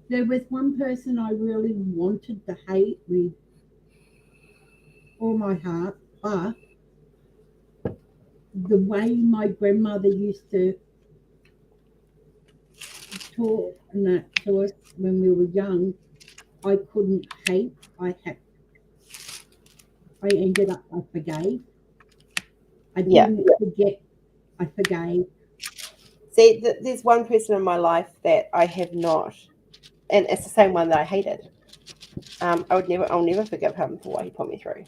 There was one person I really wanted to hate with all my heart, but the way my grandmother used to talk and that to us when we were young, I couldn't hate. I ended up, I forgave. I didn't forget, I forgave. See, there's one person in my life that I have not, and it's the same one that I hated. I'll never forgive him for what he put me through,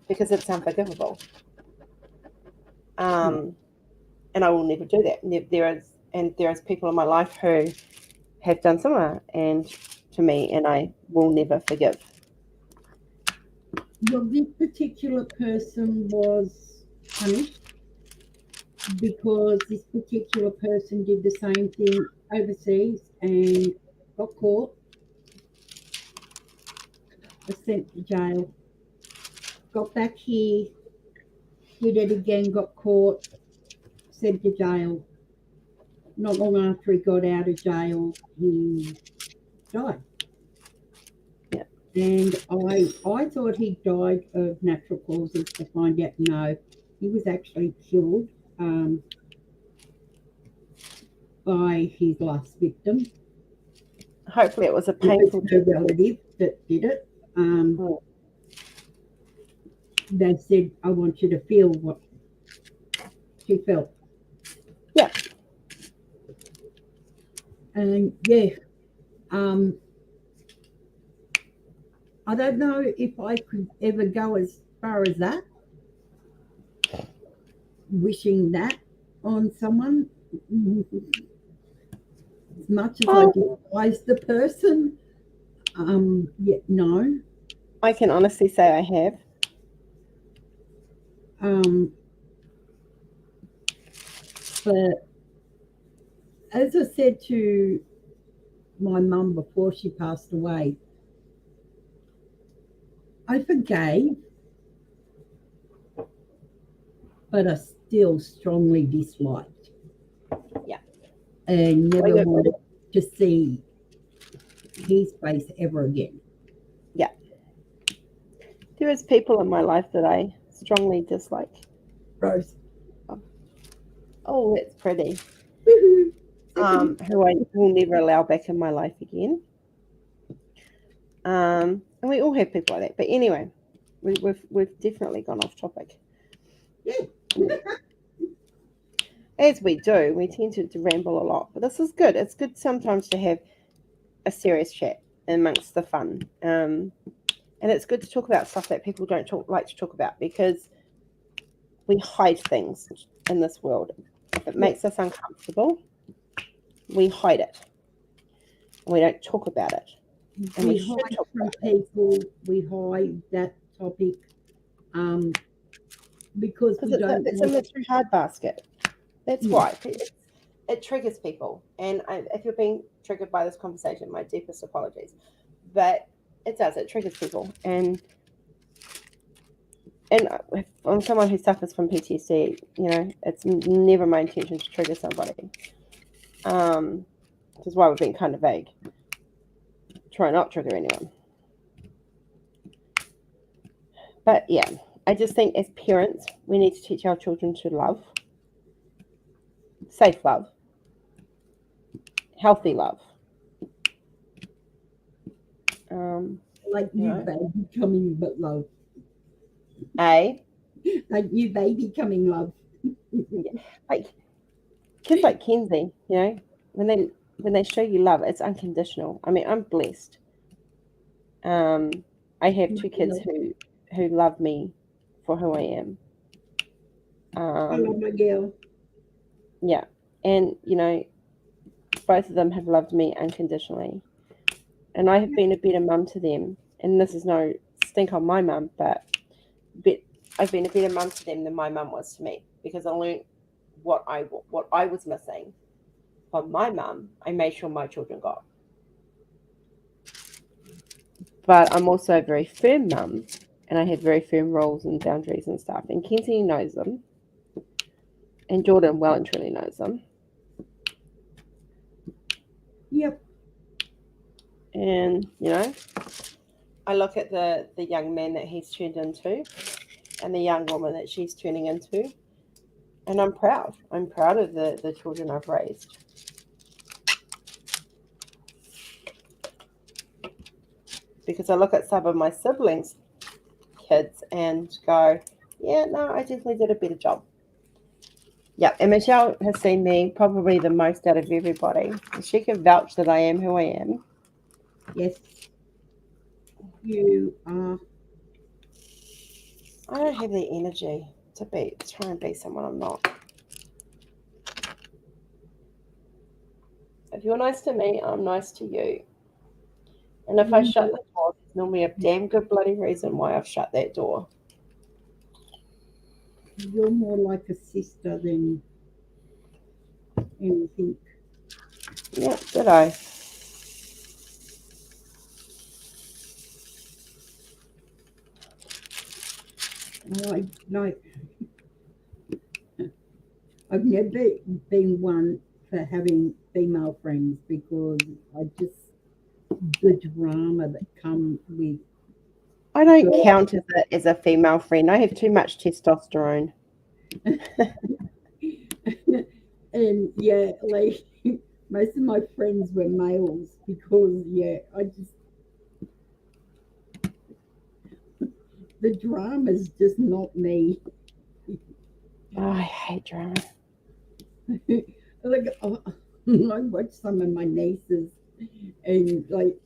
because it's unforgivable. And I will never do that. There is people in my life who have done similar to me, and I will never forgive. Well, this particular person was punished because this particular person did the same thing overseas and got caught, was sent to jail, got back here, did it again, got caught, sent to jail. Not long after he got out of jail, he died. Yeah. And I thought he died of natural causes, to find out no, he was actually killed by his last victim. hopefully it was a if painful it's her death. relative that did it, Mm. they said, I want you to feel what she felt. Yeah. And yeah, I don't know if I could ever go as far as that, wishing that on someone. As much as I despise the person, yeah, no. I can honestly say I have. But as I said to my mum before she passed away, I forgave, but I still strongly disliked. Yeah. And never Well, wanted to see his face ever again. yeah. There is people in my life that I strongly dislike. Rose. Oh, that's pretty. Woohoo. Who I will never allow back in my life again. And we all have people like that. But anyway, we've definitely gone off topic. Yeah. As we do, we tend to ramble a lot. But this is good. It's good sometimes to have a serious chat amongst the fun. And it's good to talk about stuff that people don't like to talk about, because we hide things in this world. If it makes us uncomfortable, we hide it. We don't talk about it. And we should hide talk from about people. We hide that topic because we don't. It's a mystery hard basket. That's why it triggers people. And if you're being triggered by this conversation, my deepest apologies. But it does. It triggers people. And if I'm someone who suffers from PTSD, it's never my intention to trigger somebody. Which is why we're being kind of vague. Try not to trigger anyone. But yeah, I just think as parents, we need to teach our children to love, safe love, healthy love. Like you, baby coming, but love. Like you, baby coming, love. Like kids like Kenzie, when they show you love, it's unconditional. I mean, I'm blessed. I have two kids who love me for who I am. I love my girl. Yeah, and both of them have loved me unconditionally, and I have been a better mum to them. And this is no stink on my mum, but I've been a better mum to them than my mum was to me, because I learned what I was missing from my mum. I made sure my children got. But I'm also a very firm mum, and I have very firm rules and boundaries and stuff. And Kenzie knows them, and Jordan well and truly knows them. Yep. And I look at the young man that he's turned into, and the young woman that she's turning into, and I'm proud. I'm proud of the children I've raised. Because I look at some of my siblings' kids and go, yeah, no, I definitely did a better job. Yeah, and Michelle has seen me probably the most out of everybody. She can vouch that I am who I am. Yes. You are. I don't have the energy to try and be someone I'm not. If you're nice to me, I'm nice to you. And if I shut the door, there's normally a damn good bloody reason why I've shut that door. You're more like a sister than anything. Yeah, ditto. I've never been one for having female friends, because the drama that comes with. I don't count as a female friend. I have too much testosterone. And yeah, like most of my friends were males because I just the drama's just not me. Oh, I hate drama. Like I watch some of my nieces and like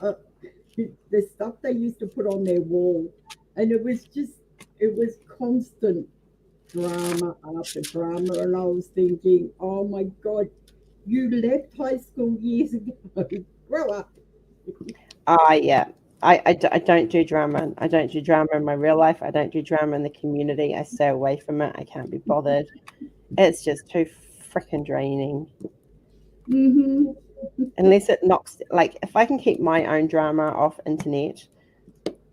uh, the stuff they used to put on their wall, and it was constant drama after drama, and I was thinking, oh my god, you left high school years ago. Grow up. Yeah. I don't do drama. I don't do drama in my real life. I don't do drama in the community. I stay away from it. I can't be bothered. It's just too freaking draining. Mm-hmm. Unless it knocks, like, if I can keep my own drama off internet,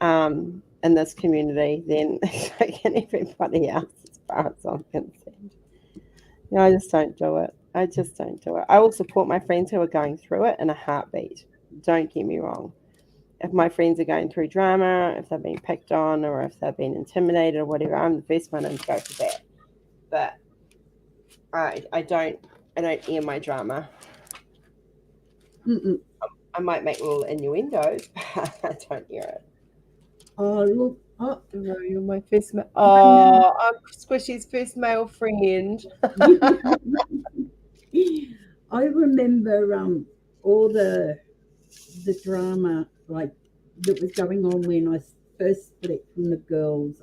in this community, then so can everybody else, as far as I'm concerned. No, I just don't do it. I just don't do it. I will support my friends who are going through it in a heartbeat. Don't get me wrong. If my friends are going through drama, if they're being picked on, or if they're being intimidated or whatever, I'm the first one to go for that. But I don't air my drama. Mm-mm. I might make little innuendos, but I don't air it. Oh look, oh, No, you're my first oh, I'm Squishy's first male friend. I remember all the drama like that was going on when I first split from the girls'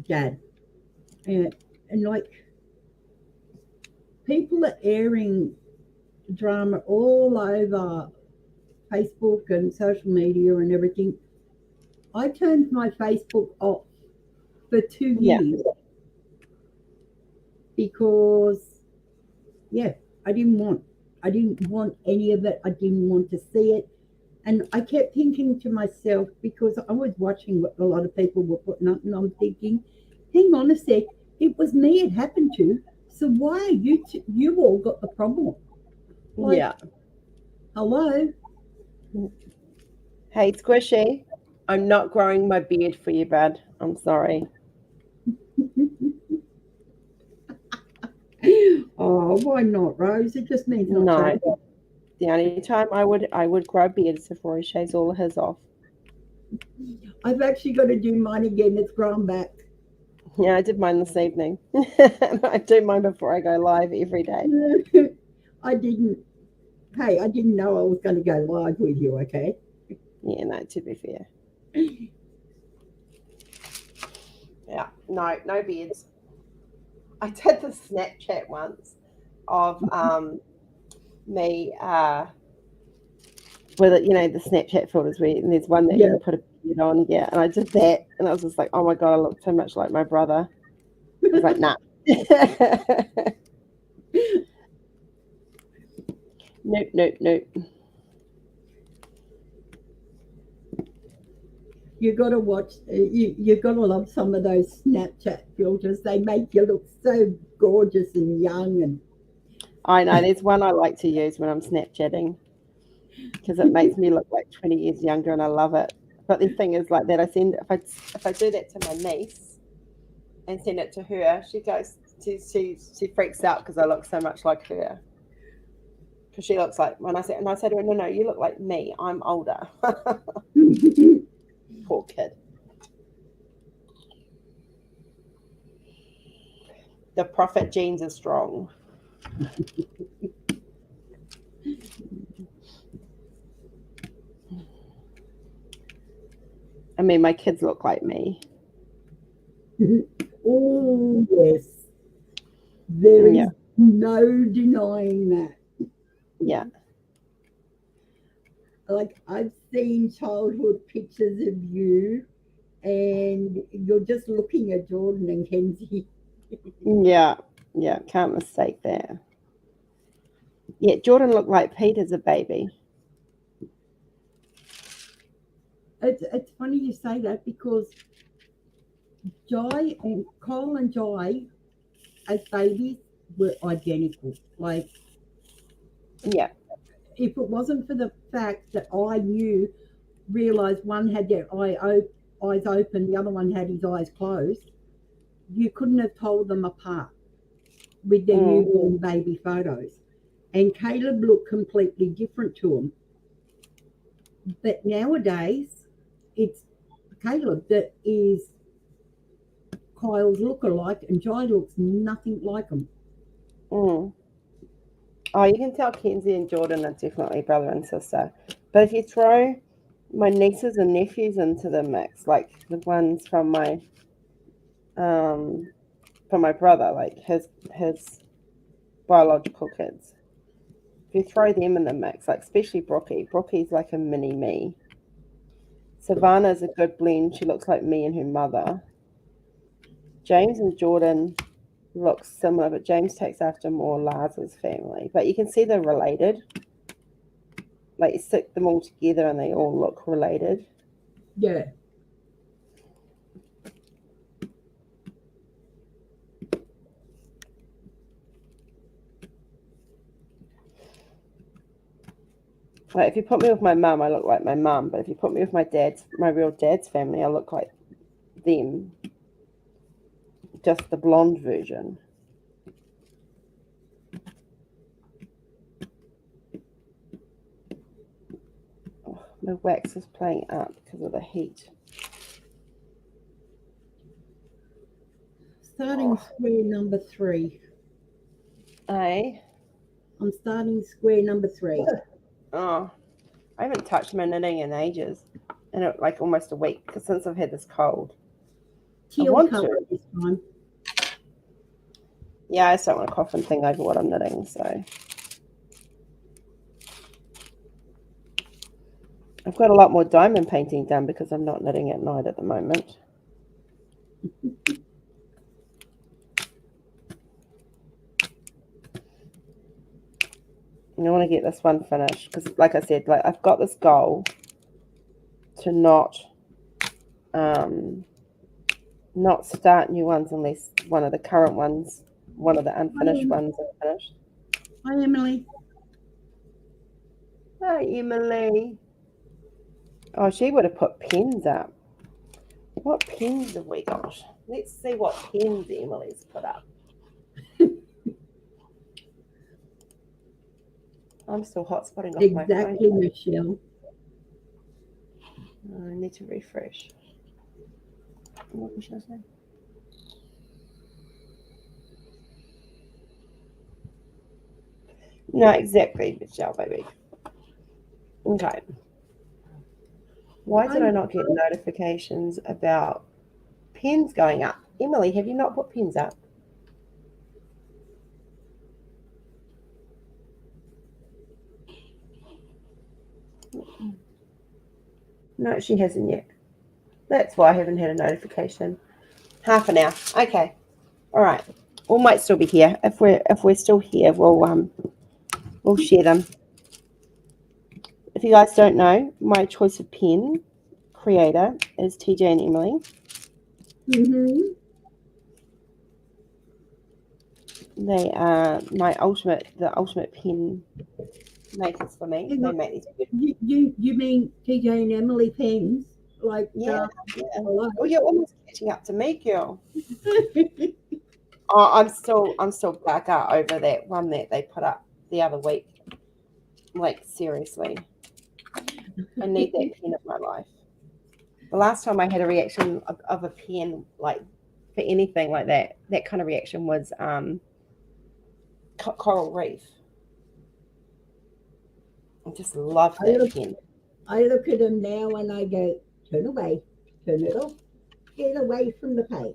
dad, and like people are airing drama all over Facebook and social media and everything. I turned my Facebook off for 2 years because I didn't want any of it. I didn't want to see it. And I kept thinking to myself, because I was watching what a lot of people were putting up, and I'm thinking, hang on a sec, it was me it happened to. So why are you all got the problem? Like, Yeah. hello? Hey, Squishy, I'm not growing my beard for you, bud. I'm sorry. Oh, why not, Rose? It just means not No. to. The only time I would grow a beard is if Roy shaves all of his off. I've actually got to do mine again. It's grown back. Yeah, I did mine this evening. I do mine before I go live every day. I didn't. Hey, I didn't know I was going to go live with you. Okay. Yeah, no, to be fair. Yeah, no beards. I did the Snapchat once of me with it, the Snapchat filters where and there's one that you Yeah. can put a beard on, and I did that and I was just like, oh my god, I look so much like my brother. I was like, nah. Nope. You got to watch. You got to love some of those Snapchat filters. They make you look so gorgeous and young. And I know there's one I like to use when I'm Snapchatting because it makes me look like 20 years younger and I love it. But the thing is, like that, if I do that to my niece and send it to her, she goes, she freaks out because I look so much like her. Because she looks like I say to her, no, you look like me. I'm older. Poor kid. The Proffitt genes are strong. I mean, my kids look like me. Oh yes, there is no denying that. Yeah. Like I've seen childhood pictures of you, and you're just looking at Jordan and Kenzie. Yeah, can't mistake that. Yeah, Jordan looked like Pete as a baby. It's funny you say that because Jai and Cole and Jai as babies were identical. Like, Yeah. if it wasn't for the fact that I realized one had their eyes open, the other one had his eyes closed, you couldn't have told them apart. with their newborn baby photos. And Caleb looked completely different to them. But nowadays, it's Caleb that is Kyle's lookalike, and Jai looks nothing like him. Oh, you can tell Kenzie and Jordan are definitely brother and sister. But if you throw my nieces and nephews into the mix, like the ones from my brother, like his biological kids, if you throw them in the mix, like especially Brookie's like a mini me. Savannah's a good blend. She looks like me and her mother. James and Jordan look similar, but James takes after more Lars's family. But you can see they're related. Like you stick them all together and they all look related. Yeah. Like if you put me with my mum, I look like my mum. But if you put me with my real dad's family, I look like them. Just the blonde version. Oh, my wax is playing up because of the heat. Starting square number 3. I'm starting square number 3. Oh, I haven't touched my knitting in ages. And like almost a week since I've had this cold. Teal colour this time. Yeah, I just don't want a coffin thing over what I'm knitting, so. I've got a lot more diamond painting done because I'm not knitting at night at the moment. And I want to get this one finished because, like I said, like I've got this goal to not start new ones unless one of the current ones, one of the unfinished ones are finished. Hi, Emily. Hi, Emily. Oh, she would have put pens up. What pens have we got? Let's see what pens Emily's put up. I'm still hotspotting off my phone. Exactly, Michelle. I need to refresh. What was I saying? No, exactly, Michelle, baby. Okay. Why did I not get notifications about pens going up? Emily, have you not put pens up? No, she hasn't yet. That's why I haven't had a notification. Half an hour. Okay. All right. We might still be here. If we're still here, we'll share them. If you guys don't know, my choice of pen creator is TJ and Emily. Mm-hmm. They are the ultimate pen makers for me. They make these. You mean TJ and Emily pens? Like yeah. Oh, you're almost catching up to me, girl. Oh, I'm still gaga over that one that they put up the other week. Like seriously, I need that pen in my life. The last time I had a reaction of a pen, like for anything like that kind of reaction was Coral Reef. I just love that pen. I look at them now and I go, turn away, turn it off, get away from the page.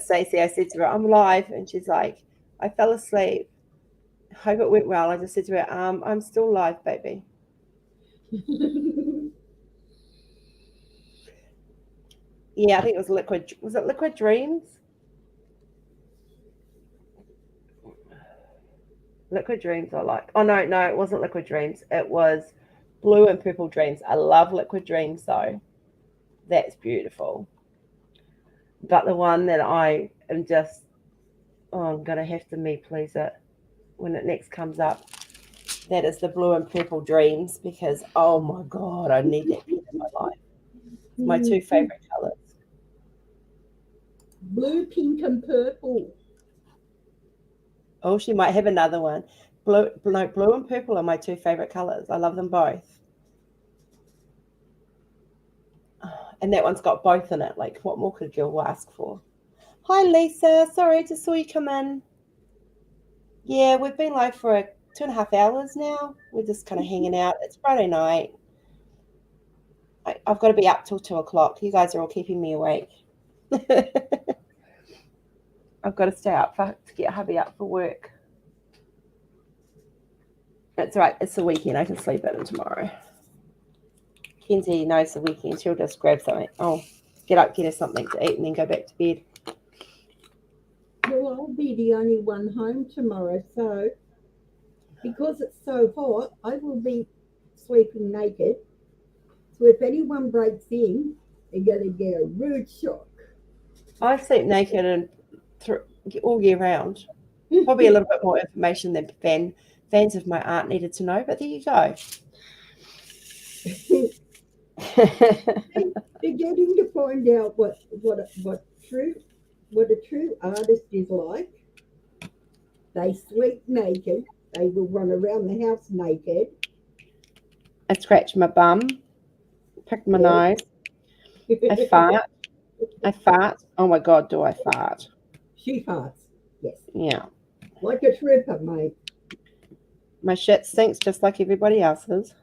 Stacey, I said to her, I'm live, and she's like, I fell asleep. Hope it went well. I just said to her, I'm still live, baby. Yeah, I think it was Liquid. Was it Liquid Dreams? Liquid Dreams I like. Oh, no, it wasn't Liquid Dreams. It was Blue and Purple Dreams. I love Liquid Dreams, though. That's beautiful. But the one that I am just, I'm going to have to me please it when it next comes up. That is the blue and purple dreams because, oh my God, I need that pet in my life. It's my two favorite colors. Blue, pink, and purple. Oh, she might have another one. Blue and purple are my two favorite colors. I love them both. And that one's got both in it. Like, what more could a girl ask for? Hi, Lisa. Sorry, just saw you come in. Yeah, we've been live for 2.5 hours now. We're just kind of hanging out. It's Friday night. I've got to be up till 2 o'clock. You guys are all keeping me awake. I've got to stay up to get hubby up for work. That's right. It's the weekend. I can sleep in tomorrow. Kenzie knows the weekend. She'll just grab something. Oh, get up, get her something to eat, and then go back to bed. Well, I'll be the only one home tomorrow, so because it's so hot, I will be sleeping naked. So if anyone breaks in, they're going to get a rude shock. I sleep naked and all year round. Probably a little bit more information than fans of my aunt needed to know, but there you go. They're getting to find out what a true artist is like. They sleep naked. They will run around the house naked. I scratch my bum, pick my nose, I fart. Oh my God, do I fart? She farts, yes. Yeah. Like a trooper, mate. My shit stinks just like everybody else's.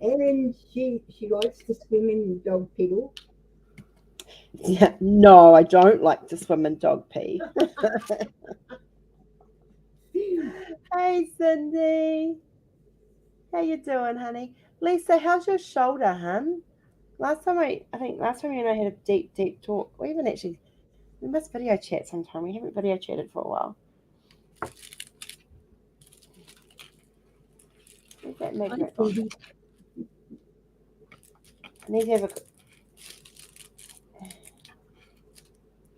And she likes to swim in dog piddle. Yeah, no, I don't like to swim in dog pee. Hey, Cindy. How you doing, honey? Lisa, how's your shoulder, hun? Last time you and I had a deep talk. We must video chat sometime. We haven't video chatted for a while. Where's that magnet gone? I need to have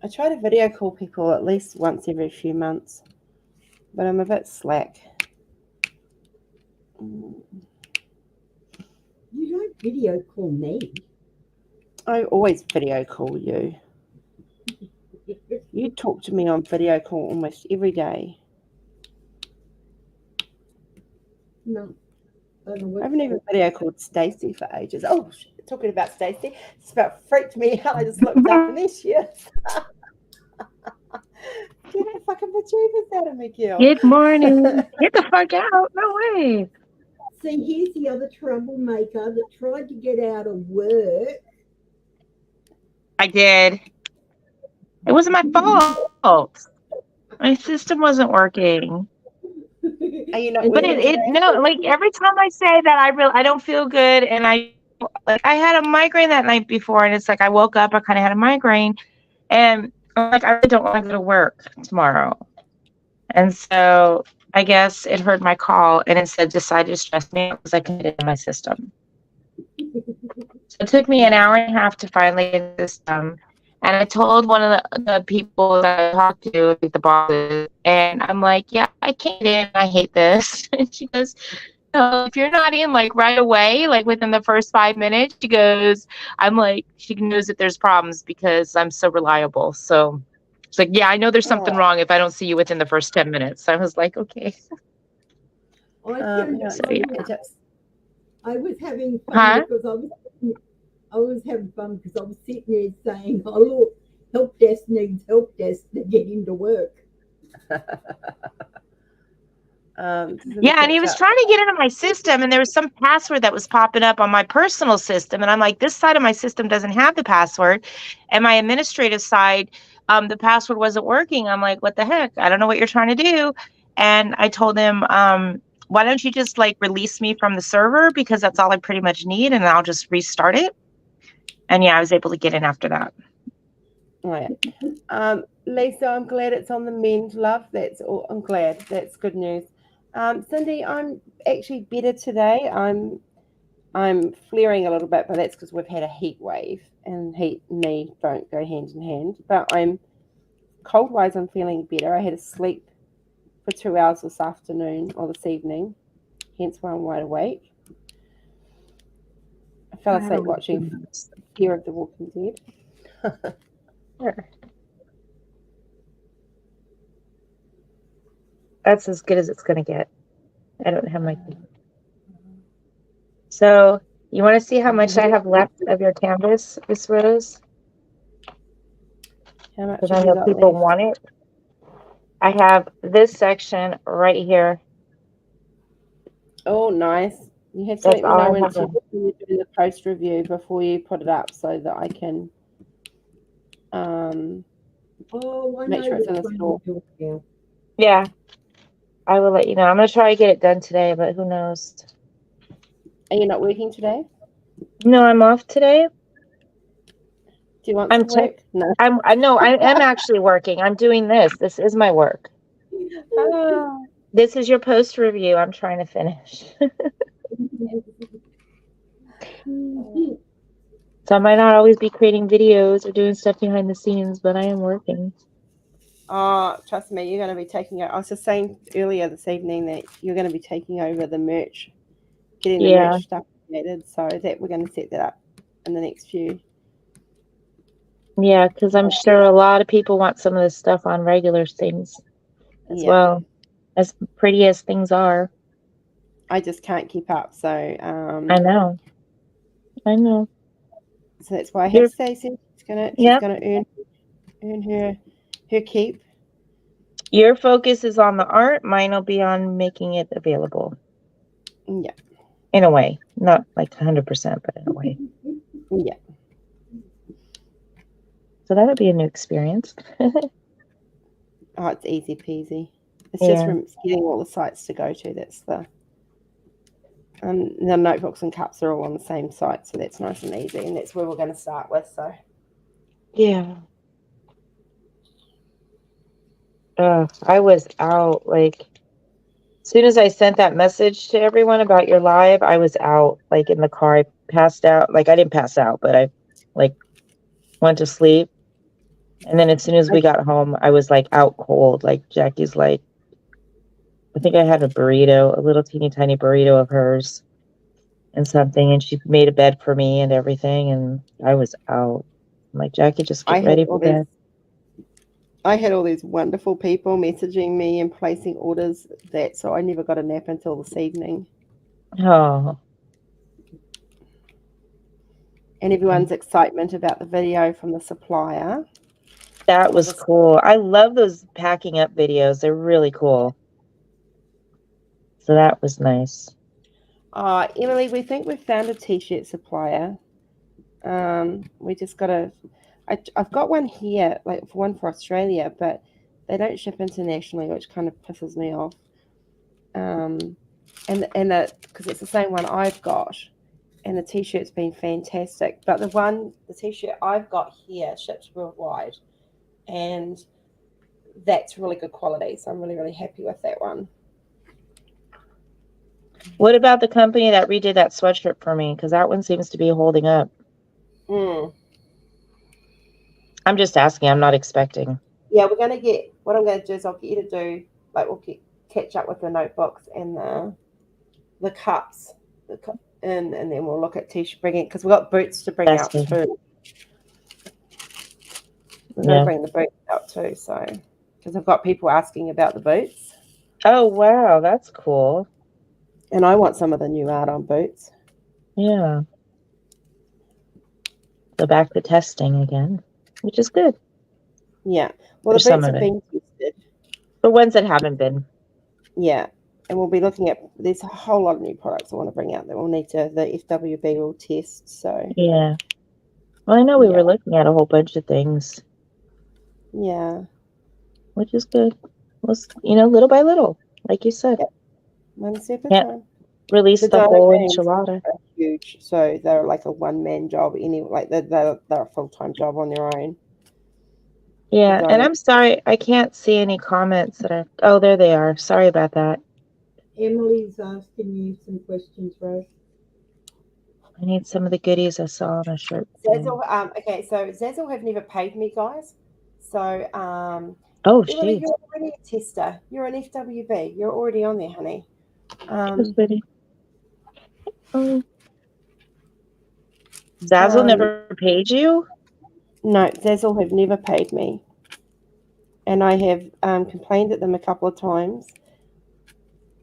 I try to video call people at least once every few months, but I'm a bit slack. You don't video call me. I always video call you. You talk to me on video call almost every day. No. I haven't even video called Stacey for ages. Oh, talking about Stacey, it's about freaked me out. I just looked up and there she is. Get the fucking pajamas out of me, girl. Good morning. Get the fuck out. No way. See, here's the other troublemaker that tried to get out of work. I did. It wasn't my fault. My system wasn't working. Are you not But no, like every time I say that I don't feel good, and I had a migraine that night before, and it's like I woke up, I kind of had a migraine, and I'm like, I really don't want to go to work tomorrow. And so I guess it heard my call, and it said decided to stress me out because I couldn't get in my system. So it took me an hour and a half to finally get in the system. And I told one of the people that I talked to, like the bosses, and I'm like, yeah, I can't get in. I hate this. And she goes, no, if you're not in like right away, like within the first 5 minutes, she goes, she knows that there's problems because I'm so reliable. So it's like, yeah, I know there's something wrong if I don't see you within the first 10 minutes. I was like, okay. I was having fun because I was having fun because I was sitting there saying, oh, look, help desk needs help desk to get into work. Yeah, and he was trying to get into my system, and there was some password that was popping up on my personal system, and I'm like, this side of my system doesn't have the password, and my administrative side, the password wasn't working. I'm like, what the heck? I don't know what you're trying to do. And I told him, why don't you just like release me from the server, because that's all I pretty much need, and I'll just restart it. And yeah, I was able to get in after that. Oh, yeah. Lisa, I'm glad it's on the mend, love. I'm glad. That's good news. Cindy, I'm actually better today. I'm flaring a little bit, but that's because we've had a heat wave, and heat and me don't go hand in hand. But I'm cold-wise, I'm feeling better. I had a sleep for 2 hours this afternoon or this evening, hence why I'm wide awake. I fell asleep watching Fear of the Walking Dead. Sure. That's as good as it's going to get. I don't have my key. So, you want to see how much I have left of your canvas, Miss Rose? How much Because I have you know got people left? want it. I have this section right here. Oh, nice. You have to That's let me all know I when have. you're doing the post review before you put it up so that I can Oh, I make know sure it's in which the one store. you're talking about. Yeah, I will let you know. I'm going to try to get it done today, but who knows? Are you not working today? No, I'm off today. Do you want I'm some work? No. I know I am actually working. I'm doing this. This is my work. Ah. This is your post review. I'm trying to finish. So I might not always be creating videos or doing stuff behind the scenes, but I am working. Oh, trust me, you're going to be taking over. I was just saying earlier this evening that you're going to be taking over the merch, getting the Yeah. merch stuff created, so that we're going to set that up in the next few. Yeah, because I'm sure a lot of people want some of this stuff on regular things as well, as pretty as things are. I just can't keep up, so I know. so that's why I have Stacey. She's gonna earn her keep. Your focus is on the art. Mine will be on making it available. Yeah. In a way, not like 100%, but in a way. Yeah. So that'll be a new experience. Oh, it's easy peasy. It's just from getting all the sites to go to. That's the notebooks and cups are all on the same site, so that's nice and easy, and that's where we're going to start with. So yeah. I was out like as soon as I sent that message to everyone about your live, I was out like in the car. I passed out. Like I didn't pass out, but I like went to sleep. And then as soon as we got home, I was like out cold. Like Jackie's like, I think I had a burrito, a little teeny tiny burrito of hers and something. And she made a bed for me and everything. And I was out. I'm like, Jackie, just get ready for bed. I had all these wonderful people messaging me and placing orders so I never got a nap until this evening. Oh. And everyone's excitement about the video from the supplier. That was cool. I love those packing up videos. They're really cool. So that was nice. Emily, we think we've found a t-shirt supplier. We just got I've got one here, like one for Australia, but they don't ship internationally, which kind of pisses me off. And because it's the same one I've got, and the t-shirt's been fantastic. But the t-shirt I've got here ships worldwide, and that's really good quality. So I'm really, really happy with that one. What about the company that redid that sweatshirt for me? Because that one seems to be holding up. I'm just asking. I'm not expecting. Yeah, what I'm going to do is I'll get you to do, like, we'll catch up with the notebooks and the cups, and then we'll look at t-shirt bringing, because we've got boots to bring out too. We're going to bring the boots out too, so, because I've got people asking about the boots. Oh, wow. That's cool. And I want some of the new art on boots. Yeah. Go back to testing again, which is good. Yeah. Well, the boots have been tested. The ones that haven't been. Yeah. And we'll be looking at, there's a whole lot of new products I want to bring out that we'll need the FWB will test. So yeah. Well, I know we were looking at a whole bunch of things. Yeah. Which is good. Well, little by little, like you said. Yep. One step at a time. Release the whole enchilada. Huge, so they're like a one-man job. They're a full-time job on their own. Yeah, and I'm sorry, I can't see any comments that are. Oh, there they are. Sorry about that. Emily's asking you some questions, Rose. I need some of the goodies I saw on a shirt. Zazzle, okay, so Zazzle have never paid me, guys. So Oh, Emily, she. you're already a tester. You're an FWB. You're already on there, honey. Pretty. Oh. Zazzle never paid you? No, Zazzle have never paid me. And I have complained at them a couple of times.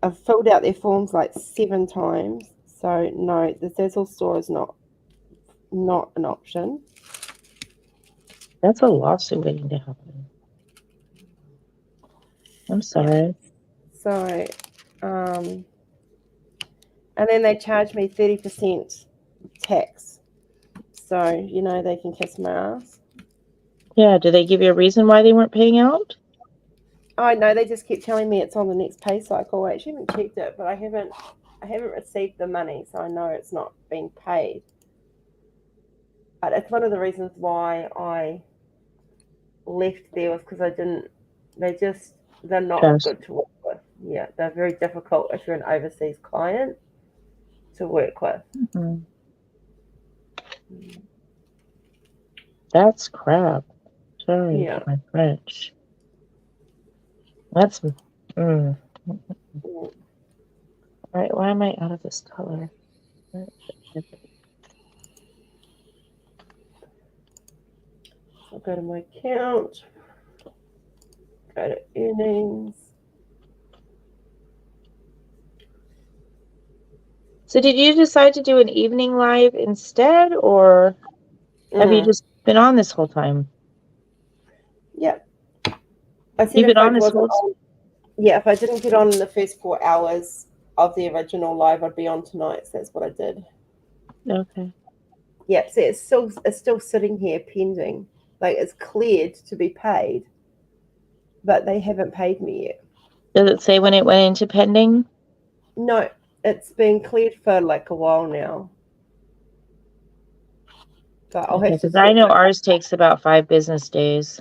I've filled out their forms like 7 times. So no, the Zazzle store is not an option. That's a lawsuit waiting to happen. I'm sorry. So, and then they charge me 30% tax. So, you know, they can kiss my ass. Yeah, do they give you a reason why they weren't paying out? Oh no, they just keep telling me it's on the next pay cycle. I actually haven't checked it, but I haven't received the money, so I know it's not being paid. But it's one of the reasons why I left there was because they're not Trust. good to work with. Yeah, they're very difficult if you're an overseas client to work with. Mm-hmm. That's crap. Sorry Yeah. for my French. That's. All right, why am I out of this color? I'll go to my account, go to earnings. So did you decide to do an evening live instead, or have you just been on this whole time? Yeah. I said You've been on this if I didn't get on in the first 4 hours of the original live, I'd be on tonight. So that's what I did. Okay. Yeah, see, it's still sitting here pending. Like it's cleared to be paid, but they haven't paid me yet. Does it say when it went into pending? No, it's been cleared for like a while now. So I'll have to. Because I know ours takes about 5 business days,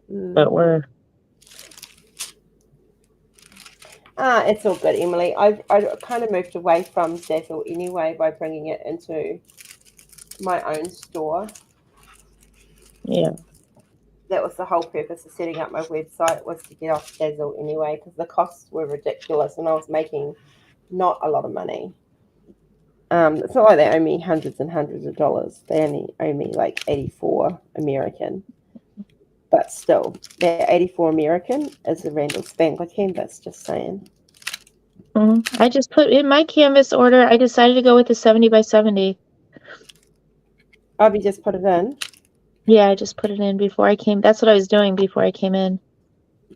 but we're. It's all good, Emily. I kind of moved away from Zazzle anyway by bringing it into my own store. Yeah. That was the whole purpose of setting up my website, was to get off Zazzle anyway, because the costs were ridiculous and I was making not a lot of money. It's not like they owe me hundreds and hundreds of dollars. They only owe me like 84 American. But still, that 84 American is the Randall Spangler canvas, just saying. I just put in my canvas order. I decided to go with the 70 by 70. Oh, you just put it in? Yeah, I just put it in before I came. That's what I was doing before I came in.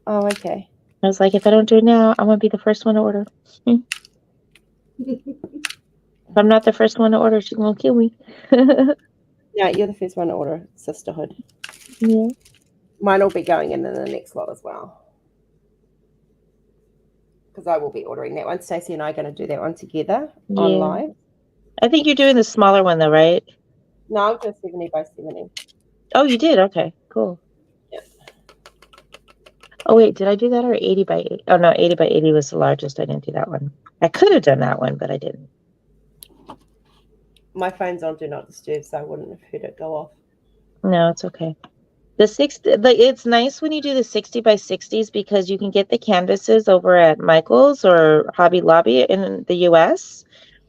Oh, okay. I was like, if I don't do it now, I'm going to be the first one to order. If I'm not the first one to order, she's going to kill me. Yeah, you're the first one to order, sisterhood. Yeah. Mine will be going in the next lot as well. Because I will be ordering that one. Stacey and I are going to do that one together on live. I think you're doing the smaller one though, right? No, I'll do 70 by 70. Oh, you did? Okay, cool. Yeah. Oh, wait, did I do that or 80 by 80? Oh, no, 80 by 80 was the largest. I didn't do that one. I could have done that one, but I didn't. My phone's on Do Not Disturb, so I wouldn't have heard it go off. No, it's okay. The 60, like, it's nice when you do the 60 by 60s because you can get the canvases over at Michael's or Hobby Lobby in the US.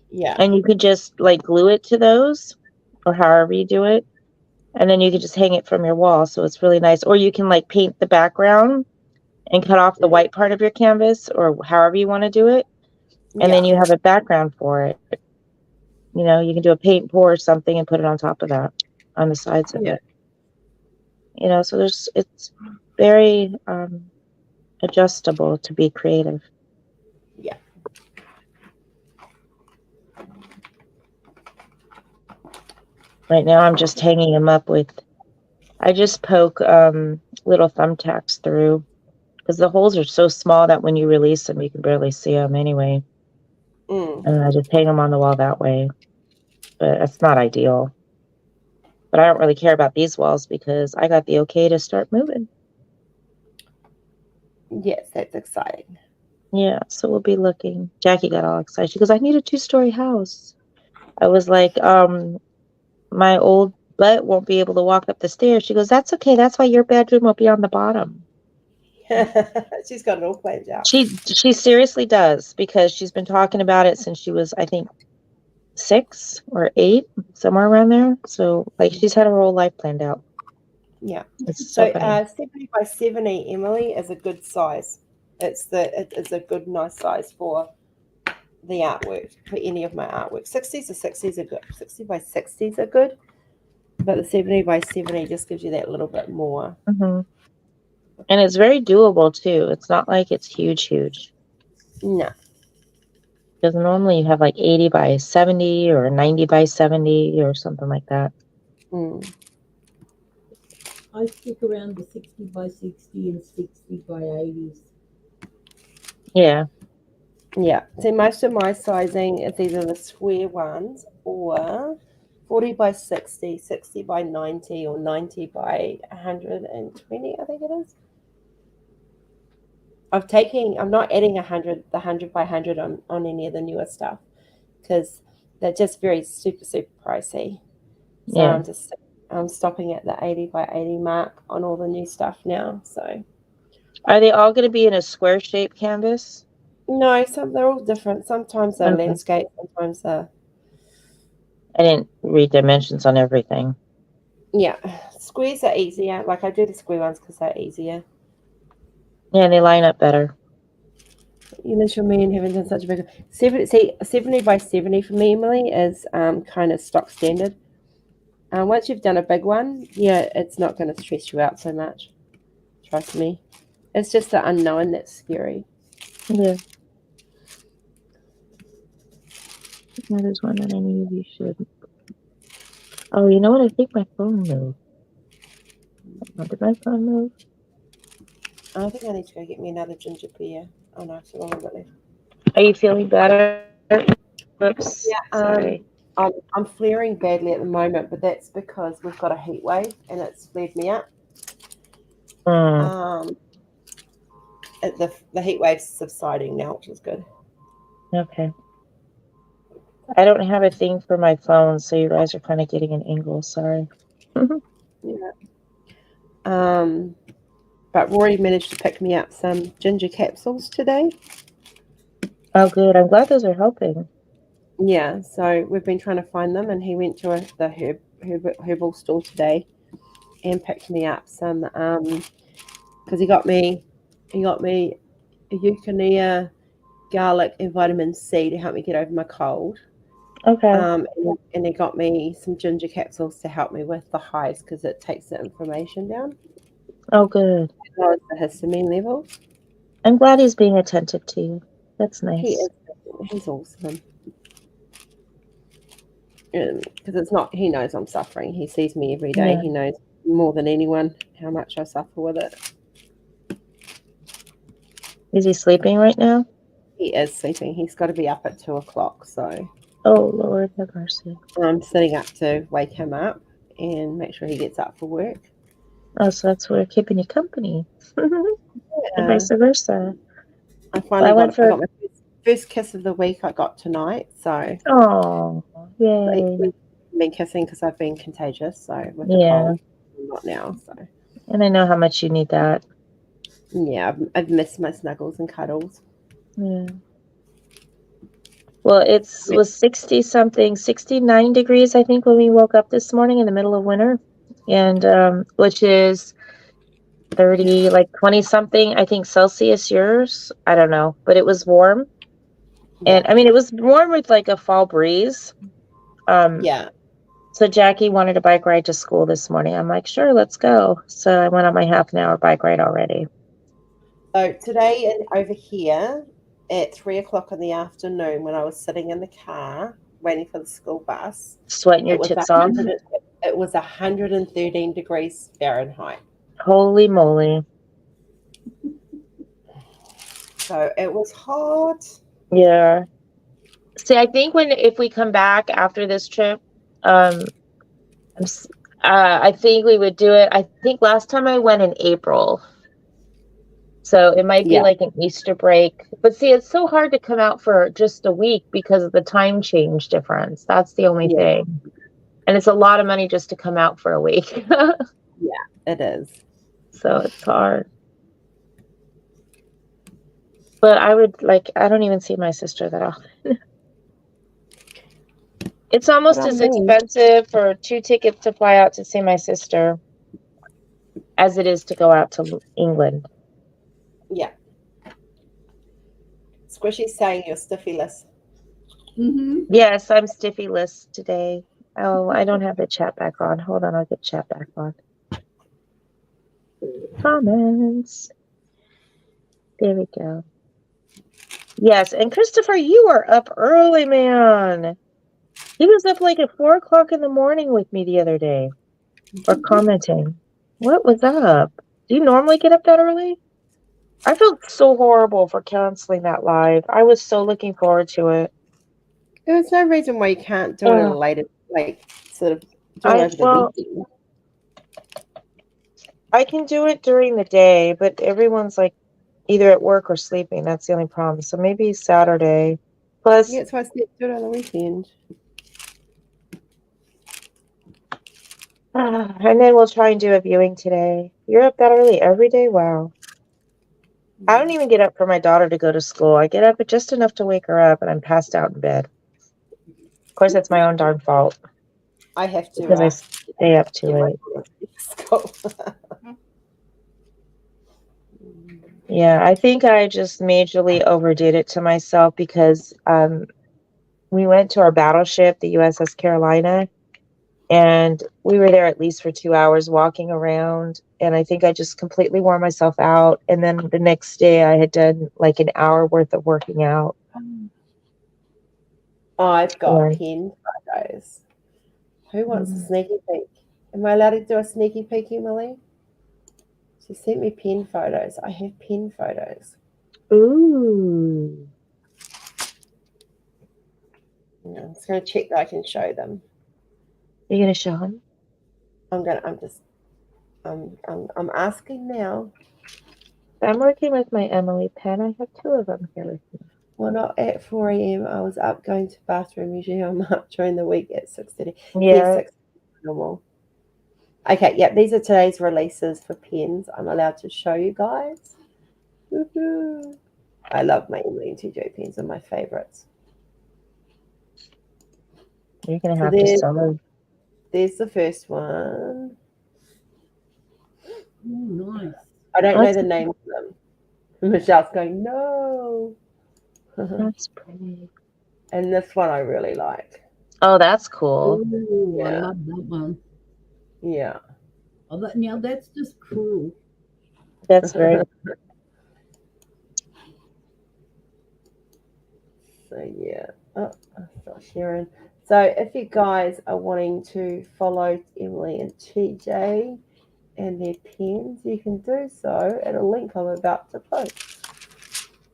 Yeah. And you could just like glue it to those or however you do it. And then you can just hang it from your wall. So it's really nice. Or you can like paint the background and cut off the white part of your canvas or however you want to do it. And then you have a background for it. You know, you can do a paint pour or something and put it on top of that on the sides of it. You know, so it's very adjustable to be creative. Yeah. Right now I'm just hanging them up with, I just poke little thumbtacks through because the holes are so small that when you release them, you can barely see them anyway. And I just hang them on the wall that way. But that's not ideal. But I don't really care about these walls because I got the okay to start moving. Yes, that's exciting. Yeah, so we'll be looking. Jackie got all excited. She goes, I need a 2-story house. I was like, my old butt won't be able to walk up the stairs. She goes, that's okay. That's why your bedroom will be on the bottom. She's got it all planned out. She seriously does, because she's been talking about it since she was, I think, 6 or 8, somewhere around there. So like she's had her whole life planned out. Yeah. It's so funny. 70 by 70, Emily, is a good size. It's a good, nice size for the artwork, for any of my artwork. 60s are good. 60 by 60s are good, but the 70 by 70 just gives you that little bit more. Mm-hmm. And it's very doable too. It's not like it's huge. No. Because normally you have like 80 by 70 or 90 by 70 or something like that. Mm. I stick around the 60 by 60 and 60 by 80s. Yeah. Yeah. See, most of my sizing is either the square ones or 40 by 60, 60 by 90, or 90 by 120, I think it is. I'm not adding the 100 by 100 on any of the newer stuff, because they're just very super pricey. So Yeah. I'm stopping at the 80 by 80 mark on all the new stuff now. So Are they all going to be in a square shaped canvas? no, they're all different. Sometimes they're Okay. landscape, sometimes they're, I didn't read dimensions on everything. yeah, squares are easier. Like I do the square ones because they're easier. Yeah, they line up better. Initial me and haven't done such a big 70 by 70 for me, Emily, is kind of stock standard. Once you've done a big one, yeah, it's not going to stress you out so much. Trust me. It's just the unknown that's scary. Yeah. There's one that I knew you should. Oh, you know what? I think my phone moved. Did my phone move? I think I need to go get me another ginger beer. Oh no, so long got left. Are you feeling better? Whoops. Yeah, Sorry. I'm flaring badly at the moment, but that's because we've got a heat wave and it's flared me up. Mm, The heat wave's subsiding now, which is good. okay. I don't have a thing for my phone, so you guys are kind of getting an angle. Sorry. Yeah. But Rory managed to pick me up some ginger capsules today. Oh, good. I'm glad those are helping. Yeah, so we've been trying to find them, and he went to the herbal store today and picked me up some because he got me a eucalyptus, garlic, and vitamin C to help me get over my cold. Okay. And he got me some ginger capsules to help me with the highs because it takes the inflammation down. Oh, good. As well as the histamine levels. I'm glad he's being attentive to you. That's nice. He's awesome. Because it's not, he knows I'm suffering. He sees me every day. Yeah. He knows more than anyone how much I suffer with it. Is he sleeping right now? He is sleeping. He's got to be up at 2 o'clock. So Oh, Lord have mercy. I'm sitting up to wake him up and make sure he gets up for work. Oh, so that's where keeping you company. And vice versa. I finally I got my first kiss of the week I got tonight. So oh, yay. we've been kissing because I've been contagious. So with the cold, not now. So. And I know how much you need that. Yeah, I've missed my snuggles and cuddles. Yeah. Well, it was 69 degrees, I think, when we woke up this morning in the middle of winter, and which is 30, like 20 something, I think, Celsius. Yours, I don't know, but it was warm. Yeah. And I mean, it was warm with like a fall breeze. Yeah. So Jackie wanted a bike ride to school this morning. I'm like, sure, let's go. So I went on my half-an-hour bike ride already. So today and over here at 3 o'clock in the afternoon, when I was sitting in the car waiting for the school bus, Sweating your tits off. It was 113 degrees Fahrenheit. Holy moly. So it was hot. Yeah. See, I think if we come back after this trip, I think we would do it. I think last time I went in April. So it might be like an Easter break. But see, it's so hard to come out for just a week because of the time change difference. That's the only thing. And it's a lot of money just to come out for a week. Yeah, it is. So it's hard. But I would I don't even see my sister that often. It's almost But as I'm me. expensive for 2 tickets to fly out to see my sister as it is to go out to England. Yeah. Squishy's saying you're stiffy-less. Mm-hmm. Yes, I'm stiffy-less today. Oh, I don't have the chat back on. Hold on, I'll get chat back on. Comments. There we go. Yes, and Christopher, you are up early, man. He was up at 4 o'clock in the morning with me the other day, or commenting. What was up? Do you normally get up that early? I felt so horrible for canceling that live. I was so looking forward to it. There's no reason why you can't do it at a Ugh. later, sort of do it over the weekend. I can do it during the day, but everyone's either at work or sleeping. That's the only problem. So maybe Saturday. Plus, Yeah, that's why I said do it on the weekend. and then we'll try and do a viewing today. You're up that early every day? Wow. I don't even get up for my daughter to go to school. I get up just enough to wake her up, and I'm passed out in bed. Of course, that's my own darn fault I have to because I stay up too get my late. daughter to school. Yeah, I think I just majorly overdid it to myself because we went to our battleship, the USS Carolina, and we were there at least for 2 hours walking around. And I think I just completely wore myself out. And then the next day I had done an hour worth of working out. I've got And pin photos. Who wants a sneaky peek? Am I allowed to do a sneaky peek, Emily? She sent me pin photos. I have pin photos. ooh. Yeah, I'm just going to check that I can show them. You're gonna show him? I'm asking now. I'm working with my Emily pen. I have 2 of them here with me. Well, not at 4 a.m. I was up going to bathroom. Usually I'm up during the week at 6:30. Yeah. 6 normal. Okay, yeah, these are today's releases for pens. I'm allowed to show you guys. Woohoo. I love my Emily and TJ pens. They're my favorites. You're gonna have to sell them. There's the first one. Oh, nice. I don't know the name of them. Michelle's going, no. That's pretty. And this one I really like. Oh, that's cool. Ooh, I Yeah. love that one. Yeah. Oh, now that's just cool. That's very. So yeah. Oh, I'll start sharing. So if you guys are wanting to follow Emily and TJ and their pens, you can do so at a link I'm about to post.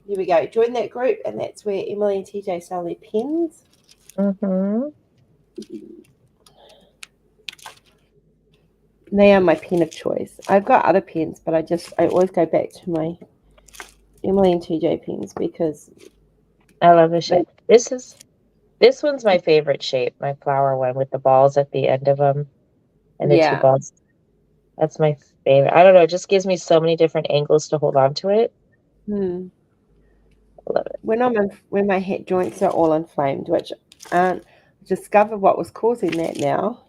Here we go. Join that group, and that's where Emily and TJ sell their pens. They are my pen of choice. I've got other pens, but I always go back to my Emily and TJ pens because I love the shape. This one's my favorite shape, my flower one with the balls at the end of them and the 2 balls. That's my favorite. I don't know. It just gives me so many different angles to hold on to it. I love it. When my hip joints are all inflamed, which discovered what was causing that now.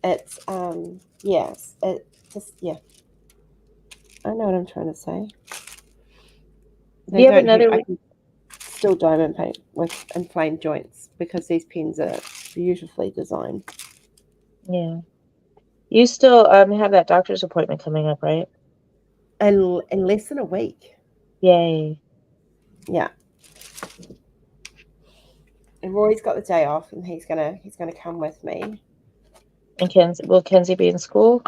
It's yes, it just I know what I'm trying to say. Do you have another? I can still diamond paint with inflamed joints because these pens are beautifully designed. Yeah. You still have that doctor's appointment coming up, right? And in less than a week. Yay. Yeah. And Roy's got the day off, and he's gonna come with me. And will Kenzie be in school?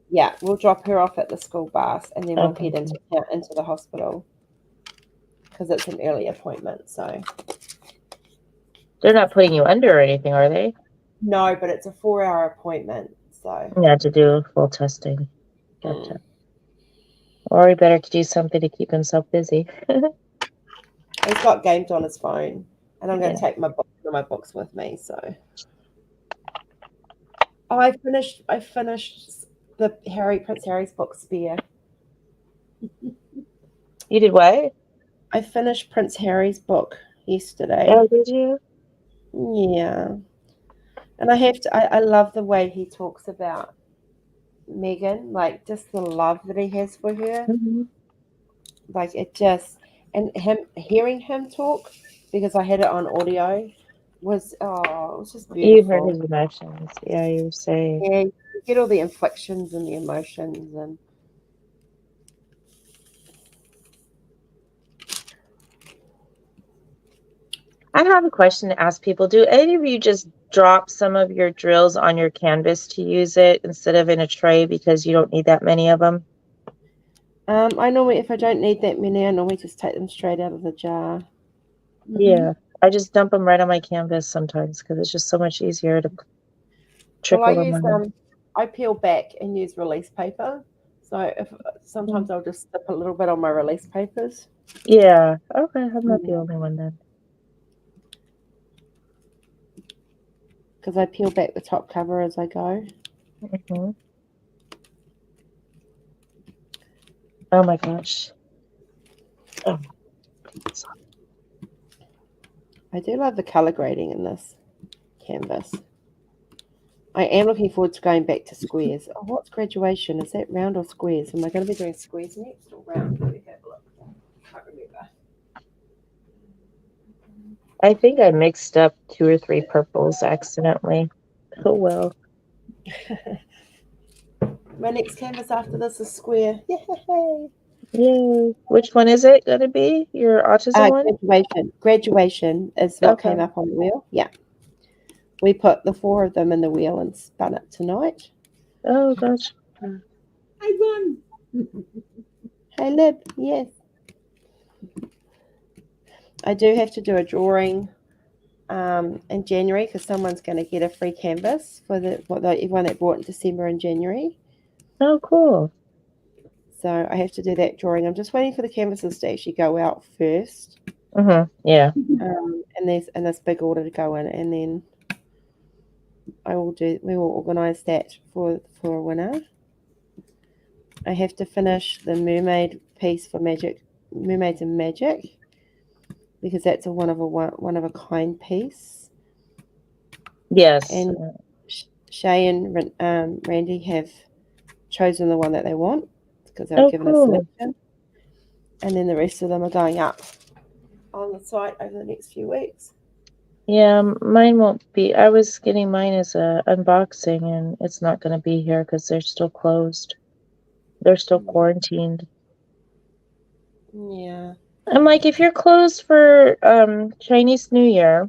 Yeah, we'll drop her off at the school bus, and then we'll Okay. head into the hospital because it's an early appointment. So They're not putting you under or anything, are they? no, but it's a 4-hour appointment. So Yeah, to do full testing. Gotcha. Or he better to do something to keep himself busy. he's got games on his phone, and I'm going to take my books with me. So I finished the Prince Harry's book Spare. You did what? I finished Prince Harry's book yesterday. Oh, did you? Yeah. And I have to, I love the way he talks about Meghan, like just the love that he has for her. Mm-hmm. Like it just, and him hearing him talk, because I had it on audio, was, oh, it was just You heard beautiful. his emotions. Yeah, you were saying. Yeah, you get all the inflections and the emotions and I have a question to ask people. Do any of you just drop some of your drills on your canvas to use it instead of in a tray because you don't need that many of them? I normally, if I don't need that many, I normally just take them straight out of the jar. Yeah, I just dump them right on my canvas sometimes because it's just so much easier to Well, trickle I them use on. I peel back and use release paper. So if sometimes I'll just slip a little bit on my release papers. Yeah, okay, I'm not the only one then. Because I peel back the top cover as I go. Mm-hmm. Oh my gosh. Oh. I do love the color grading in this canvas. I am looking forward to going back to squares. Oh, what's graduation? Is that round or squares? Am I going to be doing squares next or round? Let me have a look. I can't remember. I think I mixed up 2 or 3 purples accidentally. Oh well. My next canvas after this is square. Yay! Yay. Which one is it going to be? Your autism one? Graduation. Graduation is what Okay. came up on the wheel. Yeah. We put the 4 of them in the wheel and spun it tonight. Oh gosh. I won. Hey, Lib. Yes. I do have to do a drawing in January because someone's going to get a free canvas for everyone that bought in December and January. Oh, cool. So I have to do that drawing. I'm just waiting for the canvases to actually go out first. Mm-hmm. Yeah. And there's this big order to go in, and then we will organise that for a winner. I have to finish the mermaid piece for Mermaids and Magic, because that's a one of a kind piece. Yes. And Shay and Randy have chosen the one that they want because they've given a selection. And then the rest of them are going up on the site over the next few weeks. Yeah, mine won't be. I was getting mine as a unboxing, and it's not going to be here because they're still closed. They're still quarantined. Yeah. I'm like, if you're closed for Chinese New Year,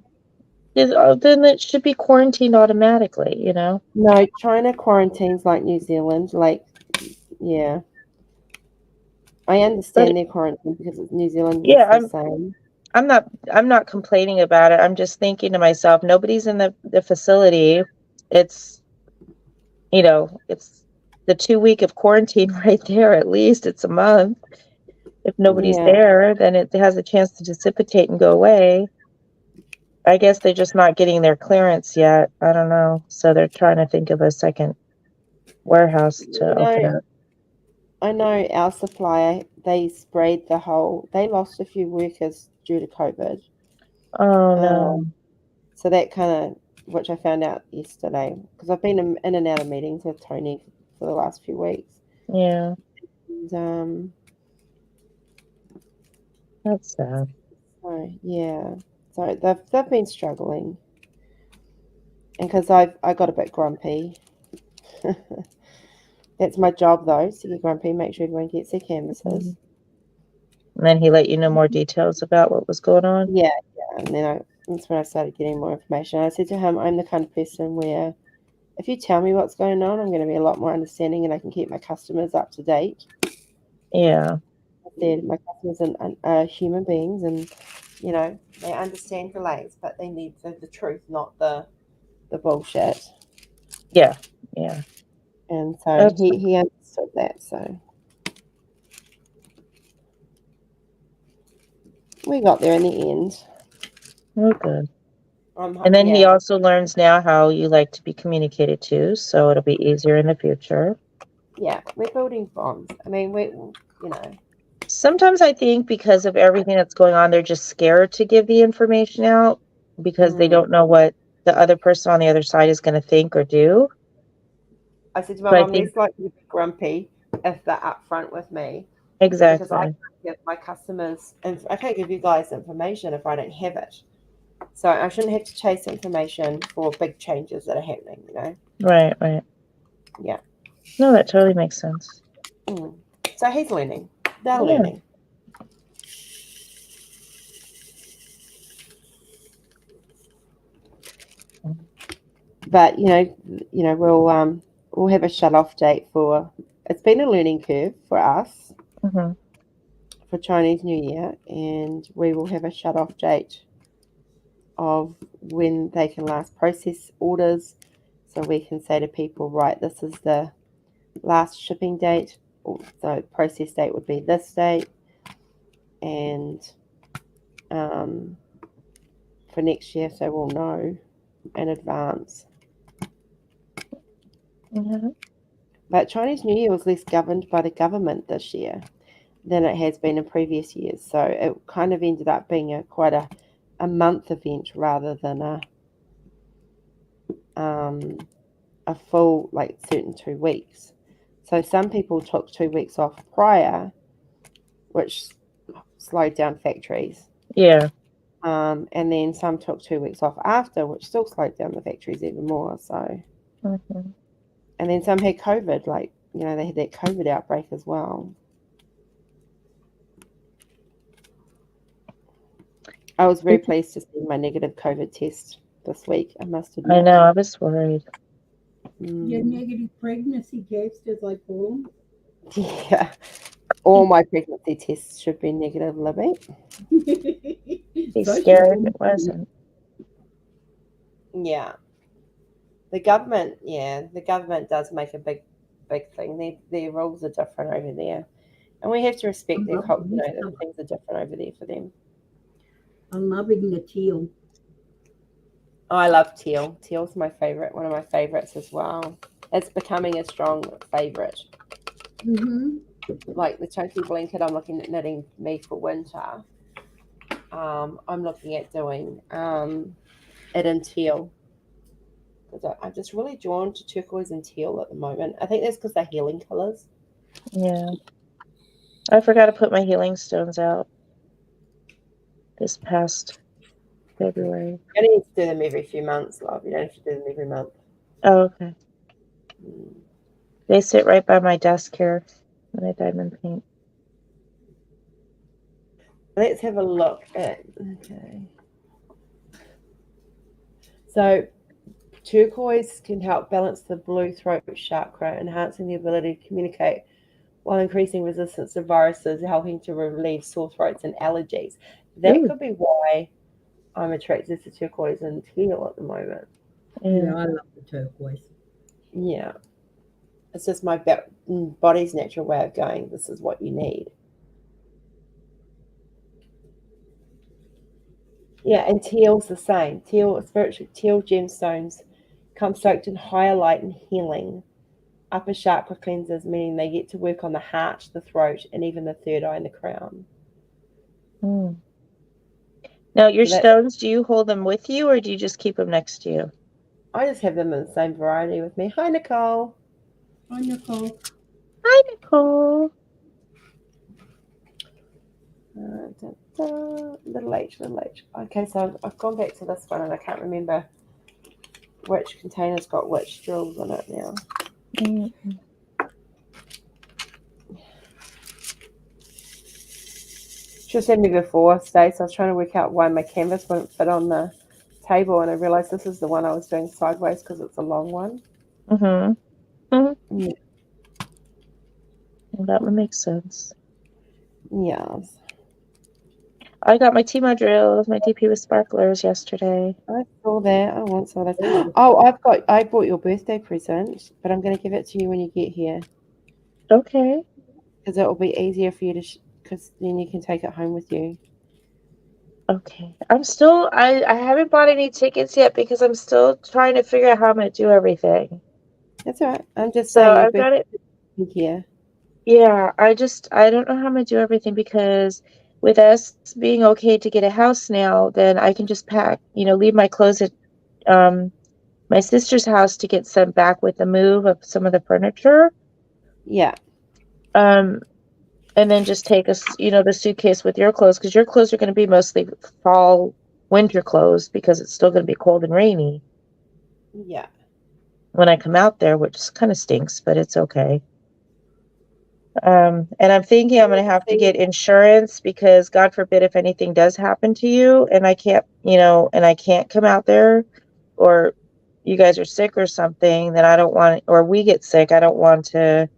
then it should be quarantined automatically, you know? No, China quarantines like New Zealand. Like, yeah. I understand their quarantine because New Zealand was the same. I'm not complaining about it. I'm just thinking to myself, nobody's in the facility. It's, you know, it's the 2 week of quarantine right there. At least it's a month. If nobody's there, then it has a chance to dissipate and go away. I guess they're just not getting their clearance yet. I don't know. So they're trying to think of a second warehouse to open up. I know our supplier, they lost a few workers due to COVID. Oh, no. So that kind of, which I found out yesterday, because I've been in and out of meetings with Tony for the last few weeks. Yeah. And, that's sad. So, yeah. So they've been struggling. And because I got a bit grumpy. That's my job, though, to get grumpy, make sure everyone gets their canvases. And then he let you know more details about what was going on? Yeah. And then that's when I started getting more information. I said to him, I'm the kind of person where if you tell me what's going on, I'm going to be a lot more understanding and I can keep my customers up to date. Yeah. I said my customers are human beings and, you know, they understand delays, but they need the truth, not the bullshit. Yeah. Yeah. And so he understood that. So we got there in the end. Oh, good. And then he also learns now how you like to be communicated to, so it'll be easier in the future. Yeah, we're building bonds. I mean, Sometimes I think because of everything that's going on, they're just scared to give the information out because they don't know what the other person on the other side is going to think or do. I said to my So I mum, think they're slightly grumpy if they're upfront with me. exactly. Because I can't give my customers, and I can't give you guys information if I don't have it. So I shouldn't have to chase information for big changes that are happening, you know? Right, right. Yeah. No, that totally makes sense. So he's learning. They're Yeah. learning. But you know, we'll have a shut-off date for. It's been a learning curve for us Mm-hmm. for Chinese New Year, and we will have a shut-off date of when they can last process orders, so we can say to people, right, this is the last shipping date, so process date would be this date, and for next year, so we'll know in advance. Mm-hmm. But Chinese New Year was less governed by the government this year than it has been in previous years, so it kind of ended up being quite a month event rather than a full, like, certain 2 weeks. So some people took 2 weeks off prior, which slowed down factories. Yeah. And then some took 2 weeks off after, which still slowed down the factories even more. So, Mm-hmm. and then some had COVID, like, you know, they had that COVID outbreak as well. I was very pleased to see my negative COVID test this week, I must admit. I know, I was worried. Your negative pregnancy test, as I call them. Yeah. All my pregnancy tests should be negative, Libby. Be scared if it wasn't. Yeah. The government does make a big thing. Their rules are different over there. And we have to respect their culture, you know, that things are different over there for them. I'm loving the teal. Oh, I love teal. Teal's my favorite, one of my favorites as well. It's becoming a strong favorite. Mm-hmm. Like the chunky blanket I'm looking at knitting me for winter. I'm looking at doing it in teal. I'm just really drawn to turquoise and teal at the moment. I think that's because they're healing colours. Yeah. I forgot to put my healing stones out this past February. You only need to do them every few months, love. You don't have to do them every month. Oh, okay. They sit right by my desk here when I diamond paint. Let's have a look at, okay. So turquoise can help balance the blue throat chakra, enhancing the ability to communicate while increasing resistance to viruses, helping to relieve sore throats and allergies. That could be why I'm attracted to turquoise and teal at the moment. Yeah, I love the turquoise. Yeah. It's just my body's natural way of going, this is what you need. Yeah, and teal's the same. Teal gemstones come soaked in higher light and healing. Upper chakra cleansers, meaning they get to work on the heart, the throat, and even the third eye and the crown. Now, your stones, do you hold them with you or do you just keep them next to you? I just have them in the same variety with me. Hi, Nicole. Hi, Nicole. Hi, Nicole. Little H. Okay, so I've gone back to this one and I can't remember which container's got which drills in it now. She sent me before, Stace. I was trying to work out why my canvas wouldn't fit on the table, and I realized this is the one I was doing sideways because it's a long one. Yeah. Well, that would make sense. Yeah. I got my Timo drills, my DP with sparklers yesterday. I saw that. I want some of those. Oh, I bought your birthday present, but I'm going to give it to you when you get here. Okay. Because it will be easier for you to, because then you can take it home with you. Okay. I haven't bought any tickets yet because I'm still trying to figure out how I'm going to do everything. That's all right. I'm just So saying. I've got it. Here. Yeah, I don't know how I'm gonna do everything because with us being okay to get a house now, then I can just pack, leave my clothes at um my sister's house to get sent back with the move of some of the furniture. Yeah. Um, and then just take the suitcase with your clothes because your clothes are going to be mostly fall, winter clothes because it's still going to be cold and rainy Yeah. when I come out there, which kind of stinks, but it's okay. And I'm thinking I'm going to have to get insurance because God forbid if anything does happen to you and I can't, and I can't come out there or you guys are sick or something, then I don't want, or we get sick, I don't want to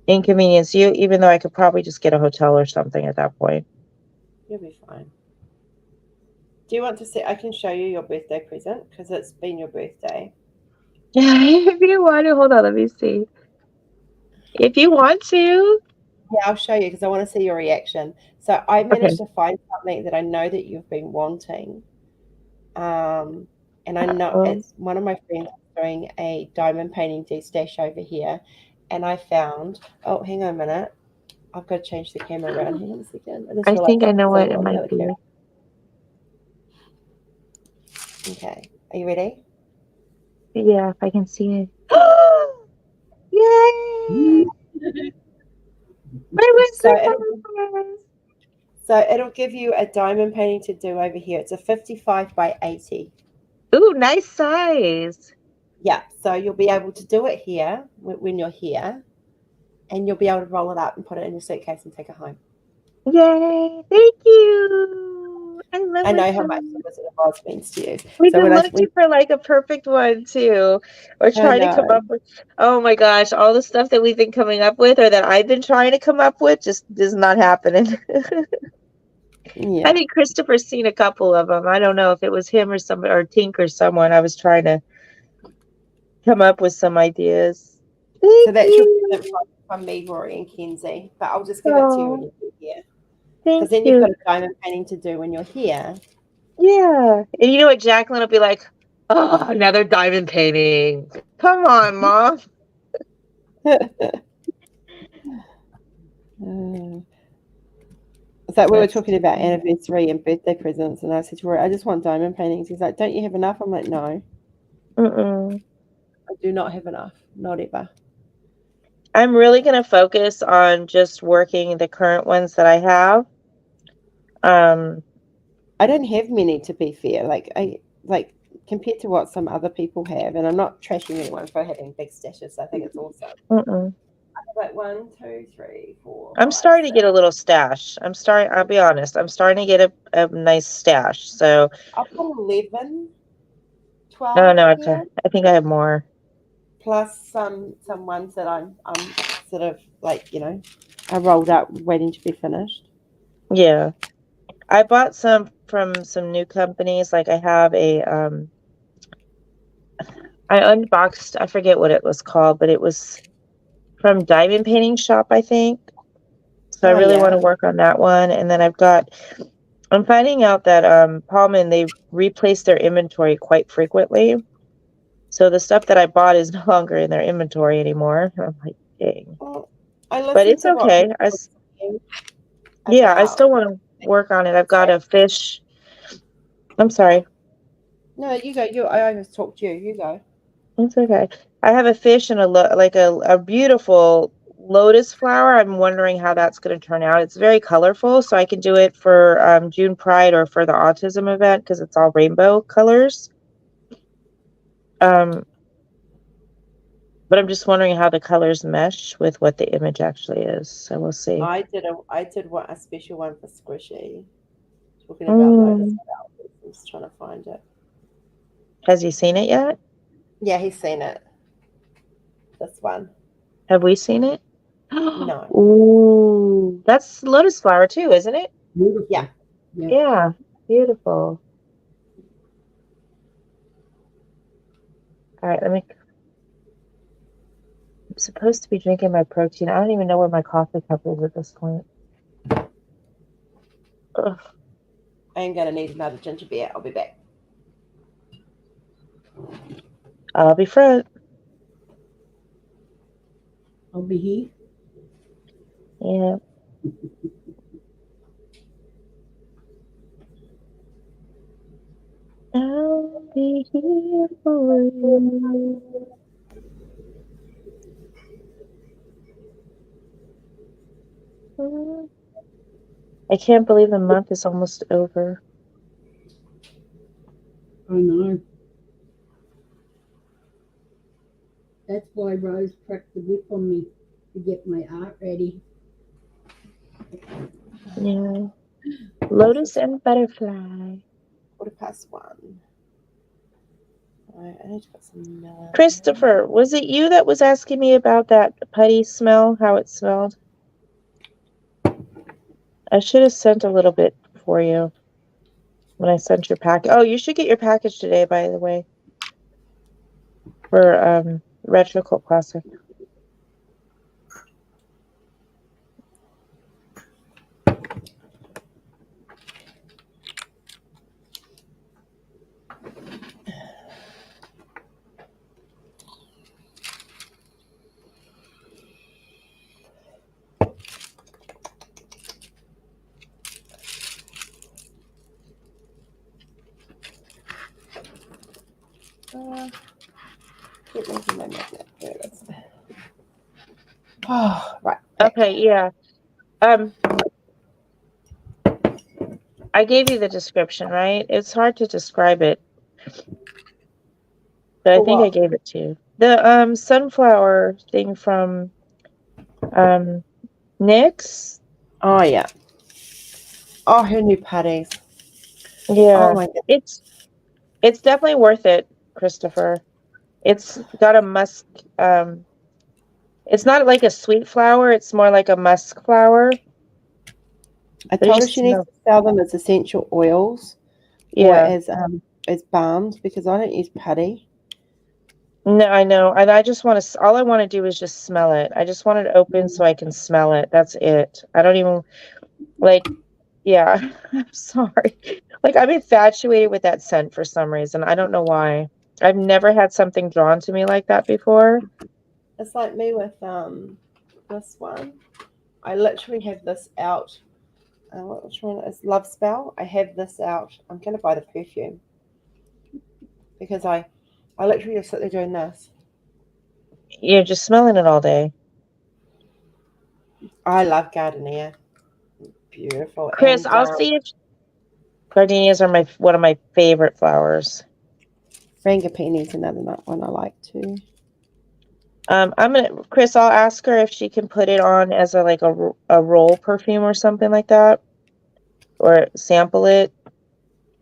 inconvenience you, even though I could probably just get a hotel or something at that point. You'll be fine. Do you want to see? I can show you your birthday present because it's been your birthday. If you want to, hold on, let me see. If you want to. Yeah, I'll show you because I want to see your reaction. So I managed Okay. to find something that I know that you've been wanting. And I know it's one of my friends doing a diamond painting de-stash over here. And I found, oh, hang on a minute. I've got to change the camera around. Hang on a second. I just I realized think I I'm know what filming it on the might other be. camera. Okay. Are you ready? Yeah, if I can see it. Yay! My So whiskers! it'll give you a diamond painting to do over here. It's a 55 by 80. Ooh, nice size. Yeah, so you'll be able to do it here when you're here, and you'll be able to roll it up and put it in your suitcase and take it home. Yay! Thank you. I love I it know how so much much. the Wizard of Oz means to you. We've So been looking for like a perfect one too, or I trying to come know. up with. Oh my gosh, all the stuff that we've been coming up with, or that I've been trying to come up with, just is not happening. I Yeah. think Christopher's seen a couple of them. I don't know if it was him or somebody or Tink or someone. I was trying to come up with some ideas. So Thank that's your you. present from me, Rory, and Kenzie. But I'll just give it to you when Oh, you're here. Because thank then you've you. got a diamond painting to do when you're here. Yeah. And you know what? Jacqueline will be like, oh, another diamond painting. Come on, Mom. So we were That's talking about anniversary and birthday presents, and I said to Rory, I just want diamond paintings. He's like, don't you have enough? I'm like, no, mm-mm. I do not have enough. Not ever. I'm really going to focus on just working the current ones that I have. I don't have many, to be fair. Like compared to what some other people have, and I'm not trashing anyone for having big stashes. I think it's awesome. Mm-mm. I have like 1, 2, 3, 4, I'm 5, starting to 6. get a little stash. I'll be honest. I'm starting to get a nice stash. So, I've got 11, oh 12 no, here, I think I have more. plus some ones that I'm sort of like, I rolled up waiting to be finished. Yeah. I bought some from some new companies. Like I have I unboxed, I forget what it was called, but it was from Diamond Painting Shop, I think. So I Oh really want to yeah. work on that one. And then I'm finding out that Paulman, they replace their inventory quite frequently. So the stuff that I bought is no longer in their inventory anymore. I'm like, dang. Well, I But listened it's to what okay. people were saying Yeah, I about. still want to work on it. I've got a fish. I'm sorry. No, you go. I always talk to you. You go. It's okay. I have a fish and a beautiful lotus flower. I'm wondering how that's going to turn out. It's very colorful, so I can do it for June Pride or for the autism event because it's all rainbow colors. But I'm just wondering how the colors mesh with what the image actually is. So we'll see. I did a special one for Squishy. Talking about lotus flowers. I'm just trying to find it. Has he seen it yet? Yeah, he's seen it. This one. Have we seen it? No. Ooh, that's lotus flower too, isn't it? Beautiful. Yeah. Yeah, beautiful. All right, I'm supposed to be drinking my protein. I don't even know where my coffee cup is at this point. Ugh. I am gonna need another ginger beer. I'll be back. I'll be front. I'll be here. Yeah. I'll be here for you. I can't believe the month is almost over. I know. That's why Rose cracked the whip on me to get my art ready. Yeah. Lotus and butterfly. 1:15. Right, I need to put some milk. Christopher, was it you that was asking me about that putty smell, how it smelled? I should have sent a little bit for you when I sent your package. Oh, you should get your package today, by the way, for Retro Cult Classic. Keep making my magnet. There it is. Oh, right. Okay, yeah. I gave you the description, right? It's hard to describe it, but I For think I what? gave it to you. The sunflower thing from NYX. Oh, yeah. Oh, her new putties. Yeah, Oh, my God. it's definitely worth it, Christopher. It's got a musk. It's not like a sweet flower. It's more like a musk flower. I But told you her she needs smell. to sell them as essential oils or Yeah. as balms because I don't use putty. No, I know. And I just want to, all I want to do is just smell it. I just want it open so I can smell it. That's it. I don't even, like, yeah, I'm sorry. Like, I'm infatuated with that scent for some reason. I don't know why. I've never had something drawn to me like that before. It's like me with this one. I literally have this out. Which one is Love Spell? I have this out. I'm going to buy the perfume because I literally just sit there doing this. You're just smelling it all day. I love Gardenia. Beautiful. Chris, And I'll see if gardenias are one of my favorite flowers. Frangipani's another one I like too. Chris, I'll ask her if she can put it on as a roll perfume or something like that, or sample it,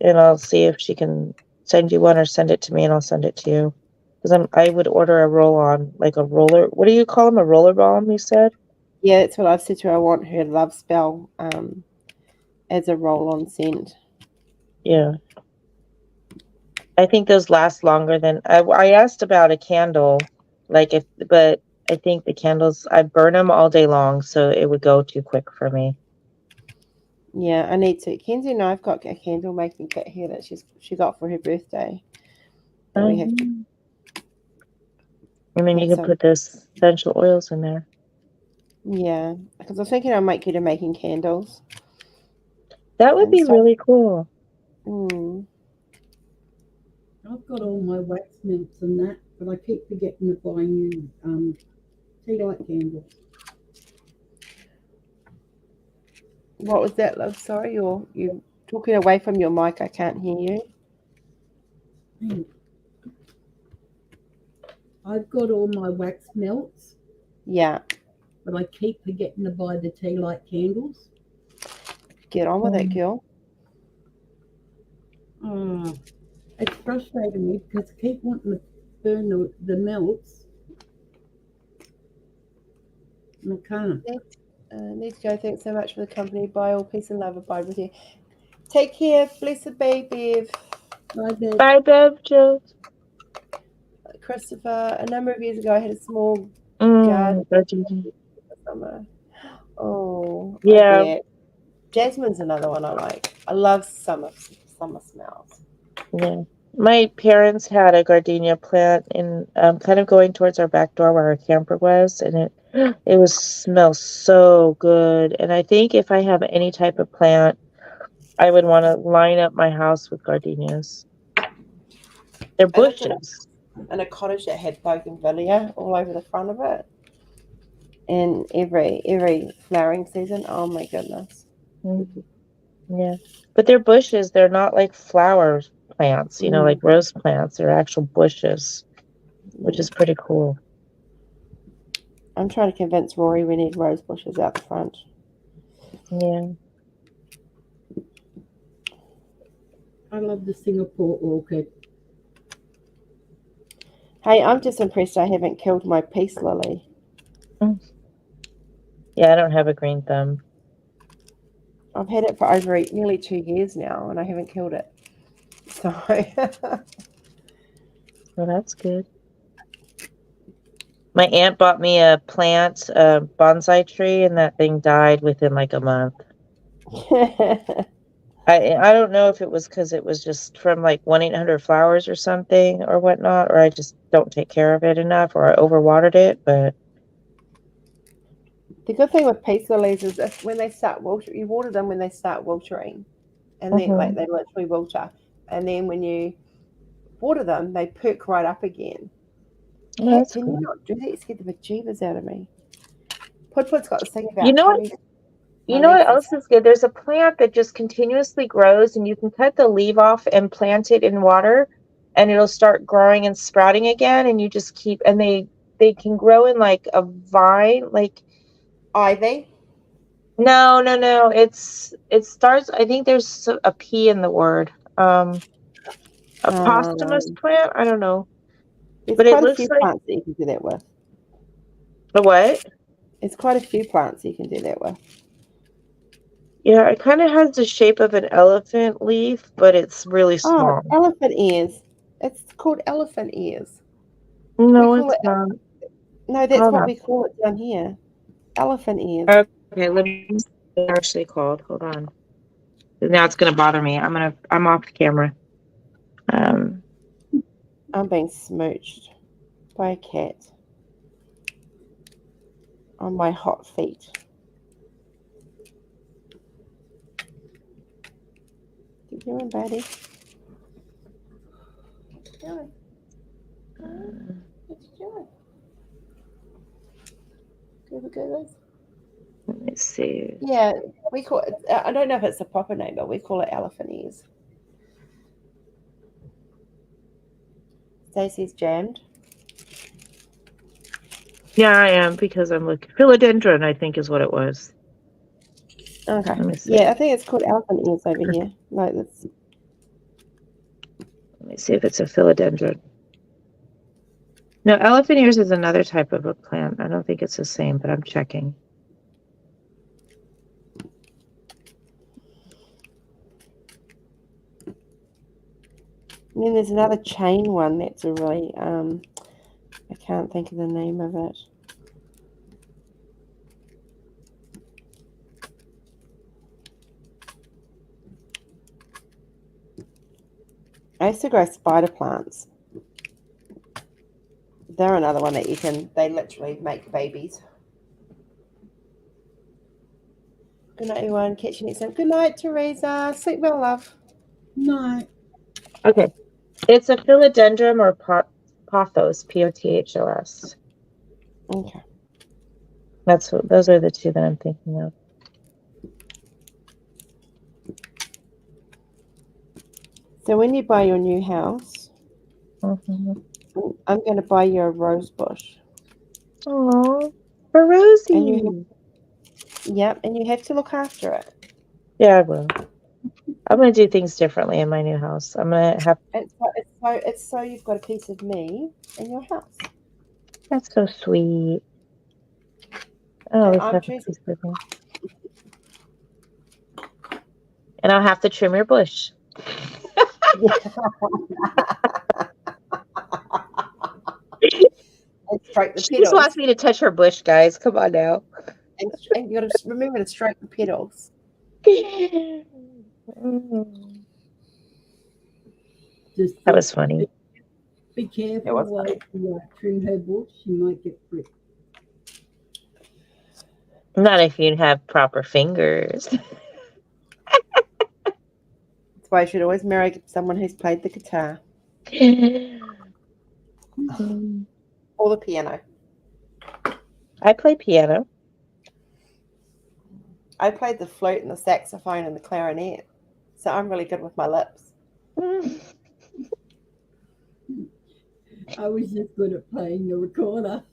and I'll see if she can send you one or send it to me and I'll send it to you. Because I would order a roll on, like a roller. What do you call them? A roller balm, you said? Yeah, that's what I've said to her. I want her Love Spell as a roll-on scent. Yeah. I think those last longer than I asked about a candle, but I think the candles, I burn them all day long, so it would go too quick for me. Yeah, I need to. Kenzie and I've got a candle making kit here that she got for her birthday. That we have. And then you can put those essential oils in there. Yeah, because I was thinking I might get her making candles. That would be really cool. I've got all my wax melts and that, but I keep forgetting to buy new tea light candles. What was that, love? Sorry, you're talking away from your mic. I can't hear you. I've got all my wax melts. Yeah. But I keep forgetting to buy the tea light candles. Get on with it, girl. Oh, it's frustrating me because I keep wanting to burn the melts. And I can't. Need to go. Thanks so much for the company. Bye all. Peace and love. Abide with you. Take care. Blessed be, Bev. Bye, Bev. Bye, Bev, Joe. Christopher, a number of years ago, I had a small garden. Summer. Oh, yeah. Jasmine's another one I like. I love summer smells. Yeah. My parents had a gardenia plant in kind of going towards our back door where our camper was, and It was smells so good. And I think if I have any type of plant, I would want to line up my house with gardenias. They're I lived bushes. in a cottage that had bougainvillea all over the front of it. And every flowering season, oh my goodness. Mhm. Yeah. But they're bushes. They're not like flower plants, like rose plants. They're actual bushes, which is pretty cool. I'm trying to convince Rory we need rose bushes out the front. Yeah. I love the Singapore orchid. Hey, I'm just impressed I haven't killed my peace lily. Yeah, I don't have a green thumb. I've had it for over nearly 2 years now, and I haven't killed it. So, Well, that's good. My aunt bought me a plant, a bonsai tree, and that thing died within like a month. I don't know if it was because it was just from like 1-800-Flowers or something or whatnot, or I just don't take care of it enough, or I overwatered it. But the good thing with peace lilies is if when they start wilting, you water them when they start wilting, and then like they literally wilter, and then when you water them, they perk right up again. Cat, can you not do that? You scared the bejeebers out of me. Put-Put's got this thing about you know what? having You know what else is good? There's a plant that just continuously grows, and you can cut the leaf off and plant it in water, and it'll start growing and sprouting again. And you just keep, and they can grow in like a vine, like ivy. no. It starts. I think there's a P in the word. A posthumous plant. I don't know, There's but it quite a looks few like plants that you can do that with. the what? There's quite a few plants you can do that with. Yeah, it kind of has the shape of an elephant leaf, but it's really small. Oh, elephant ears. It's called elephant ears. No, We call it's it. not. No, that's Hold what on. we call it down here. Elephant ears. Okay, let me see what it's actually called. Hold on. Now it's gonna bother me. I'm off camera. I'm being smooched by a cat on my hot feet. What you doing, buddy? What you doing? What you doing? Google. Let me see. Yeah, we call it. I don't know if it's a proper name, but we call it elephant ears. Stacey's jammed. Yeah, I am because I'm looking. Philodendron, I think, is what it was. Okay. Let me see. Yeah, I think it's called elephant ears over here. No, that's. Let me see if it's a philodendron. No, elephant ears is another type of a plant. I don't think it's the same, but I'm checking. And then there's another chain one that's a really I can't think of the name of it. I used to grow spider plants. They're another one that they literally make babies. Good night, everyone. Catch you next time. Good night, Teresa. Sleep well, love. No. Okay. It's a philodendron or pothos, Pothos. Okay. Those are the two that I'm thinking of. So when you buy your new house, Mm-hmm. I'm going to buy you a rose bush. Oh, for Rosie. And you have to look after it. Yeah, I will. I'm going to do things differently in my new house. I'm going to have... It's so you've got a piece of me in your house. That's so sweet. Oh, And let's have a piece of me. And I'll have to trim your bush. And stroke the She petals. just wants me to touch her bush, guys. Come on now. And you got to remember to stroke the petals. That was funny. Be careful while you trim her bush. She might get pricked. Not if you have proper fingers. That's why you should always marry someone who's played the guitar or the piano. I play piano. I played the flute and the saxophone and the clarinet, so I'm really good with my lips. I was just good at playing the recorder.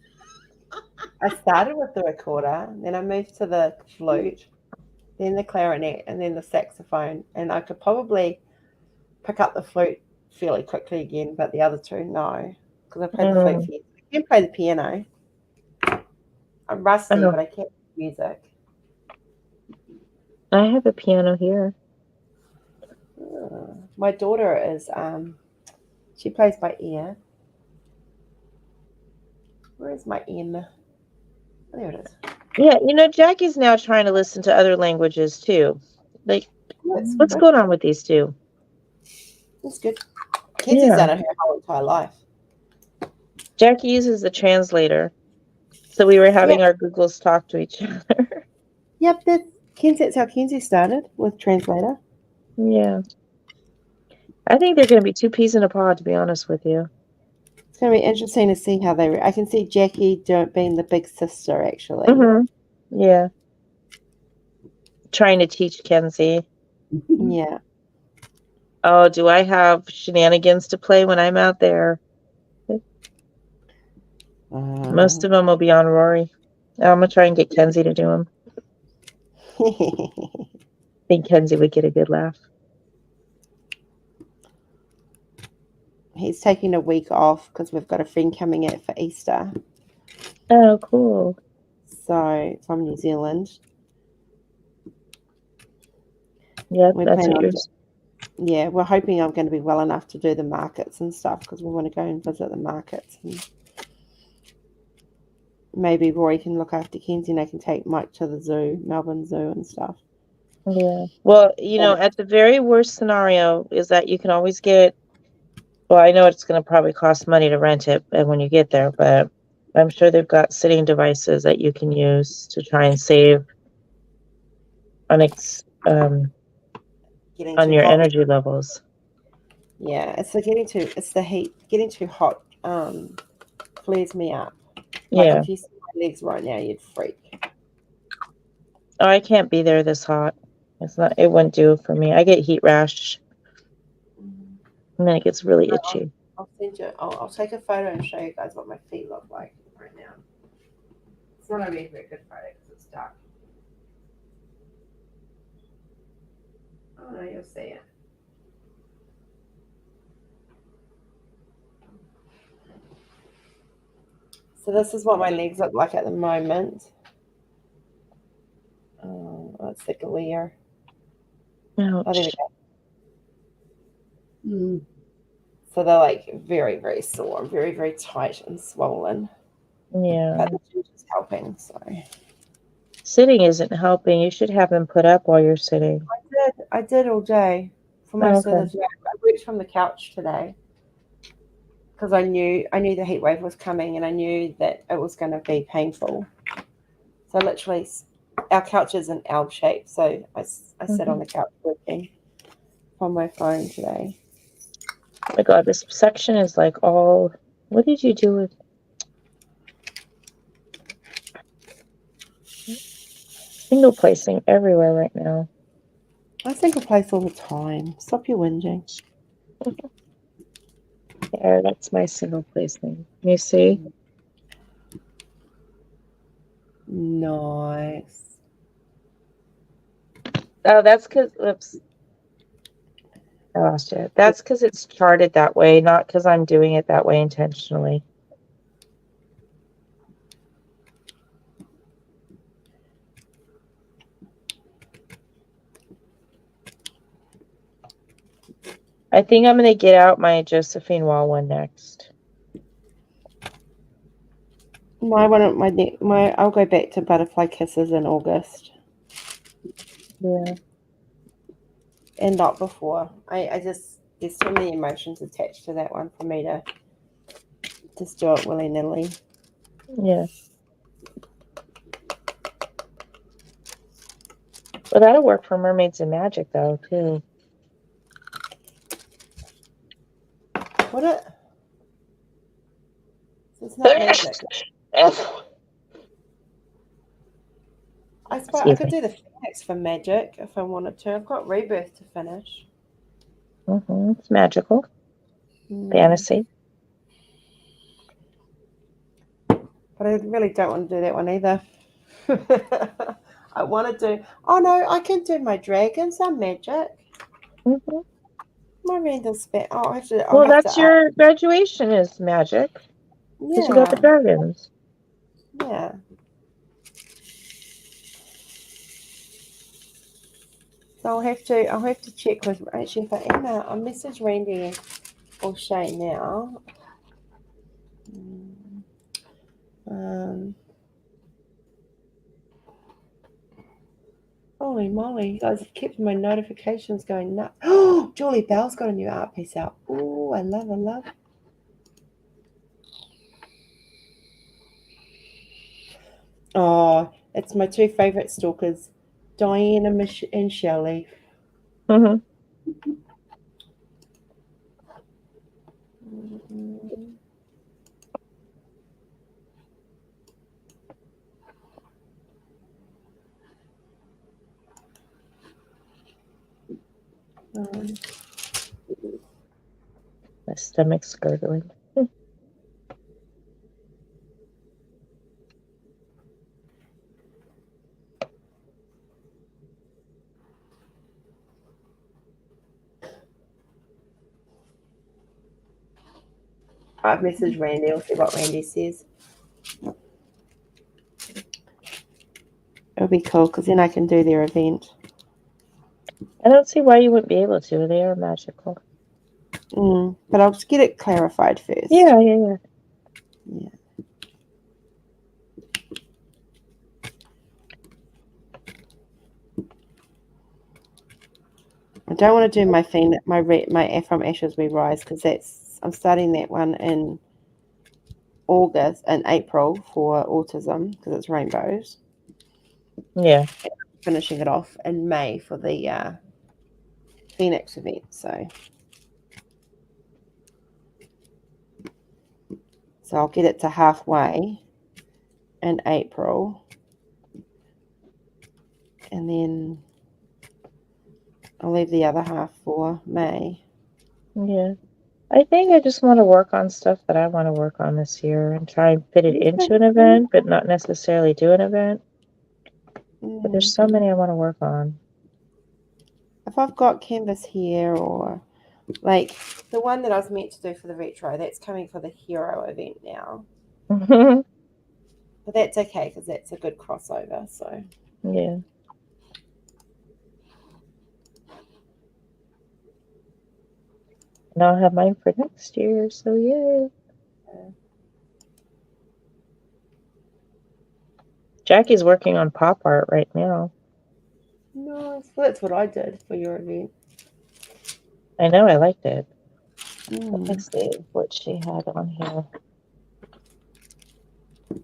I started with the recorder, then I moved to the flute, then the clarinet, and then the saxophone. And I could probably pick up the flute fairly quickly again, but the other two, no, because I played the flute for years. I can play the piano. I'm rusty, but I can't play music. I have a piano here. My daughter is, she plays by ear. Where is my M? Oh, there it is. Yeah, you know, Jackie's now trying to listen to other languages too. Like, what's going on with these two? That's good. Kenzie's done it her whole entire life. Jackie uses the translator. So we were having our Googles talk to each other. Yep, that's how Kenzie started, with translator. Yeah. I think they're going to be two peas in a pod, to be honest with you. It's going to be interesting to see how they... I can see Jackie being the big sister, actually. Yeah. Trying to teach Kenzie. Yeah. Oh, do I have shenanigans to play when I'm out there? Most of them will be on Rory. I'm going to try and get Kenzie to do them. I think Kenzie would get a good laugh. He's taking a week off because we've got a friend coming in for Easter. Oh, cool. So, from New Zealand. Yeah, that's what yours. Yeah, we're hoping I'm going to be well enough to do the markets and stuff because we want to go and visit the markets. And maybe Rory can look after Kenzie and I can take Mike to the zoo, Melbourne Zoo and stuff. Yeah. Well, you know, at the very worst scenario is that you can always get... Well, I know it's going to probably cost money to rent it when you get there, but I'm sure they've got sitting devices that you can use to try and save on your energy levels. Yeah, it's the heat. Getting too hot flares me up. Like if you see my legs right now, you'd freak. Oh, I can't be there this hot. It wouldn't do for me. I get heat rash. And then it gets really itchy. I'll send you. I'll take a photo and show you guys what my feet look like right now. It's not going to be a very good photo because it's dark. Oh no, you'll see it. So this is what my legs look like at the moment. It's the glare. Oh, there we go. So they're like very, very sore, very, very tight and swollen. Yeah. But the ginger's helping, so. Sitting isn't helping. You should have them put up while you're sitting. I did all day for most of the day. I worked from the couch today because I knew the heat wave was coming and I knew that it was going to be painful. So literally, our couch is an L shape, so I sat on the couch working on my phone today. Oh my God, this section is like all... What did you do with... Single placing everywhere right now. I single place all the time. Stop your whinging. Yeah, that's my single placing. You see? Nice. Oh, that's because... Oops. I lost it. That's because it's charted that way, not because I'm doing it that way intentionally. I think I'm going to get out my Josephine Wall one next. I'll go back to Butterfly Kisses in August. Yeah. And not before. I just, there's too many emotions attached to that one for me to just do it willy-nilly. Yeah. Well, that'll work for mermaids and magic, though, too. Would it? It's not magic. I suppose I could do the Phoenix for magic if I wanted to. I've got Rebirth to finish. It's magical. Fantasy. But I really don't want to do that one either. I want to do... Oh, no, I can do my dragons. They're magic. My random spell. Oh, I have to... Well, that's your graduation is magic. Because you got the dragons. Yeah. So I'll have to check with... Actually, if I email... I'll message Randy or Shane now. Holy moly, you guys have kept my notifications going nuts. Oh, Julie Bell's got a new art piece out. Oh, I love. Oh, it's my two favourite stalkers, Diana and Shelley. My stomach's gurgling. I've messaged Randy. I'll see what Randy says. It'll be cool because then I can do their event. I don't see why you wouldn't be able to. They are magical. But I'll just get it clarified first. Yeah. I don't want to do my From Ashes We Rise because I'm starting that one in April for autism because it's rainbows. Yeah. Finishing it off in May for the Phoenix event. So I'll get it to halfway in April, and then I'll leave the other half for May. Yeah. I think I just want to work on stuff that I want to work on this year and try and fit it into an event, but not necessarily do an event. But there's so many I want to work on. If I've got canvas here, or like the one that I was meant to do for the retro, that's coming for the hero event now. But that's okay because that's a good crossover. So yeah. And I'll have mine for next year, so yay. Jackie's working on pop art right now. Nice. Well, that's what I did for your event. I know, I liked it. Let's see what she had on here.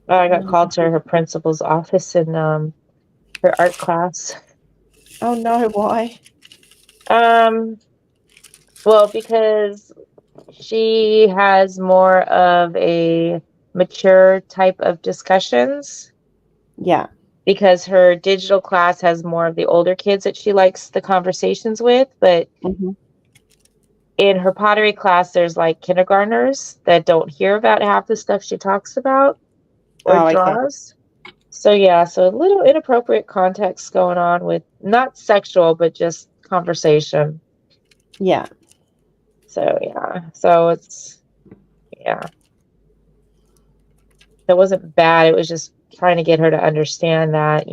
Oh, I got called to her principal's office in her art class. Oh no, why? Well, because she has more of a mature type of discussions. Yeah. Because her digital class has more of the older kids that she likes the conversations with, but in her pottery class, there's like kindergartners that don't hear about half the stuff she talks about or draws. Okay. So yeah, so a little inappropriate context going on with not sexual, but just conversation. Yeah. So yeah, so it's it wasn't bad. It was just trying to get her to understand that,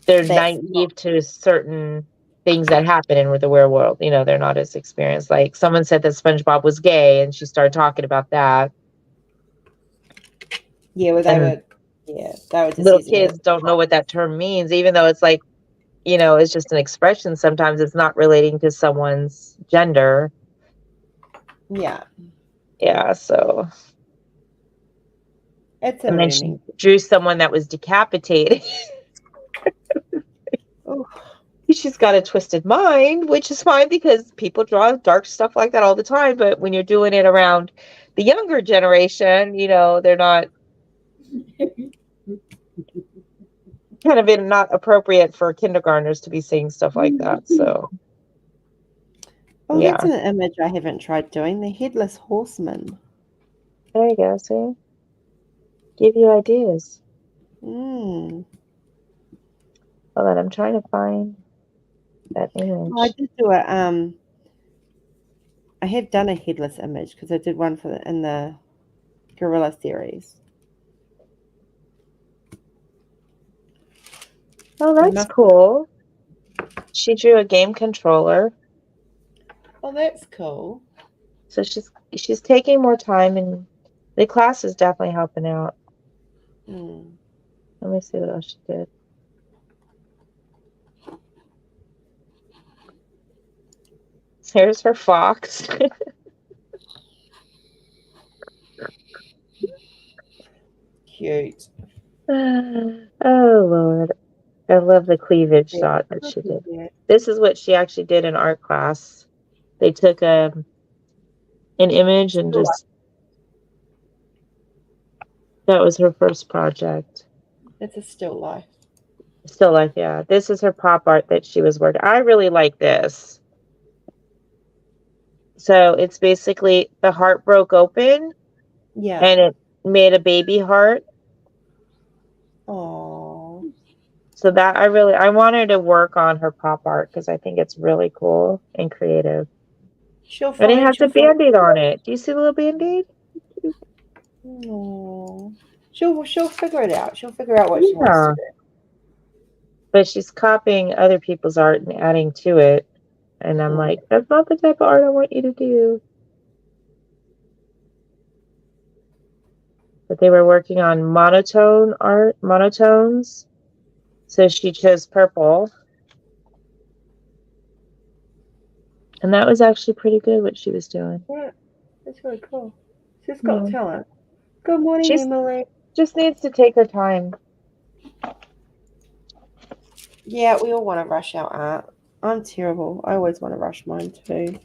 they're naive to certain things that happen in the real world. They're not as experienced. Like someone said that SpongeBob was gay and she started talking about that. Yeah, well, they were just little kids don't know what that term means, even though it's like, it's just an expression. Sometimes it's not relating to someone's gender. Yeah. Yeah, so. It's and then she drew someone that was decapitated. she's got a twisted mind, which is fine because people draw dark stuff like that all the time. But when you're doing it around the younger generation, they're not kind of not appropriate for kindergartners to be seeing stuff like that. So, Oh, yeah. that's an image I haven't tried doing. The headless horseman. There you go. See, give you ideas. Mm. Hold on, I'm trying to find that image. I did do a I have done a headless image because I did one in the Gorilla series. Oh, that's cool. She drew a game controller. Oh, that's cool. So she's taking more time, and the class is definitely helping out. Mm. Let me see what else she did. Here's her fox. Cute. Oh, Lord. I love the cleavage shot that she did. Yeah. This is what she actually did in art class. They took an image and just... That was her first project. It's a still life. Still life, yeah. This is her pop art that she was working. I really like this. So it's basically the heart broke open. Yeah. And it made a baby heart. Oh. So that I want her to work on her pop art because I think it's really cool and creative. And it has a Band-Aid on it. Do you see the little Band-Aid? Oh. She'll figure it out. She'll figure out what she wants to do. But she's copying other people's art and adding to it. And I'm like, that's not the type of art I want you to do. But they were working on monotones. So she chose purple. And that was actually pretty good what she was doing. Yeah, that's really cool. She's got talent. Good morning, Emily. Just needs to take her time. Yeah, we all want to rush our art. I'm terrible. I always want to rush mine too.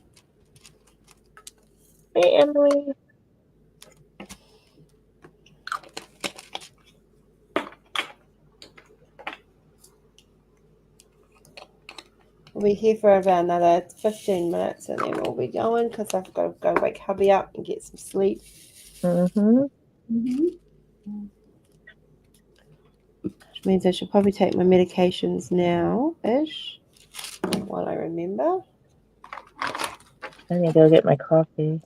Hey, Emily. We'll be here for about another 15 minutes and then we'll be going because I've got to go wake hubby up and get some sleep. Mm-hmm. Which means I should probably take my medications now-ish while I remember. I need to go get my coffee.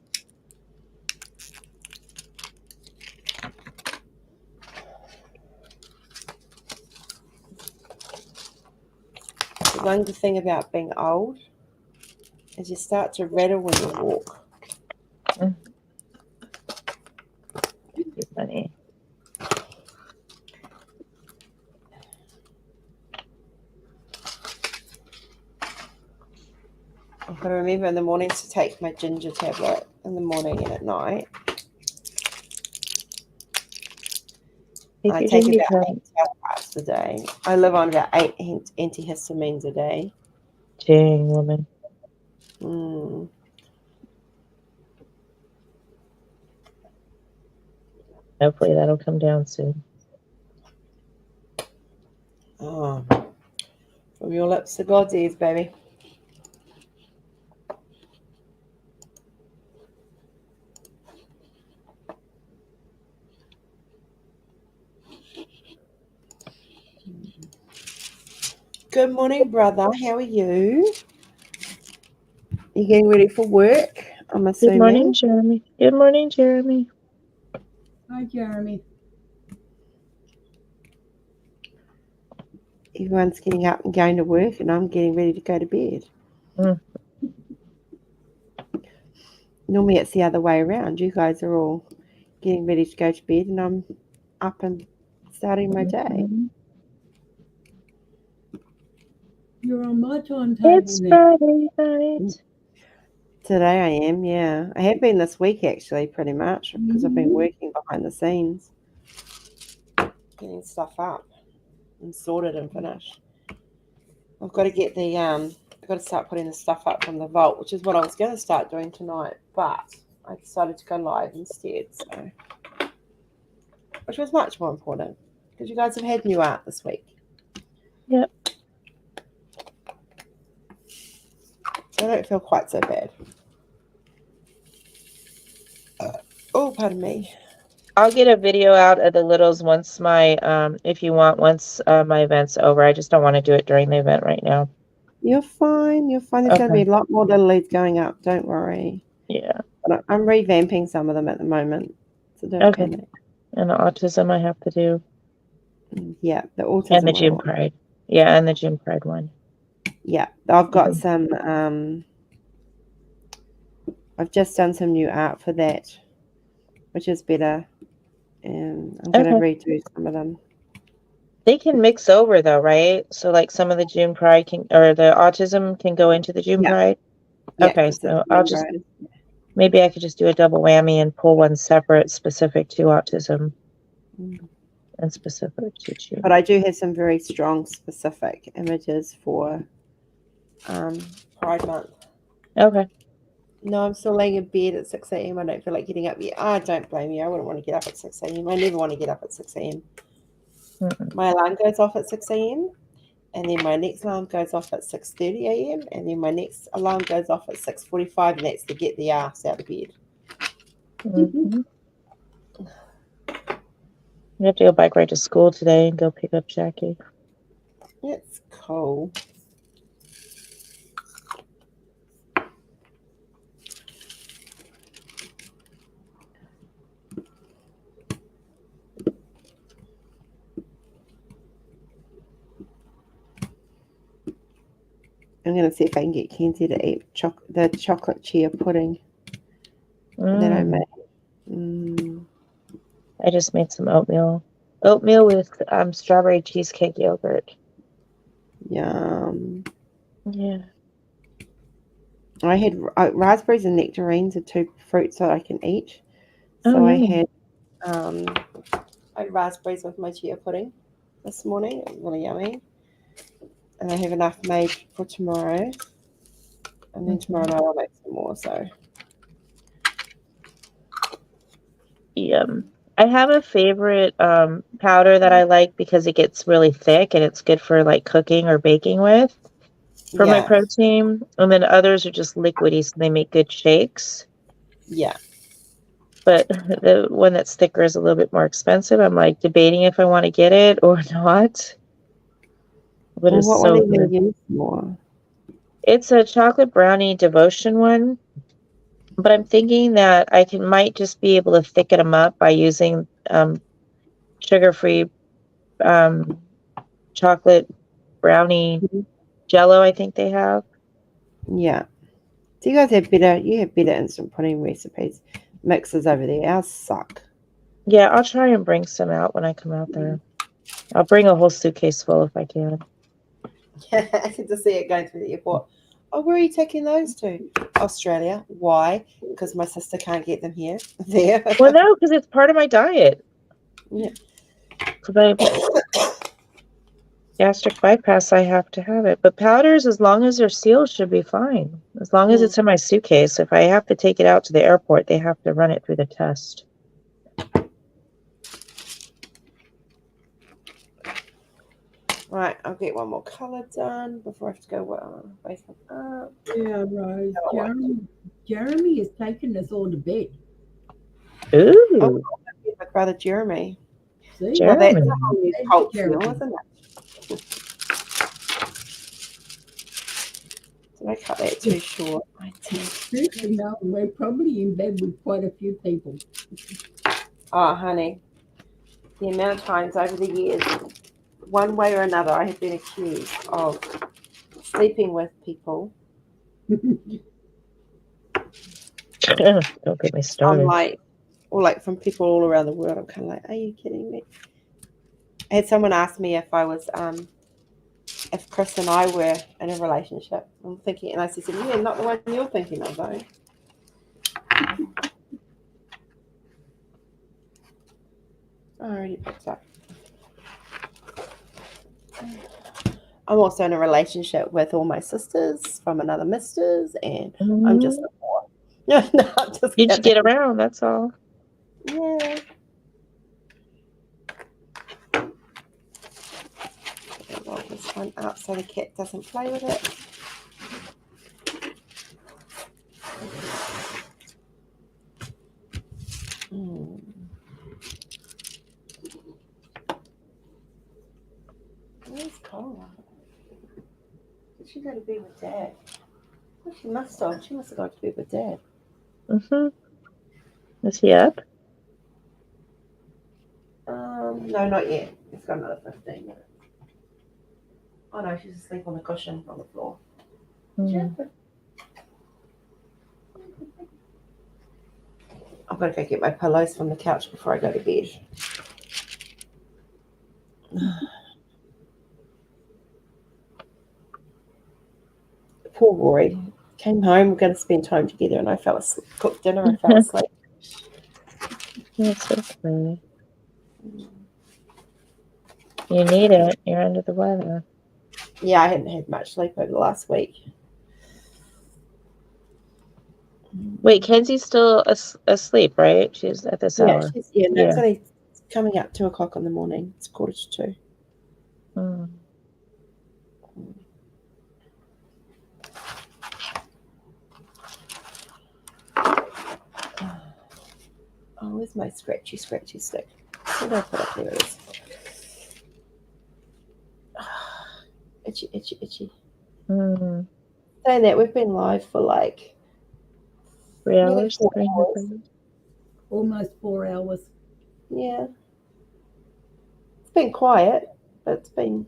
The one good thing about being old is you start to rattle when you walk. It's funny. I've got to remember in the mornings to take my ginger tablet in the morning and at night. I take about 8 tablets a day. I live on about 8 antihistamines a day. Dang, woman. Hopefully that'll come down soon. Oh, from your lips to God's ears, baby. Good morning, brother. How are you? You getting ready for work? I'm assuming. Good morning, Jeremy. Good morning, Jeremy. Hi, Jeremy. Everyone's getting up and going to work, and I'm getting ready to go to bed. Normally, it's the other way around. You guys are all getting ready to go to bed, and I'm up and starting my day. You're on my timetable. It's Friday night. Today I am, yeah. I have been this week, actually, pretty much, because I've been working behind the scenes, getting stuff up and sorted and finished. I've got to get the I've got to start putting the stuff up from the vault, which is what I was going to start doing tonight, but I decided to go live instead. So, which was much more important because you guys have had new art this week. Yep. So I don't feel quite so bad. Oh, pardon me. I'll get a video out of the littles once my if you want, once my event's over. I just don't want to do it during the event right now. You're fine. You're fine. There's going to be a lot more little leads going up. Don't worry. Yeah. But I'm revamping some of them at the moment. So don't panic. And the autism I have to do. Yeah, the autism And the June Pride. Yeah, and the June Pride one. Yeah, I've got some I've just done some new art for that, which is better. And I'm going to redo some of them. They can mix over though, right? So like some of the June Pride can, or the autism can go into the June Pride. Yeah, okay, so I'll just maybe I could just do a double whammy and pull one separate specific to autism and specific to June. But I do have some very strong specific images for Pride Month. Okay. No, I'm still laying in bed at 6 a.m. I don't feel like getting up yet. I don't blame you. I wouldn't want to get up at 6 a.m. I never want to get up at 6 a.m. My alarm goes off at 6 a.m. and then my next alarm goes off at 6:30 a.m. and then my next alarm goes off at 6:45, and that's to get the ass out of bed. You have to go bike ride to school today and go pick up Jackie. It's cool. I'm going to see if I can get Kenzie to eat the chocolate chia pudding that I made. I just made some oatmeal. Oatmeal with strawberry cheesecake yogurt. Yum. Yeah. I had raspberries and nectarines are two fruits that I can eat. So I had raspberries with my chia pudding this morning. It was really yummy. And I have enough made for tomorrow. And then tomorrow night I'll make some more. So, I have a favorite powder that I like because it gets really thick and it's good for like cooking or baking with for my protein. And then others are just liquidy, so they make good shakes. Yeah. But the one that's thicker is a little bit more expensive. I'm like debating if I want to get it or not. But well, it's what so one are you good. going to use more? It's a chocolate brownie devotion one. But I'm thinking that I might just be able to thicken them up by using sugar-free chocolate brownie jello. I think they have. Yeah. So you guys have better instant pudding recipes mixes over there. Ours suck. Yeah, I'll try and bring some out when I come out there. I'll bring a whole suitcase full if I can. Yeah, I can just see it going through the airport. Oh, where are you taking those to? Australia. Why? Because my sister can't get them here. There. Well, no, because it's part of my diet. Yeah. Because I gastric bypass, I have to have it. But powders, as long as they're sealed, should be fine. As long as it's in my suitcase. If I have to take it out to the airport, they have to run it through the test. Right, I'll get one more color done before I have to go basement up. Yeah, Rose. Jeremy has taken us all to bed. Ooh. Oh, my brother Jeremy. See? Jeremy. Well, that's a whole new cult film, isn't it? Did I cut that too short? I did. No, we're probably in bed with quite a few people. Oh, honey. The amount of times over the years, one way or another, I have been accused of sleeping with people. Don't get me started. I'm like, or like from people all around the world. I'm kind of like, are you kidding me? I had someone ask me if I was, if Chris and I were in a relationship. I'm thinking, and I said, yeah, not the one you're thinking of, though. I already picked up. I'm also in a relationship with all my sisters from another misters, and I'm Mhm. just a whore. No, I'm just You just kidding. get around, that's all. Yeah. Roll this one up so the cat doesn't play with it. Where's Cora? Did she go to bed with Dad? Oh, she must have. She must have gone to bed with Dad. Is he up? No, not yet. It's got another 15 minutes. Oh no, she's asleep on the cushion on the floor. Mm. I've got to go get my pillows from the couch before I go to bed. Poor Rory came home. We're going to spend time together, and I fell asleep. Cooked dinner and fell asleep. That's okay. You need it. You're under the weather. Yeah, I hadn't had much sleep over the last week. Wait, Kenzie's still asleep, right? She's at this Yeah, hour. it's only coming up 2 o'clock in the morning. It's 1:45. Mm. Oh, where's my scratchy stick? Where did I put it? There it is. Itchy. Mm. Saying that, we've been live for like 3 nearly hours? 4 3 hours. Almost 4 hours. Yeah. It's been quiet, but it's been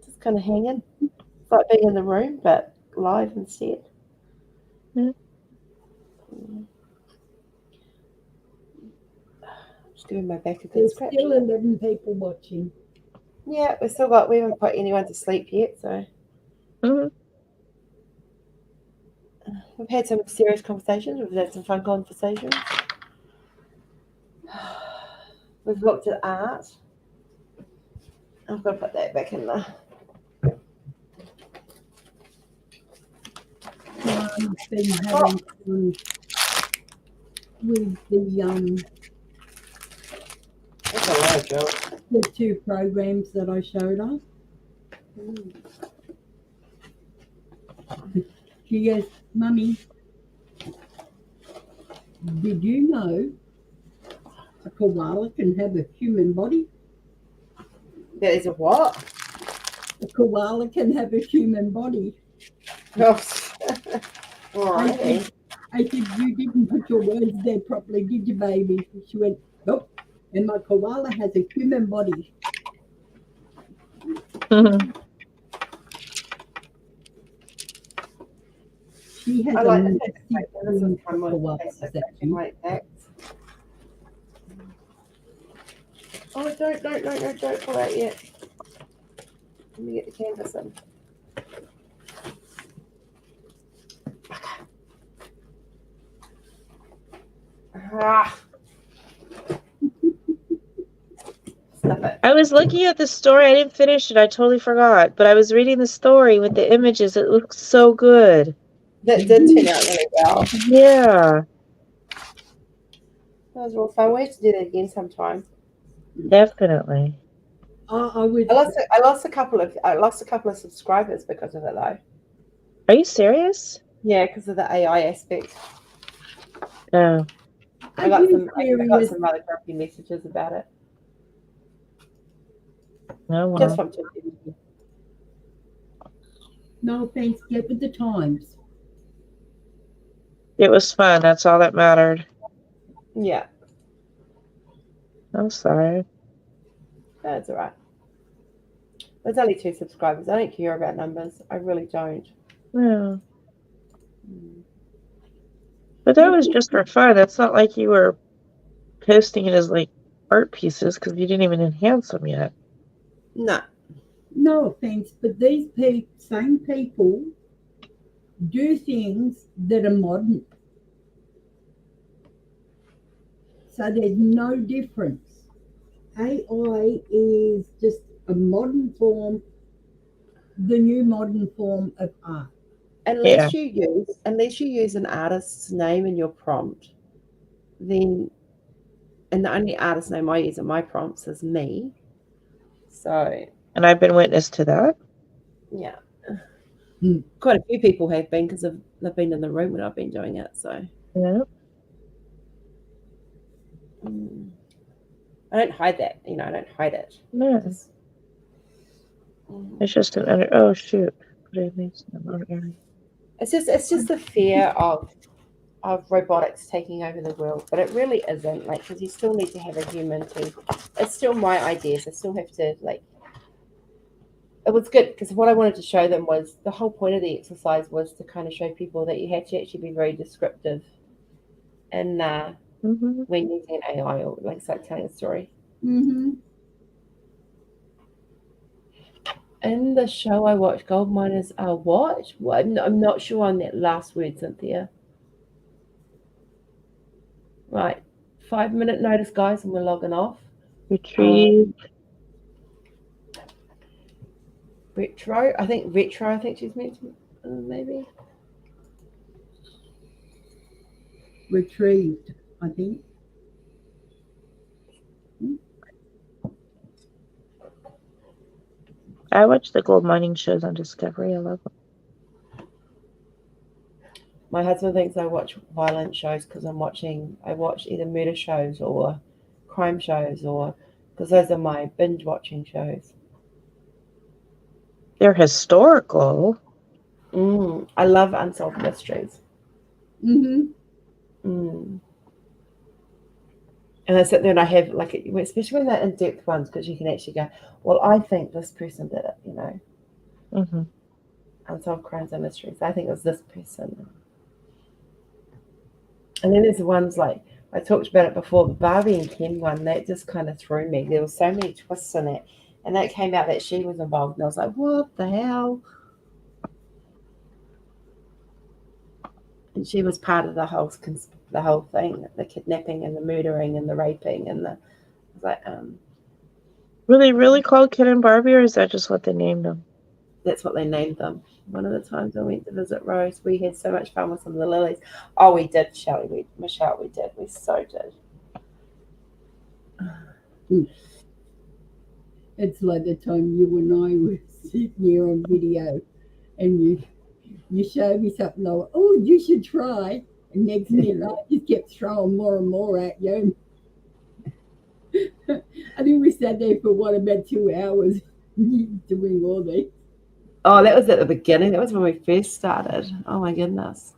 just kind of hanging. It's like being in the room, but live instead. Yeah. Just giving my back a good There's scratch. still 11 people watching. Yeah, we haven't put anyone to sleep yet, so Mm. we've had some serious conversations. We've had some fun conversations. We've looked at art. I've got to put that back in there. I've been having fun with That's a lot of job. the 2 programs that I showed her. She goes, Mummy, did you know a koala can have a human body? That is a what? A koala can have a human body. Oh. All right. I said, you didn't put your words there properly, did you, baby? She went, nope. And my koala has a human body. She has I a like the massive fact that this is for koalas, actually. like that. Oh, don't pull out yet. Let me get the canvas in. Ah. Stuff it. I was looking at the story. I didn't finish it. I totally forgot. But I was reading the story with the images. It looks so good. That did turn out really well. Yeah, That was real fun. We have to do that again sometime. definitely. I would. I lost a couple of subscribers because of it though. Are you serious? Yeah, because of the AI aspect. No. I got some rather grumpy messages about it. No, well. Just from ChatGPT. No offense, get with the times. It was fun. That's all that mattered. Yeah, I'm sorry. that's all right. There's only 2 subscribers. I don't care about numbers. I really don't. Yeah. But that was just for fun. That's not like you were posting it as like art pieces because you didn't even enhance them yet. No. No offense, but these same people do things that are modern. So there's no difference. AI is just a modern form the new modern form of art. Unless you use an artist's name in your prompt, then, and the only artist name I use in my prompts is me. So, And I've been witness to that. yeah. Hmm. Quite a few people have been, because they've been in the room when I've been doing it. So Yeah. I don't hide that. I don't hide it. No. It's just an under. Oh shoot! It's just the fear of robotics taking over the world, but it really isn't. Like, because you still need to have a human to. It's still my ideas. I still have to It was good, because what I wanted to show them was the whole point of the exercise was to kind of show people that you had to actually be very descriptive, and when using AI, or start telling a story. Mm-hmm. In the show I watched, gold miners are what? I'm not sure on that last word, Cynthia. Right, 5-minute notice, guys, and we're logging off. Retrieve. Retro. I think she's meant to, maybe. Retrieved, I think. I watch the gold mining shows on Discovery. I love them. My husband thinks I watch violent shows because I watch either murder shows or crime shows, or because those are my binge watching shows. They're historical. I love unsolved mysteries. Mm-hmm. And I sit there and I have, especially when they're in-depth ones, because you can actually go, well, I think this person did it, Unsolved crimes and mysteries. I think it was this person. And then there's the ones like, I talked about it before, the Barbie and Ken one, that just kind of threw me. There were so many twists in it. And that came out that she was involved. And I was like, what the hell? And she was part of the whole thing, the kidnapping and the murdering and the raping and I was like, Were they really called Ken and Barbie, or is that just what they named them? That's what they named them. One of the times I went to visit Rose, we had so much fun with some of the lilies. Oh, we did, Shelley. Michelle, we did. We so did. It's like the time you and I were sitting here on video, and you showed me something like, oh, you should try. And next minute, I just kept throwing more and more at you. I think we sat there for about 2 hours doing all this. Oh, that was at the beginning. That was when we first started. Oh my goodness.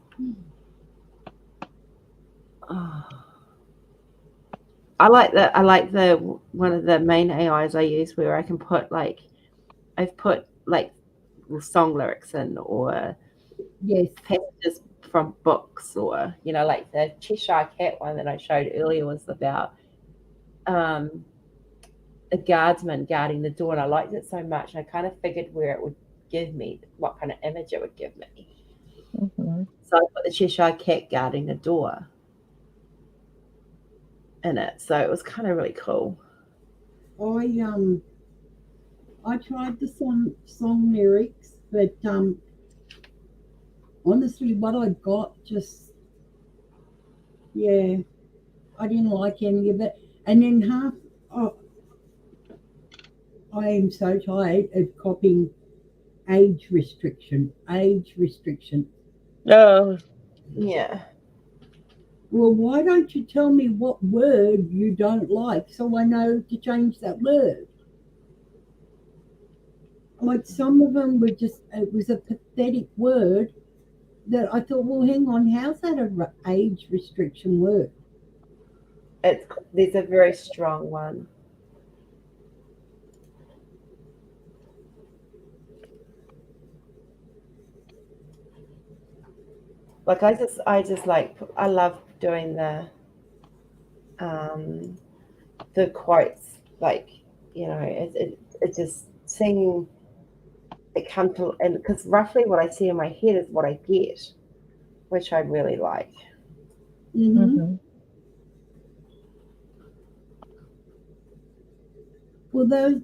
Oh. I like the one of the main AIs I use where I can put I've put song lyrics in, or Yes, passages from books, or like the Cheshire Cat one that I showed earlier was about a guardsman guarding the door, and I liked it so much. I kind of figured where it would give me, what kind of image it would give me. So I put the Cheshire Cat guarding the door in it, so it was kind of really cool. I tried the song lyrics, but honestly, what I got just, I didn't like any of it. And then I am so tired of copying age restriction. Oh. Yeah. Well, why don't you tell me what word you don't like so I know to change that word? Like, some of them were just, it was a pathetic word that I thought, well, hang on, how's that an age restriction word? There's a very strong one. Like, I love doing the quotes, it just seeing it come to, and because roughly what I see in my head is what I get, which I really like. Mm-hmm. Well,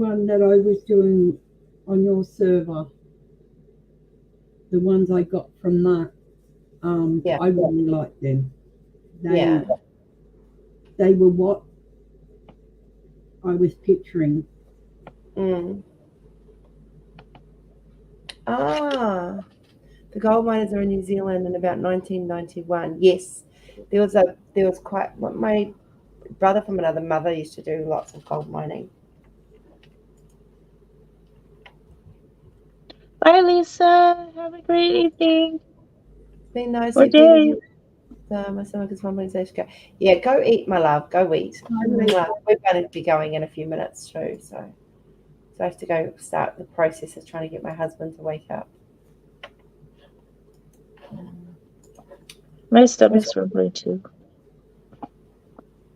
one that I was doing on your server, the ones I got from that, Yeah. I really liked them. Yeah. They were what I was picturing. Mm. Ah, the gold miners are in New Zealand in about 1991. Yes, there was quite what my brother from another mother used to do lots of gold mining. Bye, Lisa. Have a great evening. It's been nice Or evening with day. you. My stomach is rumbling. So go. Yeah, go eat, my love. Go eat. Lisa. We're going to be going in a few minutes too, so I have to go start the process of trying to get my husband to wake up. My stomach's rumbling too.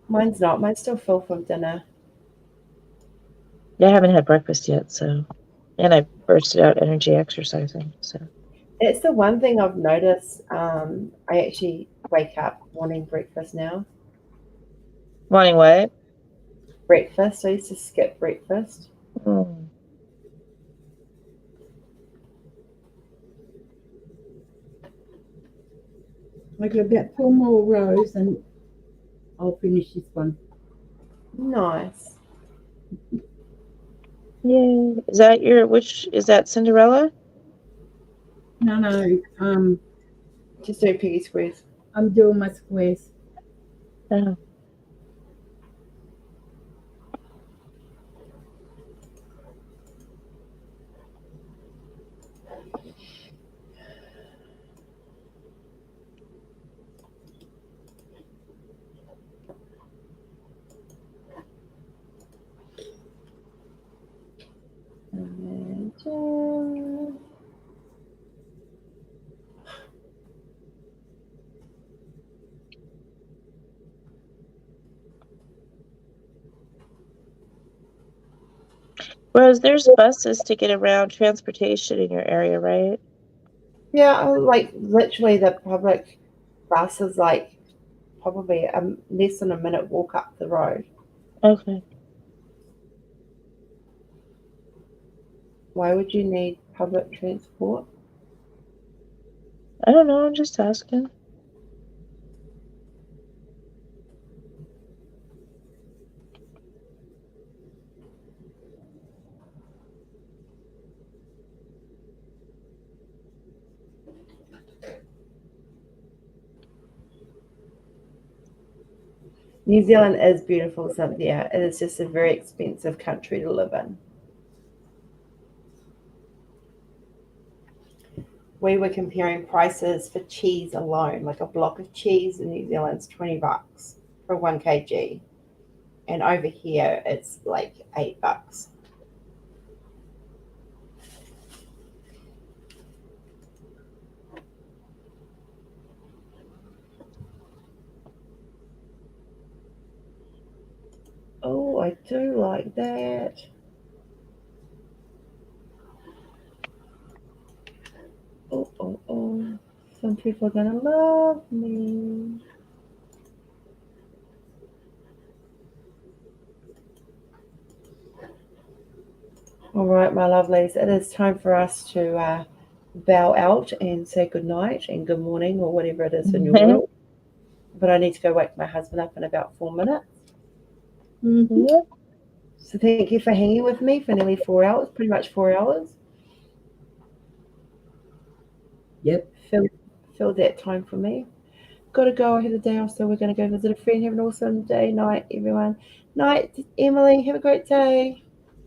Mine's not. Mine's still full from dinner. Yeah, I haven't had breakfast yet, so, and I bursted out energy exercising, so. It's the one thing I've noticed. I actually wake up wanting breakfast now. Wanting what? Breakfast. I used to skip breakfast. Mm. I got about 4 more rows and I'll finish this one. Nice. Yay. Is that is that Cinderella? No, Just doing piggy squares. I'm doing my squares. Oh. Rose, there's buses to get around transportation in your area, right? Yeah, like literally the public bus is like probably less than a minute walk up the road. Okay. Why would you need public transport? I don't know, I'm just asking. New Zealand is beautiful, Cynthia. It is just a very expensive country to live in. We were comparing prices for cheese alone. Like a block of cheese in New Zealand's $20 for 1 kg. And over here it's like $8. Oh, I do like that. Oh. Some people are gonna love me. All right, my lovelies, it is time for us to bow out and say good night and good morning or whatever it is in your world. But I need to go wake my husband up in about 4 minutes. Mm-hmm. Yeah. So thank you for hanging with me for nearly 4 hours, pretty much 4 hours. Yep. Filled that time for me. Got to go. I have the day off, so we're going to go visit a friend. Have an awesome day. Night, everyone. Night, Emily. Have a great day.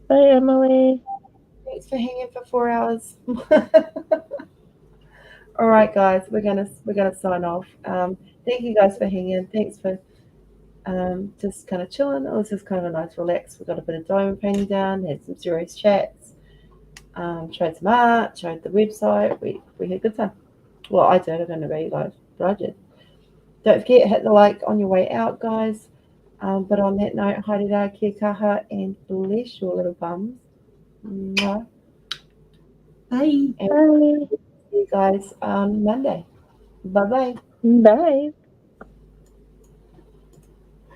Bye, Emily. Thanks for hanging for 4 hours. All right, guys, we're gonna sign off. Thank you guys for hanging. Thanks for just kind of chilling. It was just kind of a nice relax. We got a bit of diamond painting done. Had some serious chats. Showed some art. Showed the website. We had a good time. Well, I did. I don't know about you guys, but I did. Don't forget, hit the like on your way out, guys. But on that note, haere kia kaha and bless your little bums. Mwah. Bye. And Bye. see you guys on Monday. Bye-bye. Bye.